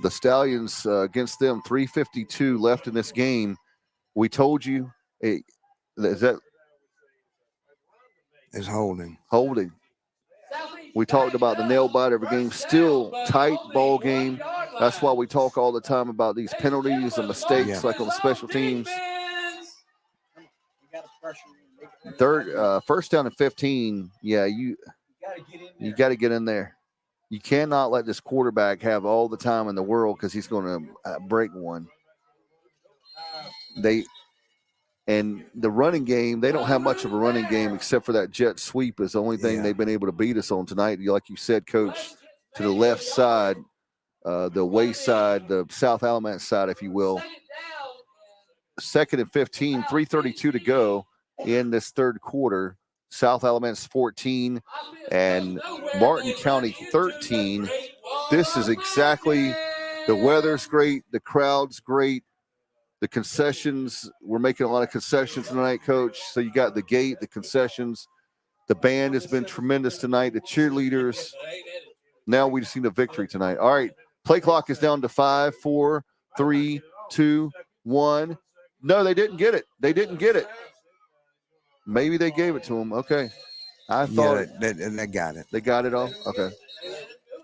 The Stallions against them, 3:52 left in this game. We told you, is that is holding. Holding. We talked about the nail biter of a game, still tight ball game. That's why we talk all the time about these penalties and mistakes, like on special teams. First down and 15. Yeah, you got to get in there. You cannot let this quarterback have all the time in the world because he's going to break one. And the running game, they don't have much of a running game except for that jet sweep is the only thing they've been able to beat us on tonight. Like you said, Coach, to the left side, the away side, the South Alamance side, if you will. 2nd and 15, 3:32 to go. in this third quarter. South Alamance 14 and Martin County 13. This is exactly, the weather's great, the crowd's great, the concessions, we're making a lot of concessions tonight, Coach. So you got the gate, the concessions, the band has been tremendous tonight, the cheerleaders. Now we've seen a victory tonight. All right, play clock is down to 5, 4, 3, 2, 1. No, they didn't get it. They didn't get it. Maybe they gave it to them. Okay. I thought they got it. They got it all? Okay.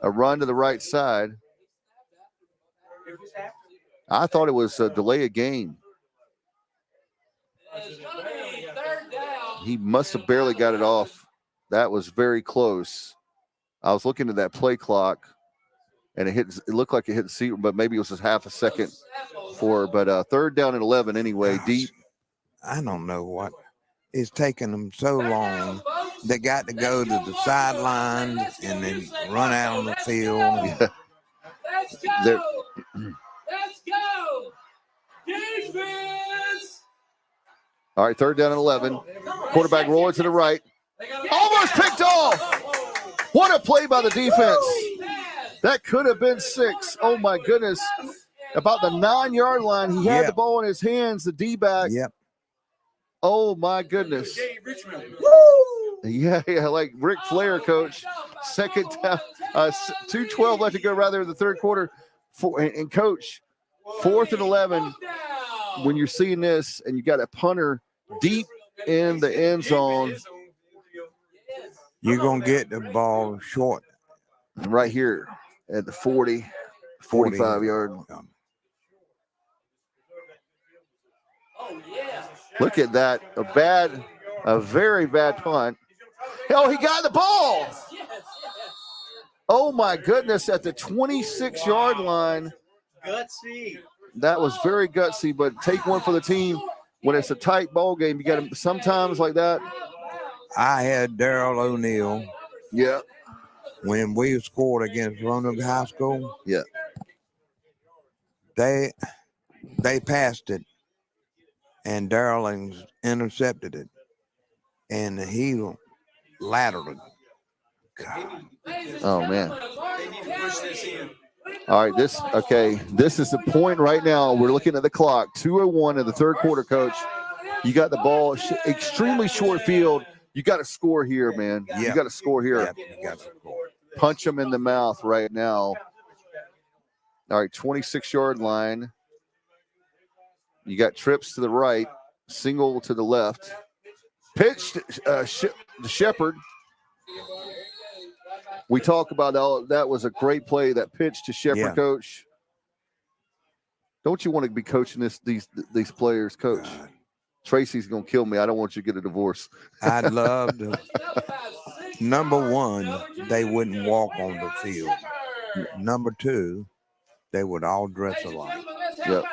A run to the right side. I thought it was a delay of game. He must have barely got it off. That was very close. I was looking at that play clock, and it looked like it hit the seat, but maybe it was just half a second for. But third down and 11 anyway, Gosh, deep. I don't know what. It's taking them so long. They got to go to the sideline and then run out on the field. Yeah. Let's go. Let's go. Defense. All right, third down and 11. Quarterback rolling to the right. Almost picked off. What a play by the defense. That could have been 6. Oh, my goodness. About the 9-yard line, he had the ball in his hands, the D-back. Yep. Oh, my goodness. Yeah, like Ric Flair, Coach. Second down, 2:12 left to go, rather, in the third quarter. And Coach, 4th and 11, when you're seeing this and you got a punter deep in the end zone. You're going to get the ball short. Right here at the 40, 45-yard. Look at that. A very bad punt. Oh, he got the ball. Oh, my goodness, at the 26-yard line. Gutsy. That was very gutsy, but take one for the team. When it's a tight ball game, you got to sometimes like that. I had Daryl O'Neill. Yeah. When we scored against Roanoke High School. Yeah. They passed it, and Daryl intercepted it, and he laterally. God. Oh, man. All right, this is the point right now. We're looking at the clock. 2:01 in the third quarter, Coach. You got the ball, extremely short field. You got to score here, man. Yeah. You got to score here. Yeah, you got to score. Punch him in the mouth right now. All right, 26-yard line. You got trips to the right, single to the left. Pitch to Shepard. We talk about that was a great play, that pitch to Shepard, Coach. Don't you want to be coaching these players, Coach? God. Tracy's going to kill me. I don't want you to get a divorce. I'd love to. Number one, they wouldn't walk on the field. Number two, they would all dress alike. Yep.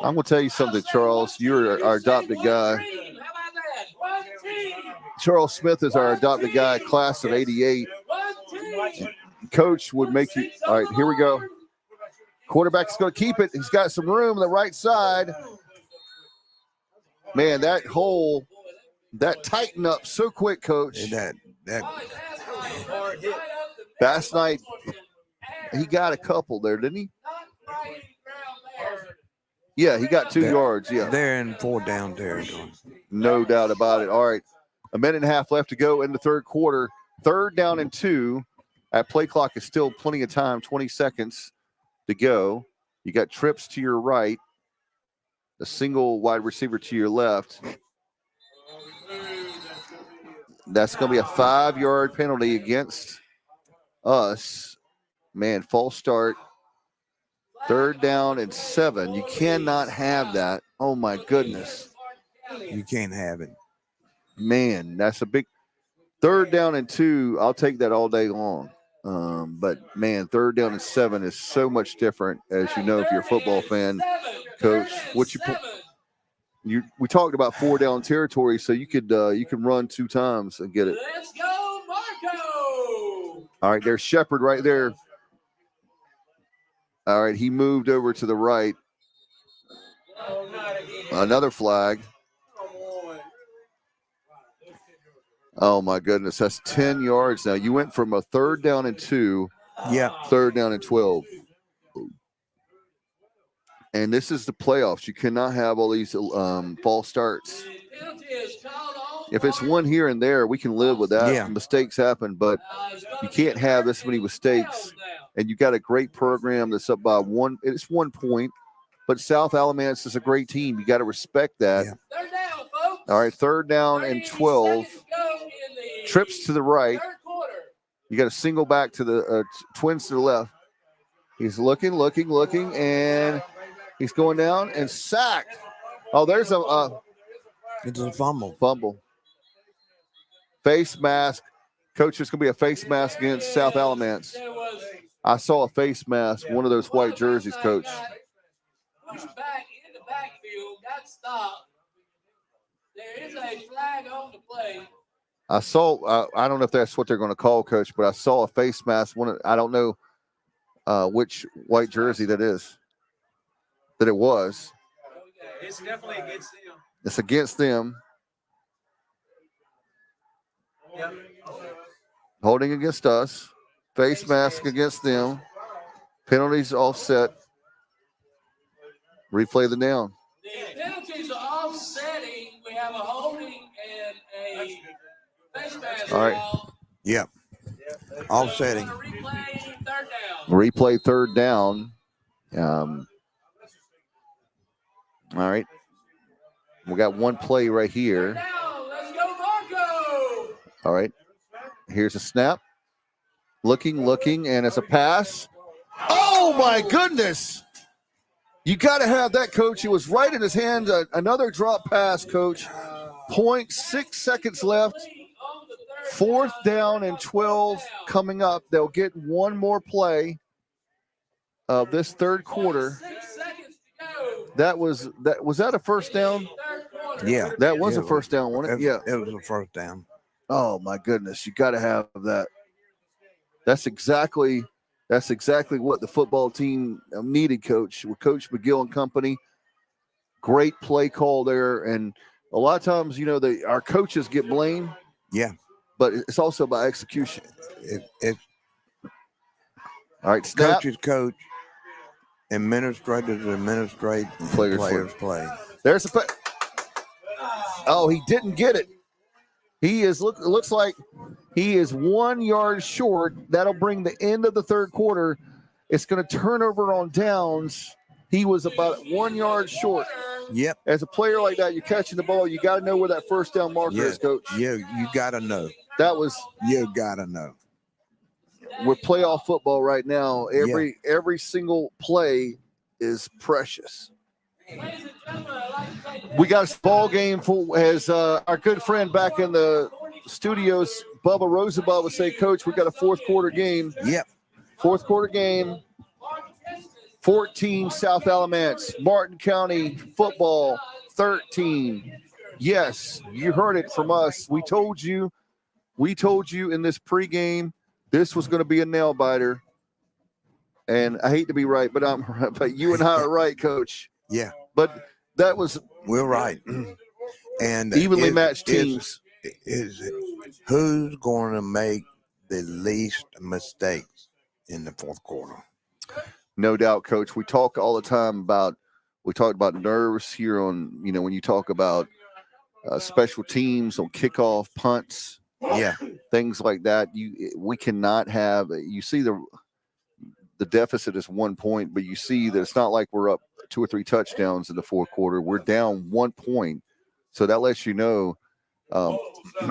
I'm going to tell you something, Charles. You're our adopted guy. Charles Smith is our adopted guy, class of 88. Coach would make you. All right, here we go. Quarterback's going to keep it. He's got some room on the right side. Man, that hole, that tightened up so quick, Coach. Last night, he got a couple there, didn't he? Yeah, he got 2 yards. Yeah, they're in 4th down territory. No doubt about it. All right, a minute and a half left to go in the third quarter. 3rd down and 2. That play clock is still plenty of time. 20 seconds to go. You got trips to your right. A single wide receiver to your left. That's going to be a 5-yard penalty against us. Man, false start. 3rd down and 7. You cannot have that. Oh, my goodness. You can't have it. Man, that's a big 3rd down and 2. I'll take that all day long. But, man, 3rd down and 7 is so much different, as you know, if you're a football fan. Coach, we talked about 4 down territory, so you can run 2 times and get it. Let's go, Marco. All right, there's Shepard right there. All right, he moved over to the right. Another flag. Oh, my goodness. That's 10 yards now. You went from a 3rd down and 2, Yeah. 3rd down and 12. And this is the playoffs. You cannot have all these false starts. If it's one here and there, we can live with that. Yeah. Mistakes happen, but you can't have this many mistakes. And you got a great program that's up by one. It's 1 point, but South Alamance is a great team. You got to respect that. Yeah. All right, 3rd down and 12. Trips to the right. You got a single back to the twins to the left. He's looking, and he's going down and sacked. Oh, there's It's a fumble. Face mask. Coach, there's going to be a face mask against South Alamance. I saw a face mask, one of those white jerseys, Coach. Pushed back in the backfield, got stopped. There is a flag on the play. I saw, I don't know if that's what they're going to call, Coach, but I saw a face mask. I don't know which white jersey that it was. It's definitely against them. It's against them. Yep. Holding against us. Face mask against them. Penalties offset. Replay the down. The penalties are offsetting. We have a holding and a face mask. All right. Ball. Yep. Offsetting. Replay 3rd third down. down. All right. We got one play right here. Down. Let's go, Marco. All right. Here's a snap. Looking, and it's a pass. Oh, my goodness. You got to have that, Coach. It was right in his hand. Another drop pass, Coach. 0.6 seconds left. 4th down and 12 coming up. They'll get one more play of this 3rd quarter. 6 seconds to go. Was that a first down? Third quarter. Yeah. That was a first down, wasn't it? Yeah. It was a first down. Oh, my goodness. You got to have that. That's exactly what the football team needed, Coach, with Coach McGill and company. Great play call there. And a lot of times, our coaches get blamed. Yeah. But it's also about execution. It's all right, snap. coaches coach, administrators administrate, and players play. There's a play. Oh, he didn't get it. He looks like he is 1 yard short. That'll bring the end of the 3rd quarter. It's going to turn over on downs. He was about 1 yard short. Yep. As a player like that, you're catching the ball. You got to know where that first down marker is, Coach. Yeah, you got to know. You got to know. We're playoff football right now. Every single play is precious. We got a ball game as our good friend back in the studios, Bubba Rosenbaum, would say, Coach, we got a 4th quarter game. Yep. 4th quarter game. 14 South Alamance, Martin County football 13. Yes, you heard it from us. We told you in this pregame this was going to be a nail biter. And I hate to be right, but you and I are right, Coach. Yeah. But we're right. And evenly matched teams. Who's going to make the least mistakes in the 4th quarter? No doubt, Coach. We talk all the time about nerves here on, when you talk about special teams on kickoff, punts, things like that. We cannot have. You see the deficit is 1 point, but you see that it's not like we're up 2 or 3 touchdowns in the 4th quarter. We're down 1 point, so that lets you know.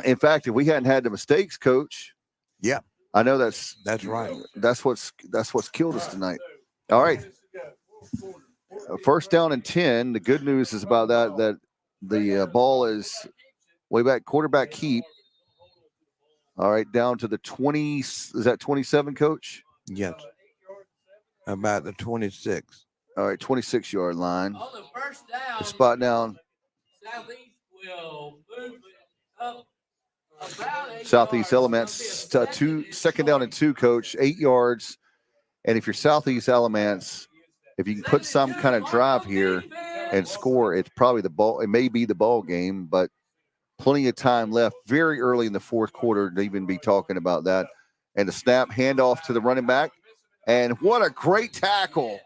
In fact, if we hadn't had the mistakes, Coach, I know that's right. That's what's killed us tonight. All right. 1st down and 10. The good news is about that the ball is way back, quarterback keep. All right, down to the 20. Is that 27, Coach? Yes. About the 26. All right, 26-yard line. On the first down, The spot down. Southeast will move up about 8 Southeast yards. Alamance, It's gonna be a 2nd down and 2, Coach, 8 yards. And if you're Southeast Alamance, if you can put some kind of drive here and score, it's probably the ball. It may be the ball game, but Plenty of time left very early in the fourth quarter to even be talking about that. And the snap, handoff to the running back. And what a great tackle.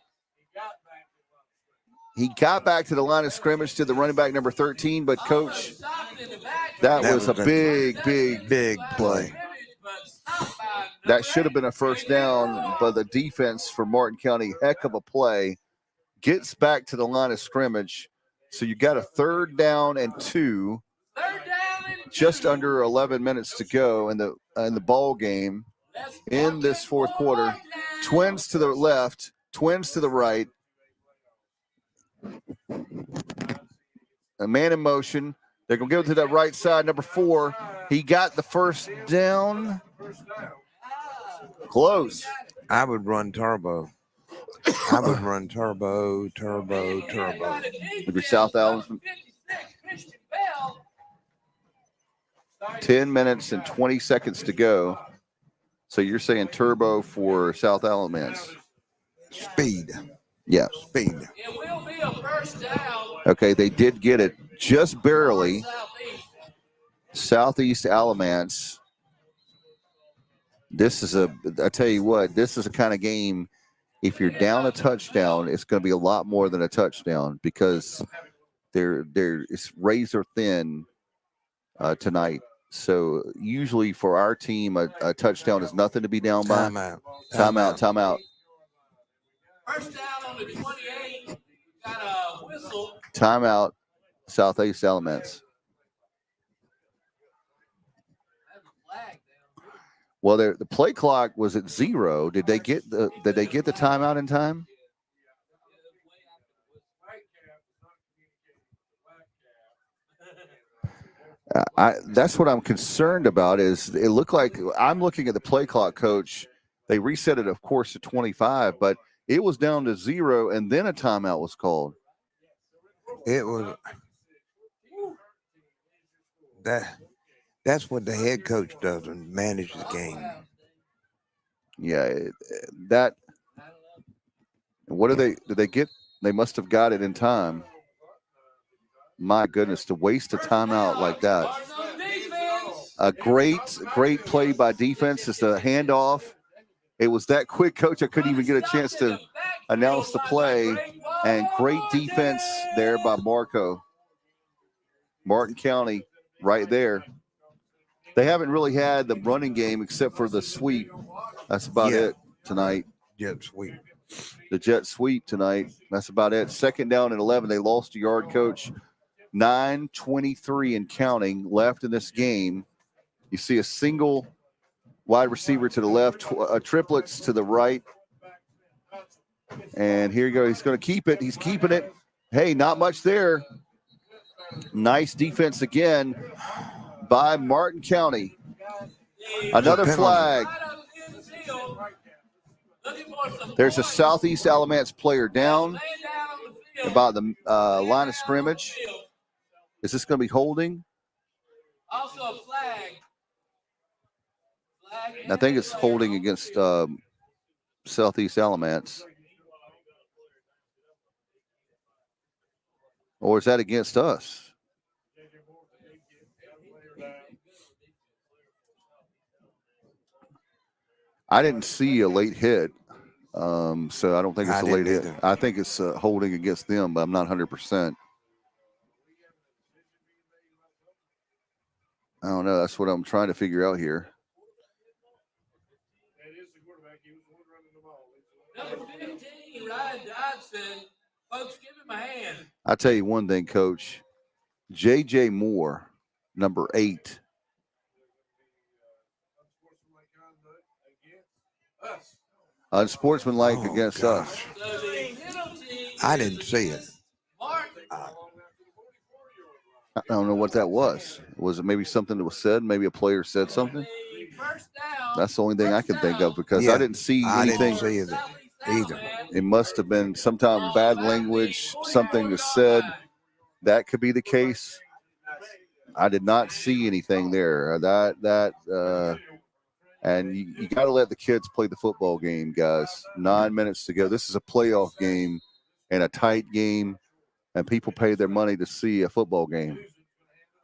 He got back to the line of scrimmage to the running back number 13, but Coach, that was a big play. That should have been a first down, but the defense for Martin County, heck of a play, gets back to the line of scrimmage. So you got a 3rd down and 2, just under 11 minutes to go in the ball game in this fourth quarter. Twins to the left, twins to the right. A man in motion. They're going to go to that right side, number 4. He got the first down. Close. I would run turbo. Turbo. Maybe South Alabama. 10 minutes and 20 seconds to go. So you're saying turbo for South Alamance. Speed. Yeah. Speed. It will be a first down. Okay, they did get it just barely. Southeast Alamance. I tell you what, this is a kind of game, if you're down a touchdown, it's going to be a lot more than a touchdown because it's razor thin tonight. So usually for our team, a touchdown is nothing to be down by. Timeout. First down on the 28. Got a whistle. Timeout, Southeast Alamance. Well, the play clock was at 0. Did they get the timeout in time? That's what I'm concerned about. Is it looked like I'm looking at the play clock, Coach. They reset it, of course, to 25, but it was down to 0, and then a timeout was called. It was that. That's what the head coach does and manage the game. Yeah, what did they get? They must have got it in time. My goodness, to waste a timeout like that. A great play by defense. It's a handoff. It was that quick, Coach. I couldn't even get a chance to announce the play. And great defense there by Marco. Martin County right there. They haven't really had the running game except for the sweep. That's about it tonight. Jet sweep. The jet sweep tonight. That's about it. 2nd down and 11. They lost a yard, Coach. 9:23 and counting left in this game. You see a single wide receiver to the left, triplets to the right. And here you go. He's going to keep it. He's keeping it. Hey, not much there. Nice defense again by Martin County. Another flag. There's a Southeast Alamance player down about the line of scrimmage. Is this going to be holding? Also a flag. I think it's holding against Southeast Alamance. Or is that against us? I didn't see a late hit, so I don't think it's a late hit. I think it's holding against them, but I'm not 100%. I don't know. That's what I'm trying to figure out here. Number 15, Ryan Dodson. Folks, give him a hand. I'll tell you one thing, Coach. J.J. Moore, number 8. Unsportsmanlike against us. I didn't see it. I don't know what that was. Was it maybe something that was said? Maybe a player said something? That's the only thing I can think of because I didn't see anything. I didn't see it either. It must have been sometime bad language, something was said. That could be the case. I did not see anything there. And you got to let the kids play the football game, guys. 9 minutes to go. This is a playoff game and a tight game, and people pay their money to see a football game.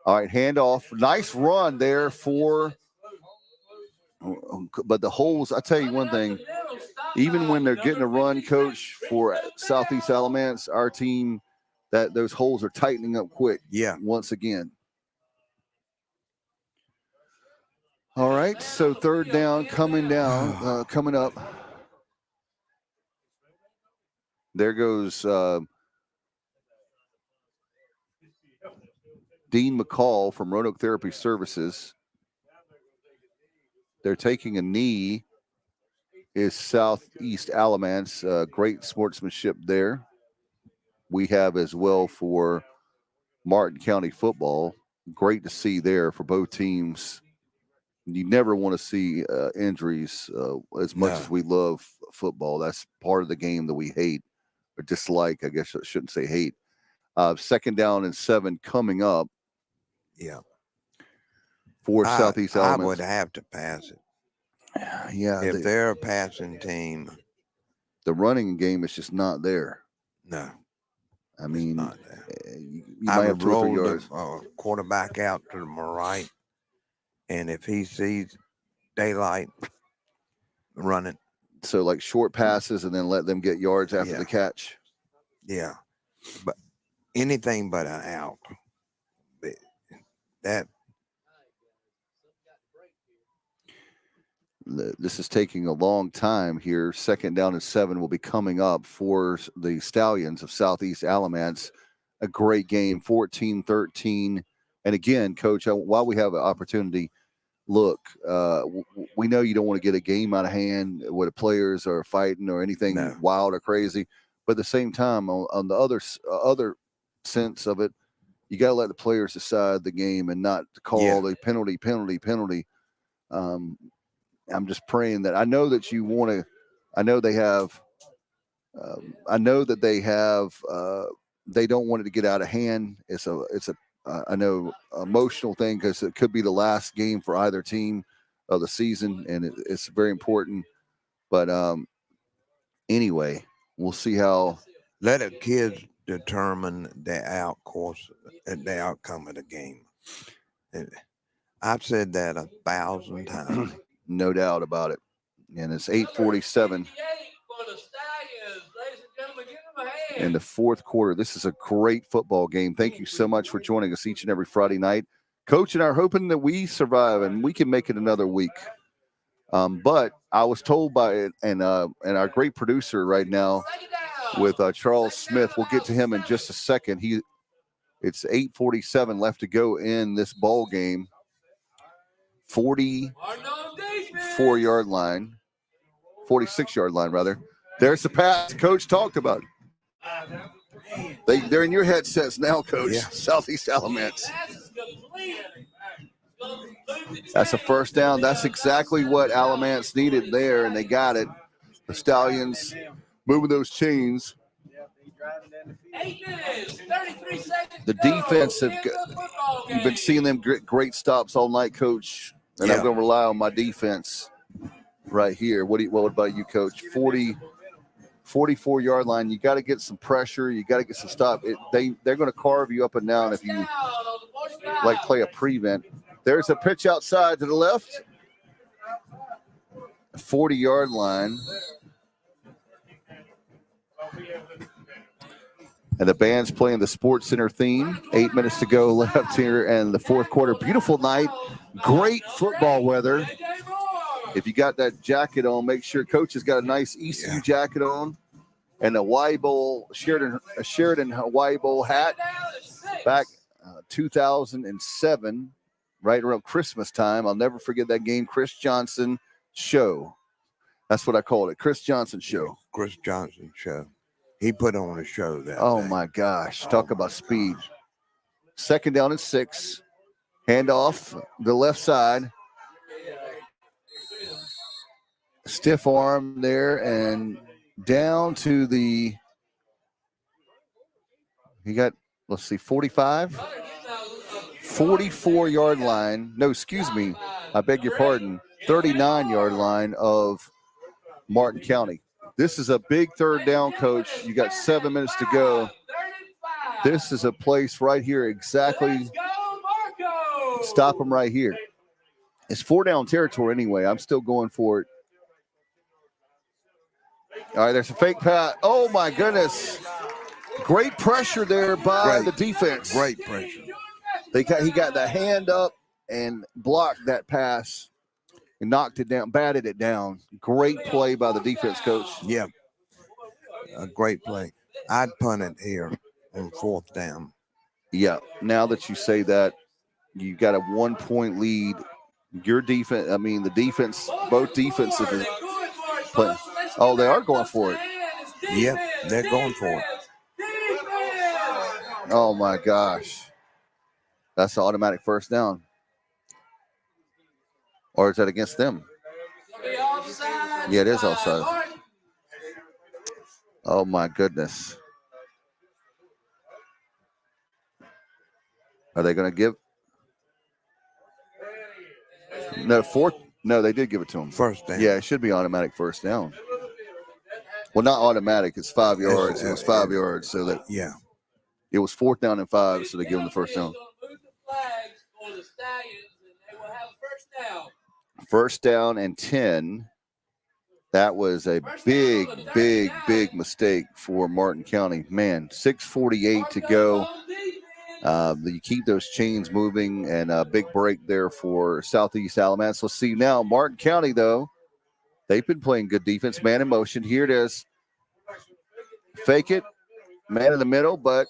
All right, handoff. Nice run there but the holes, I tell you one thing, even when they're getting a run, coach, for Southeast Alamance, our team, that those holes are tightening up quick. Yeah. Once again. All right, so third down coming up. There goes Dean McCall from Roanoke Therapy Services. They're taking a knee. Is Southeast Alamance. Great sportsmanship there. We have as well for Martin County football. Great to see there for both teams. You never want to see injuries as much as we love football. That's part of the game that we hate or dislike. I guess I shouldn't say hate. Second down and 7 coming up. Yeah. For Southeast Alamance. I would have to pass it. Yeah. If they're a passing team. The running game is just not there. No. I mean, you might have 2 or 3 yards. The quarterback out to the right, and if he sees daylight, run it. So like short passes and then let them get yards after the catch. Yeah, but anything but an out. That. This is taking a long time here. Second down and 7 will be coming up for the Stallions of Southeast Alamance. A great game, 14-13. And again, Coach, while we have an opportunity, look, we know you don't want to get a game out of hand where the players are fighting or anything wild or crazy. But at the same time, on the other sense of it, you got to let the players decide the game and not call the penalty. I'm just praying that I know that you want to. I know they have. I know that they have. They don't want it to get out of hand. It's a. I know emotional thing because it could be the last game for either team of the season, and it's very important. But anyway, we'll see how. Let the kids determine the outcome of the game. I've said that 1,000 times. No doubt about it. And it's 8:47 in the fourth quarter. This is a great football game. Thank you so much for joining us each and every Friday night. Coach and I are hoping that we survive and we can make it another week. But I was told by and our great producer right now with Charles Smith. We'll get to him in just a second. It's 8:47 left to go in this ball game. 46-yard line rather. There's the pass Coach talked about. They're in your headsets now, Coach. Yeah. Southeast Alamance. That's a first down. That's exactly what Alamance needed there, and they got it. The Stallions moving those chains. 8 minutes, 33 seconds. The defense you've been seeing them great stops all night, Coach. And I'm going to rely on my defense right here. What about you, Coach? 44-yard line. You got to get some pressure. You got to get some stop. They're going to carve you up and down if you play a prevent. There's a pitch outside to the left. 40-yard line. And the band's playing the Sports Center theme. 8 minutes to go left here in the fourth quarter. Beautiful night. Great football weather. If you got that jacket on, make sure Coach has got a nice ECU jacket on and a Sheridan Hawaii Bowl hat. Back 2007, right around Christmas time. I'll never forget that game. Chris Johnson Show. That's what I called it. Chris Johnson Show. Chris Johnson Show. He put on a show that Oh, day. my gosh. Talk about speed. Second down and 6. Handoff the left side. Stiff arm there and down to the – he got, 45? 44-yard line. No, excuse me. I beg your pardon. 39-yard line of Martin County. This is a big third down, Coach. You got 7 minutes to go. This is a place right here exactly stop them right here. It's 4-down territory anyway. I'm still going for it. All right, there's a fake pass. Oh, my goodness. Great pressure there by the defense. Great pressure. He got the hand up and blocked that pass and knocked it down, batted it down. Great play by the defense coach. Yeah, a great play. I'd punt it here on 4th down. Yeah, now that you say that, you got a 1-point lead. Your defense, the defense, both defenses are playing. Oh, they are going for it. Yep, they're going for it. Oh, my gosh. That's an automatic first down. Or is that against them? Yeah, it is offside. Oh, my goodness. Are they going to give? No, 4th. No, they did give it to him. First down. Yeah, it should be automatic first down. Well, not automatic. It's 5 yards. It was 5 yards. So that it was 4th down and 5. So they give him the first down. First down and 10. That was a big mistake for Martin County. Man, 6:48 to go. You keep those chains moving, and a big break there for Southeast Alamance. Let's see now. Martin County, though, they've been playing good defense. Man in motion. Here it is. Fake it. Man in the middle, but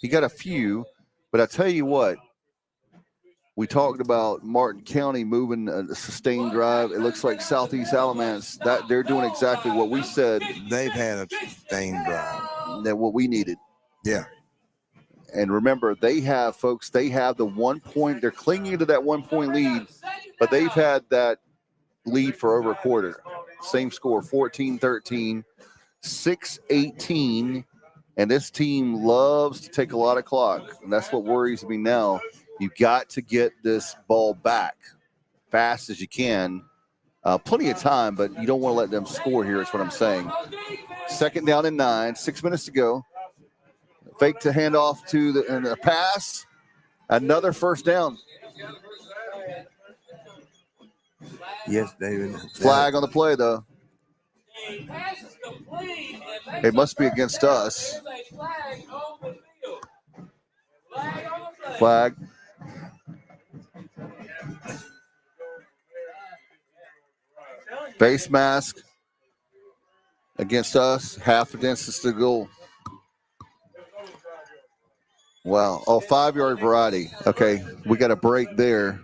he got a few. But I tell you what, we talked about Martin County moving a sustained drive. It looks like Southeast Alamance, that they're doing exactly what we said. They've had a sustained drive. That what we needed. Yeah. And remember, they have the 1 point. They're clinging to that 1-point lead, but they've had that lead for over a quarter. Same score, 14-13, 6-18. And this team loves to take a lot of clock. And that's what worries me now. You've got to get this ball back fast as you can. Plenty of time, but you don't want to let them score here, is what I'm saying. 2nd down and 9, 6 minutes to go. Fake to hand off to the pass. Another first down. Yes, David. Flag on the play, though. It must be against us. Flag. Face mask against us. Half a distance to goal. Wow. Oh, 5-yard variety. Okay. We got a break there.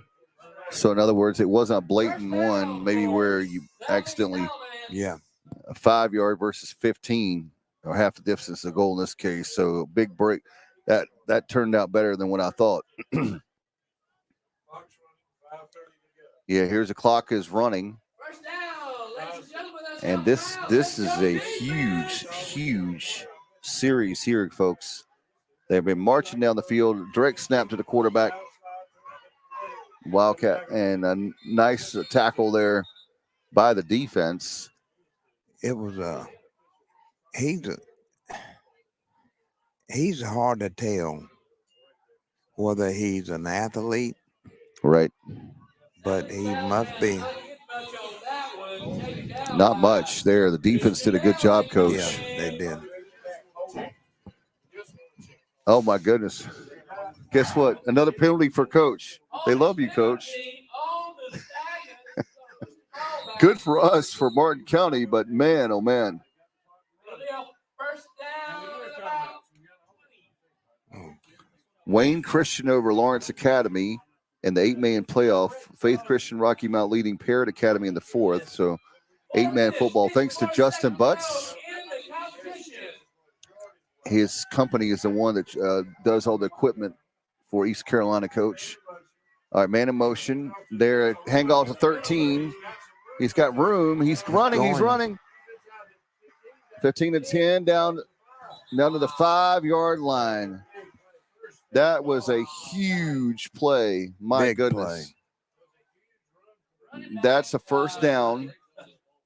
So, in other words, it wasn't a blatant one, maybe where you accidentally. Yeah. A 5-yard versus 15, or half the distance to goal in this case. So, big break. That turned out better than what I thought. Yeah, here's the clock is running. And this is a huge series here, folks. They've been marching down the field. Direct snap to the quarterback. Wildcat, and a nice tackle there by the defense. It was he's hard to tell whether he's an athlete. Right. But he must be. Not much there. The defense did a good job, Coach. Yeah, they did. Oh, my goodness. Guess what? Another penalty for Coach. They love you, Coach. Good for us, for Martin County, but man, oh, man. Wayne Christian over Lawrence Academy in the 8-man playoff. Faith Christian Rocky Mount leading Parrott Academy in the 4th. So 8-man football. Thanks to Justin Butts. His company is the one that does all the equipment for East Carolina, Coach. All right, man in motion. There, hang on to 13. He's got room. He's running. 15-10 down to the 5-yard line. That was a huge play. My Big goodness. That's a first down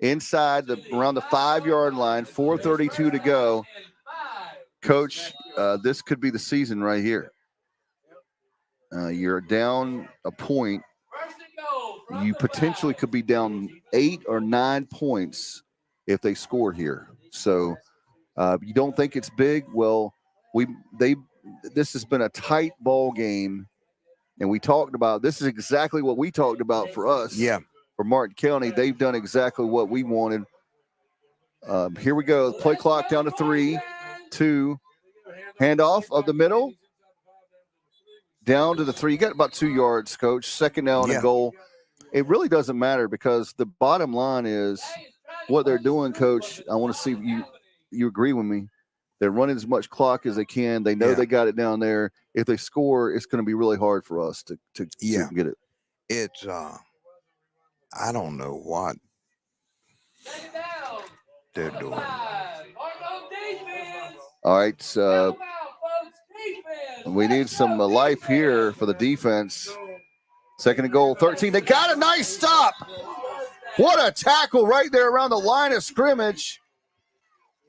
inside around the 5-yard line. 4:32 to go. Coach, this could be the season right here. You're down a point. First and goal from You the potentially 5. could be down 8 or 9 points if they score here. So you don't think it's big? Well, this has been a tight ball game, and we talked about this is exactly what we talked about for us. Yeah. For Martin County, they've done exactly what we wanted. Here we go. Play clock down to 3, 2. Handoff of the middle. Down to the 3. You got about 2 yards, Coach. Second down and goal. It really doesn't matter because the bottom line is what they're doing, Coach. I want to see if you agree with me. They're running as much clock as they can. They know they got it down there. If they score, it's going to be really hard for us to get it. It's I don't know what they're doing. All right, we need some life here for the defense. Second and goal, 13. They got a nice stop. What a tackle right there around the line of scrimmage.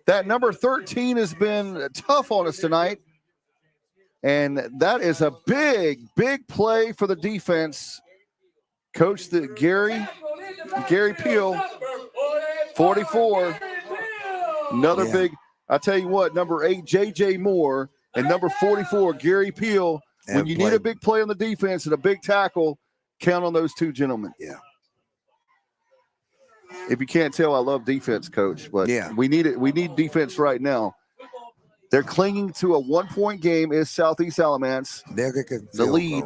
That number 13 has been tough on us tonight. And that is a big, big play for the defense. Coach Gary Peel, 44. Another big, I tell you what, number 8, J.J. Moore, and number 44, Gary Peel. When you need a big play on the defense and a big tackle, count on those 2 gentlemen. Yeah. If you can't tell, I love defense, Coach, but we need it. We need defense right now. They're clinging to a 1-point game. Is Southeast Alamance the lead?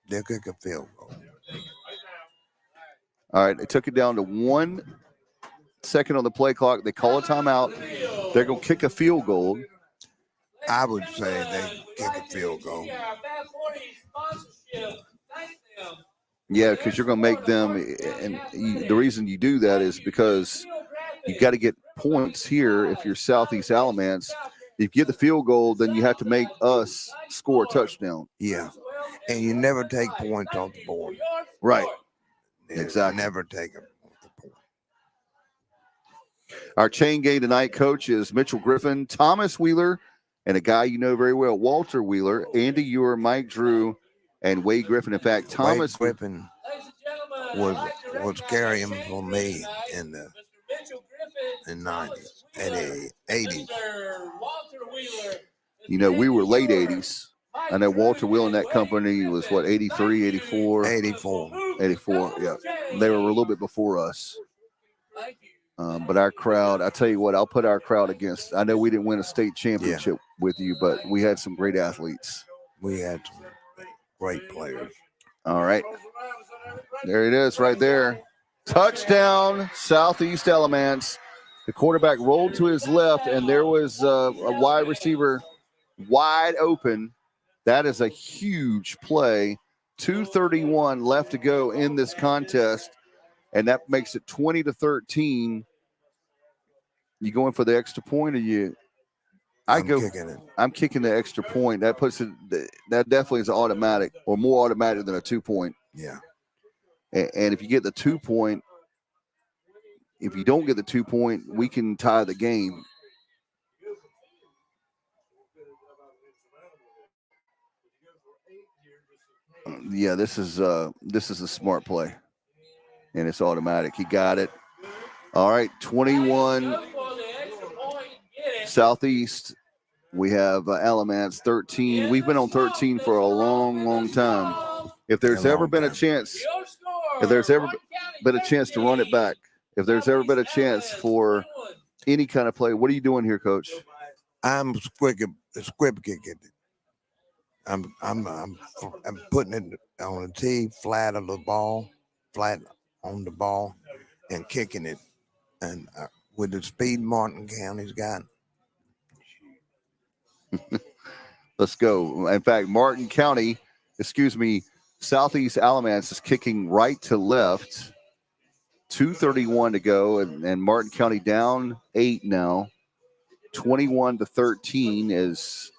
They'll kick a field goal. All right, they took it down to 1 second on the play clock. They call a timeout. They're going to kick a field goal. I would say they kick a field goal. Yeah, because you're going to make them, and the reason you do that is because you got to get points here. If you're Southeast Alamance, if you get the field goal, then you have to make us score a touchdown. Yeah, and you never take points off the board. Right. Exactly. Never take them off the board. Our chain game tonight, Coach, is Mitchell Griffin, Thomas Wheeler, and a guy you know very well, Walter Wheeler, Andy Ewer, Mike Drew, and Wade Griffin. In fact, Thomas Griffin was carrying for me in the 90s and the 80s. You know, we were late 80s. I know Walter Wheeler in that company was, 83, 84? 84. 84, yeah. They were a little bit before us. But our crowd, I tell you what, I'll put our crowd against. I know we didn't win a state championship with you, but we had some great athletes. We had some great players. All right. There it is right there. Touchdown, Southeast Alamance. The quarterback rolled to his left, and there was a wide receiver wide open. That is a huge play. 2:31 left to go in this contest, and that makes it 20-13. You going for the extra point, or you? I'm kicking it. I'm kicking the extra point. That puts it. That definitely is automatic, or more automatic than a 2-point. Yeah. And if you get the 2-point, if you don't get the 2-point, we can tie the game. Yeah, this is a smart play, and it's automatic. He got it. All right, 21 Southeast. We have Alamance 13. We've been on 13 for a long, long time. If there's ever been a chance, to run it back, if there's ever been a chance for any kind of play, what are you doing here, Coach? I'm squib kicking it. I'm putting it on the tee, flat on the ball, and kicking it. And with the speed Martin County's got. Let's go. In fact, Southeast Alamance is kicking right to left. 2:31 to go, and Martin County down 8 now. 21-13 is.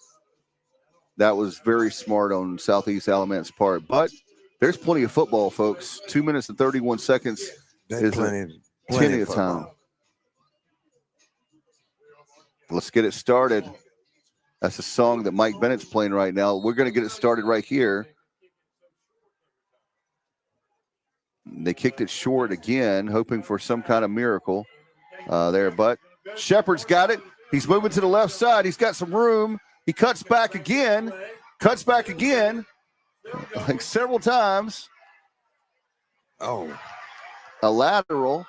That was very smart on Southeast Alamance's part. But there's plenty of football, folks. 2 minutes and 31 seconds is plenty of time. Let's get it started. That's a song that Mike Bennett's playing right now. We're going to get it started right here. They kicked it short again, hoping for some kind of miracle there. But Shepard's got it. He's moving to the left side. He's got some room. He cuts back again, like several times. Oh, A lateral.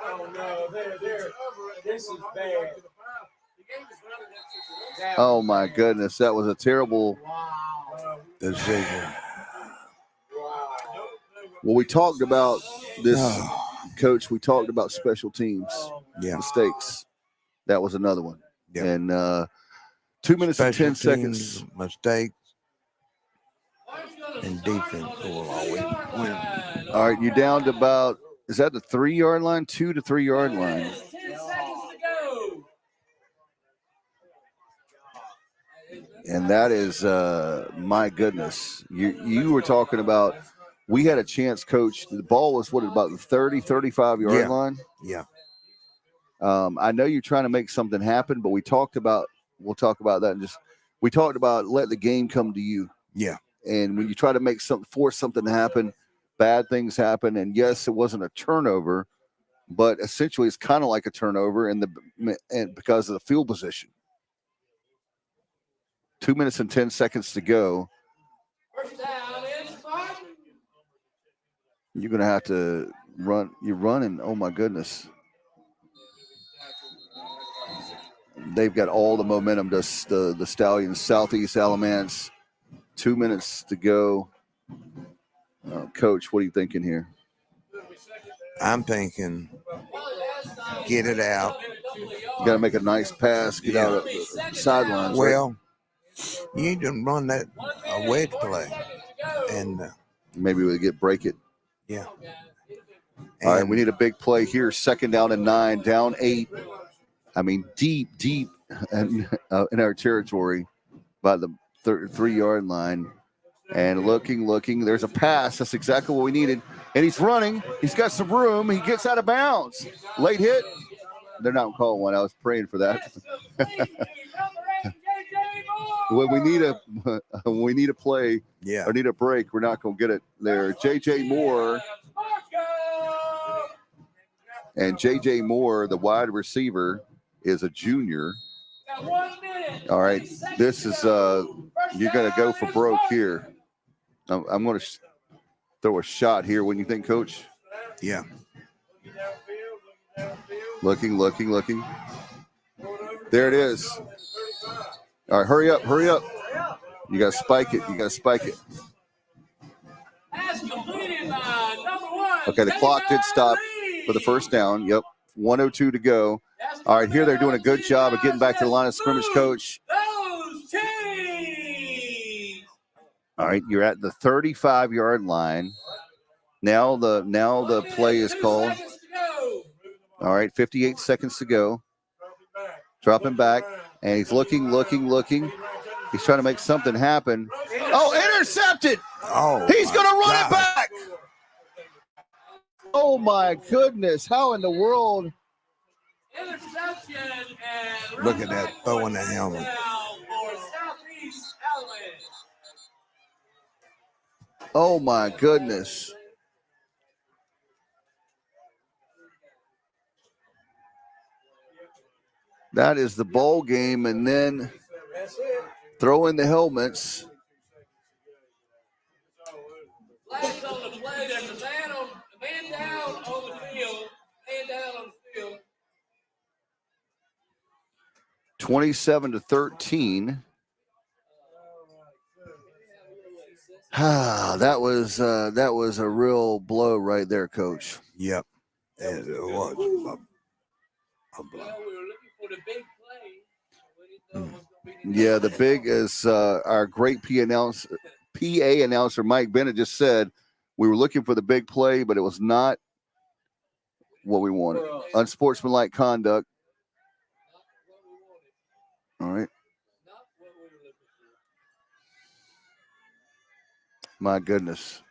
Oh no, this is bad. Oh my goodness, that was a terrible decision. Well, we talked about this, Coach. We talked about special teams mistakes. That was another one. Yeah. And 2 minutes Special and 10 seconds. teams, mistakes, and defense will always win. All right, you're down to about, is that the 3 yard line? 2 to 3 yard line. 10 seconds to go. And that is, my goodness. You were talking about, we had a chance, Coach. The ball was, about the 30, 35 yard line? Yeah. I know you're trying to make something happen, but we'll talk about that. We talked about let the game come to you. Yeah. And when you try to force something to happen, bad things happen. And yes, it wasn't a turnover, but essentially it's kind of like a turnover and because of the field position. 2 minutes and 10 seconds to go. First down is Spartan. You're going to have to run. You're running. Oh, my goodness. They've got all the momentum, the Stallions, Southeast Alamance. 2 minutes to go. Coach, what are you thinking here? I'm thinking get it out. You got to make a nice pass, get out of the sidelines. Well, you need to run that wedge play. And maybe we'll break it. Yeah. All right, we need a big play here. 2nd down and 9, down 8. I mean, deep in our territory by the 3 yard line. And looking. There's a pass. That's exactly what we needed. And he's running. He's got some room. He gets out of bounds. Late hit. They're not calling one. I was praying for that. When we need a play or need a break, we're not going to get it there. J.J. Moore. And J.J. Moore, the wide receiver, is a junior. All right, this is you're going to go for broke here. I'm going to throw a shot here. What do you think, Coach? Yeah. Looking. There it is. All right, hurry up. You got to spike it. Okay, the clock did stop for the first down. Yep, 1:02 to go. All right, here they're doing a good job of getting back to the line of scrimmage, Coach. All right, you're at the 35-yard line. Now the play is called. All right, 58 seconds to go. Dropping back, and he's looking. He's trying to make something happen. Oh, intercepted! Oh, he's going to run it back. Oh my goodness! How in the world? Look at that, throwing the helmet. Oh my goodness. That is the ball game, and then throw in the helmets. Flags on the play. There's a man down on the field. 27-13. That was a real blow right there, Coach. Yep. It was a blow. Well, we were looking for the big play. We didn't know it was going to be Yeah, the big is our great PA announcer Mike Bennett just said we were looking for the big play, but it was not what we wanted. Unsportsmanlike conduct. All right. My goodness.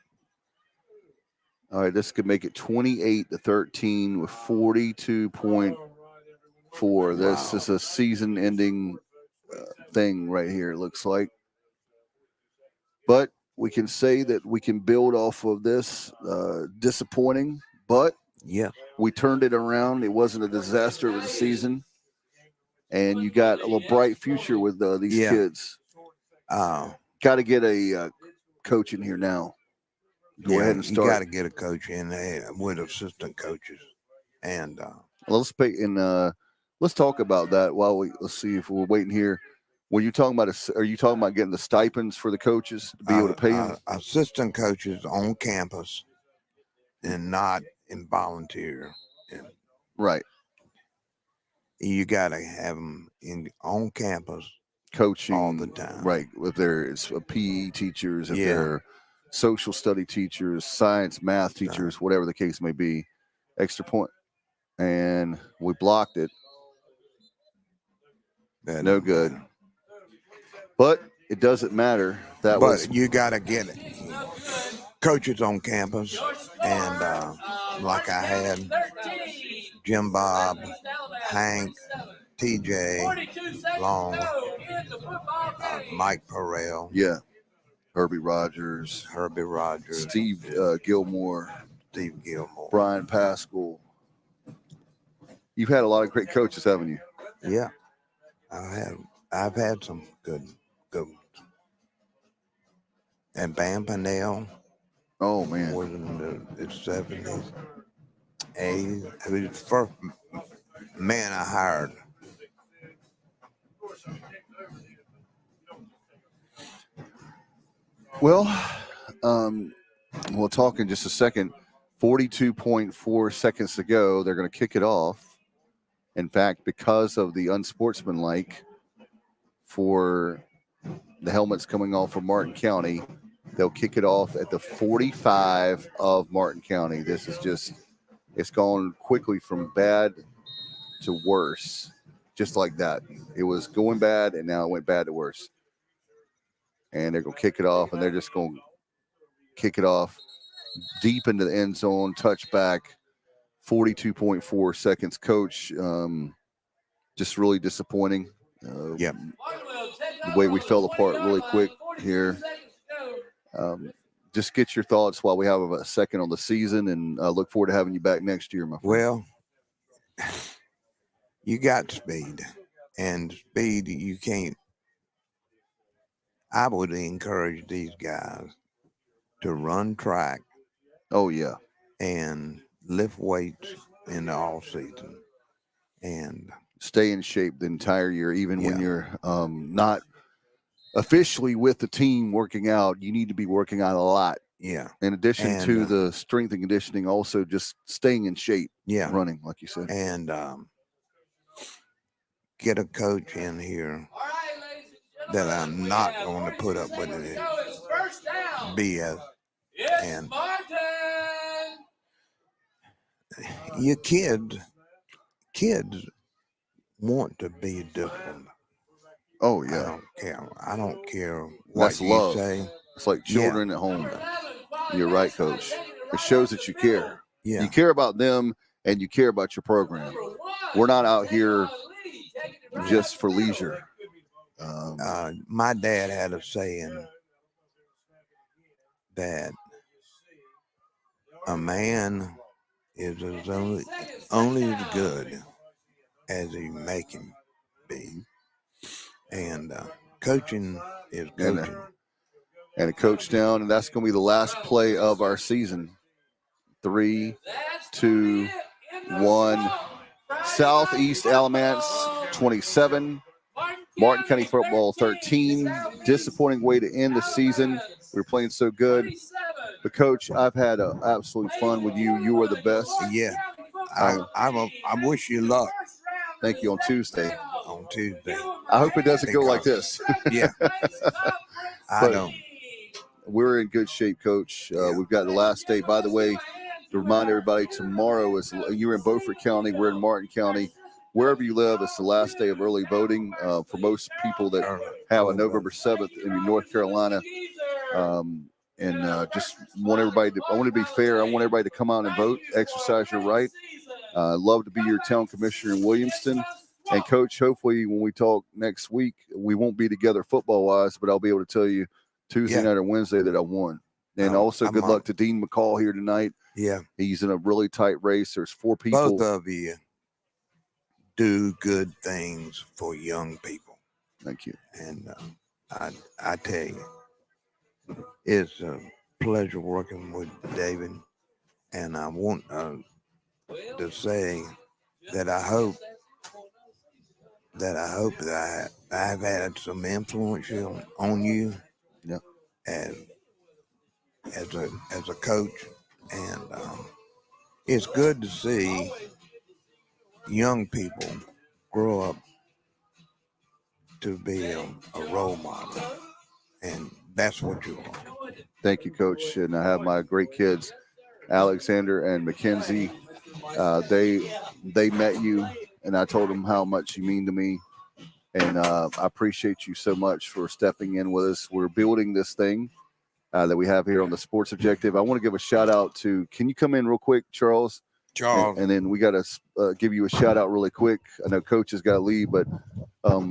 All right, this could make it 28-13 with 42.4. This is a season-ending thing right here, it looks like. But we can say that we can build off of this. Disappointing, but Yeah. we turned it around. It wasn't a disaster. It was a season. And you got a little bright future with these kids. Got to get a coach in here now. Go ahead and start. You got to get a coach in there with assistant coaches. And let's talk about that while let's see if we're waiting here. Are you talking about getting the stipends for the coaches to be able to pay them? Assistant coaches on campus and not in volunteer. Right. You got to have them on campus coaching all the time. Right. If there's PE teachers, if they're social study teachers, science, math teachers, whatever the case may be. Extra point. And we blocked it. No good. But it doesn't matter. You got to get coaches on campus. And like I had Jim Bob, Hank, TJ, Long, Mike Perrell. Yeah. Herbie Rogers. Steve Gilmore. Brian Pascal. You've had a lot of great coaches, haven't you? Yeah. I've had some good ones. And Bam Panell. Oh, man. Was in the 70s. He was the first man I hired. Well, we'll talk in just a second. 42.4 seconds to go. They're going to kick it off. In fact, because of the unsportsmanlike for the helmets coming off from Martin County, they'll kick it off at the 45 of Martin County. This is it's gone quickly from bad to worse, just like that. It was going bad, and now it went bad to worse. And they're going to kick it off, and they're just going to kick it off deep into the end zone, touchback, 42.4 seconds. Coach, just really disappointing. The way we fell apart really quick here. Just get your thoughts while we have a second on the season, and I look forward to having you back next year, my friend. Well, you got speed, and speed you can't. I would encourage these guys to run track. Oh, yeah. And lift weights in the off season. And stay in shape the entire year, even when you're not officially with the team working out. You need to be working out a lot. Yeah. In addition to the strength and conditioning, also just staying in shape. Yeah. Running, like you said. And get a coach in here that I'm not going to put up with it BS. And your kids want to be disciplined. Oh, yeah. I don't care what That's you love. say. It's like children at home. You're right, Coach. It shows that you care. Yeah. You care about them, and you care about your program. We're not out here just for leisure. My dad had a saying that a man is only as good as he make him be, and coaching is coaching. And a coach down, and that's going to be the last play of our season. 3, 2, 1. Southeast Alamance 27, Martin County football 13. Disappointing way to end the season. We were playing so good. But, Coach, I've had absolute fun with you. You are the best. Yeah. I wish you luck. Thank you on Tuesday. I hope it doesn't go like this. Yeah. I don't. We're in good shape, Coach. We've got the last day. By the way, to remind everybody, tomorrow is you're in Beaufort County. We're in Martin County. Wherever you live, it's the last day of early voting for most people that have a November 7th in North Carolina. Just want everybody I want to be fair. I want everybody to come out and vote, exercise your right. Love to be your town commissioner in Williamston. And Coach, hopefully when we talk next week, we won't be together football-wise, but I'll be able to tell you Tuesday night or Wednesday that I won. And also good luck to Dean McCall here tonight. Yeah. He's in a really tight race. There's 4 people. Both of you do good things for young people. Thank you. And I tell you, it's a pleasure working with David. And I want to say that I hope that I've had some influence on you as a coach. And it's good to see young people grow up to be a role model. And that's what you are. Thank you, Coach. And I have my great kids, Alexander and Mackenzie. They met you, and I told them how much you mean to me. And I appreciate you so much for stepping in with us. We're building this thing that we have here on the Sports Objective. I want to give a shout out to, can you come in real quick, Charles? And then we got to give you a shout out really quick. I know Coach has got to leave, but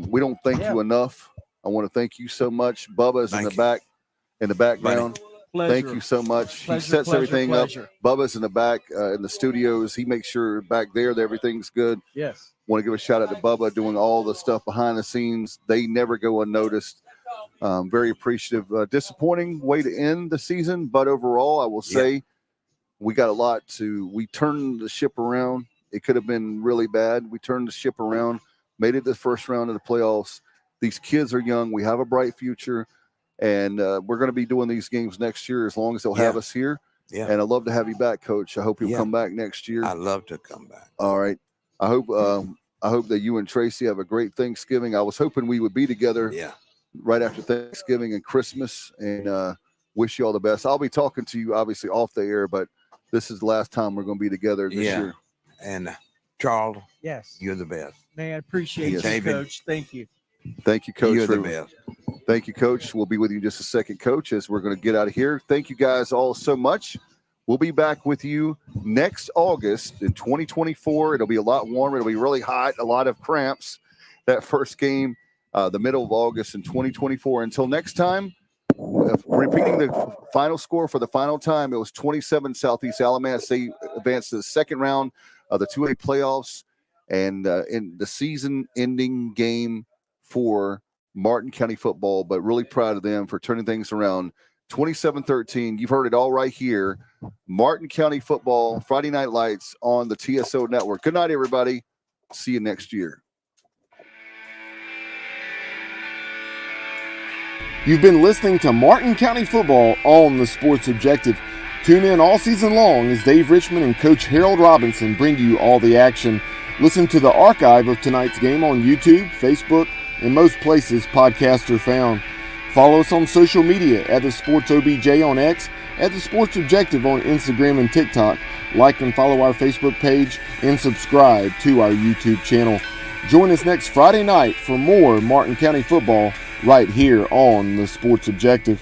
we don't thank you enough. I want to thank you so much. Bubba's in the background. Thank you so much. He sets everything up. Bubba's in the back in the studios. He makes sure back there that everything's good. Yes. Want to give a shout out to Bubba doing all the stuff behind the scenes. They never go unnoticed. Very appreciative. Disappointing way to end the season, but overall, I will say we got a lot we turned the ship around. It could have been really bad. We turned the ship around, made it the first round of the playoffs. These kids are young. We have a bright future, and we're going to be doing these games next year as long as they'll have us here. Yeah. And I'd love to have you back, Coach. I hope you'll come back next year. I'd love to come back. All right. I hope that you and Tracy have a great Thanksgiving. I was hoping we would be together right after Thanksgiving and Christmas, and wish you all the best. I'll be talking to you obviously off the air, but this is the last time we're going to be together this year. And Charles, yes, you're the best. Man, I appreciate you, David. Coach. Thank you. Thank you, Coach. You're the best. Thank you, Coach. We'll be with you in just a second, Coach, as we're going to get out of here. Thank you guys all so much. We'll be back with you next August in 2024. It'll be a lot warmer. It'll be really hot, a lot of cramps. That first game, the middle of August in 2024. Until next time, repeating the final score for the final time, it was 27 Southeast Alamance. They advanced to the second round of the 2A playoffs, and in the season-ending game for Martin County football, but really proud of them for turning things around. 27-13. You've heard it all right here. Martin County football, Friday Night Lights on the TSO Network. Good night, everybody. See you next year. You've been listening to Martin County football on the Sports Objective. Tune in all season long as Dave Richmond and Coach Harold Robinson bring you all the action. Listen to the archive of tonight's game on YouTube, Facebook, and most places podcasts are found. Follow us on social media at the Sports OBJ on X, at the Sports Objective on Instagram and TikTok. Like and follow our Facebook page and subscribe to our YouTube channel. Join us next Friday night for more Martin County football right here on the Sports Objective.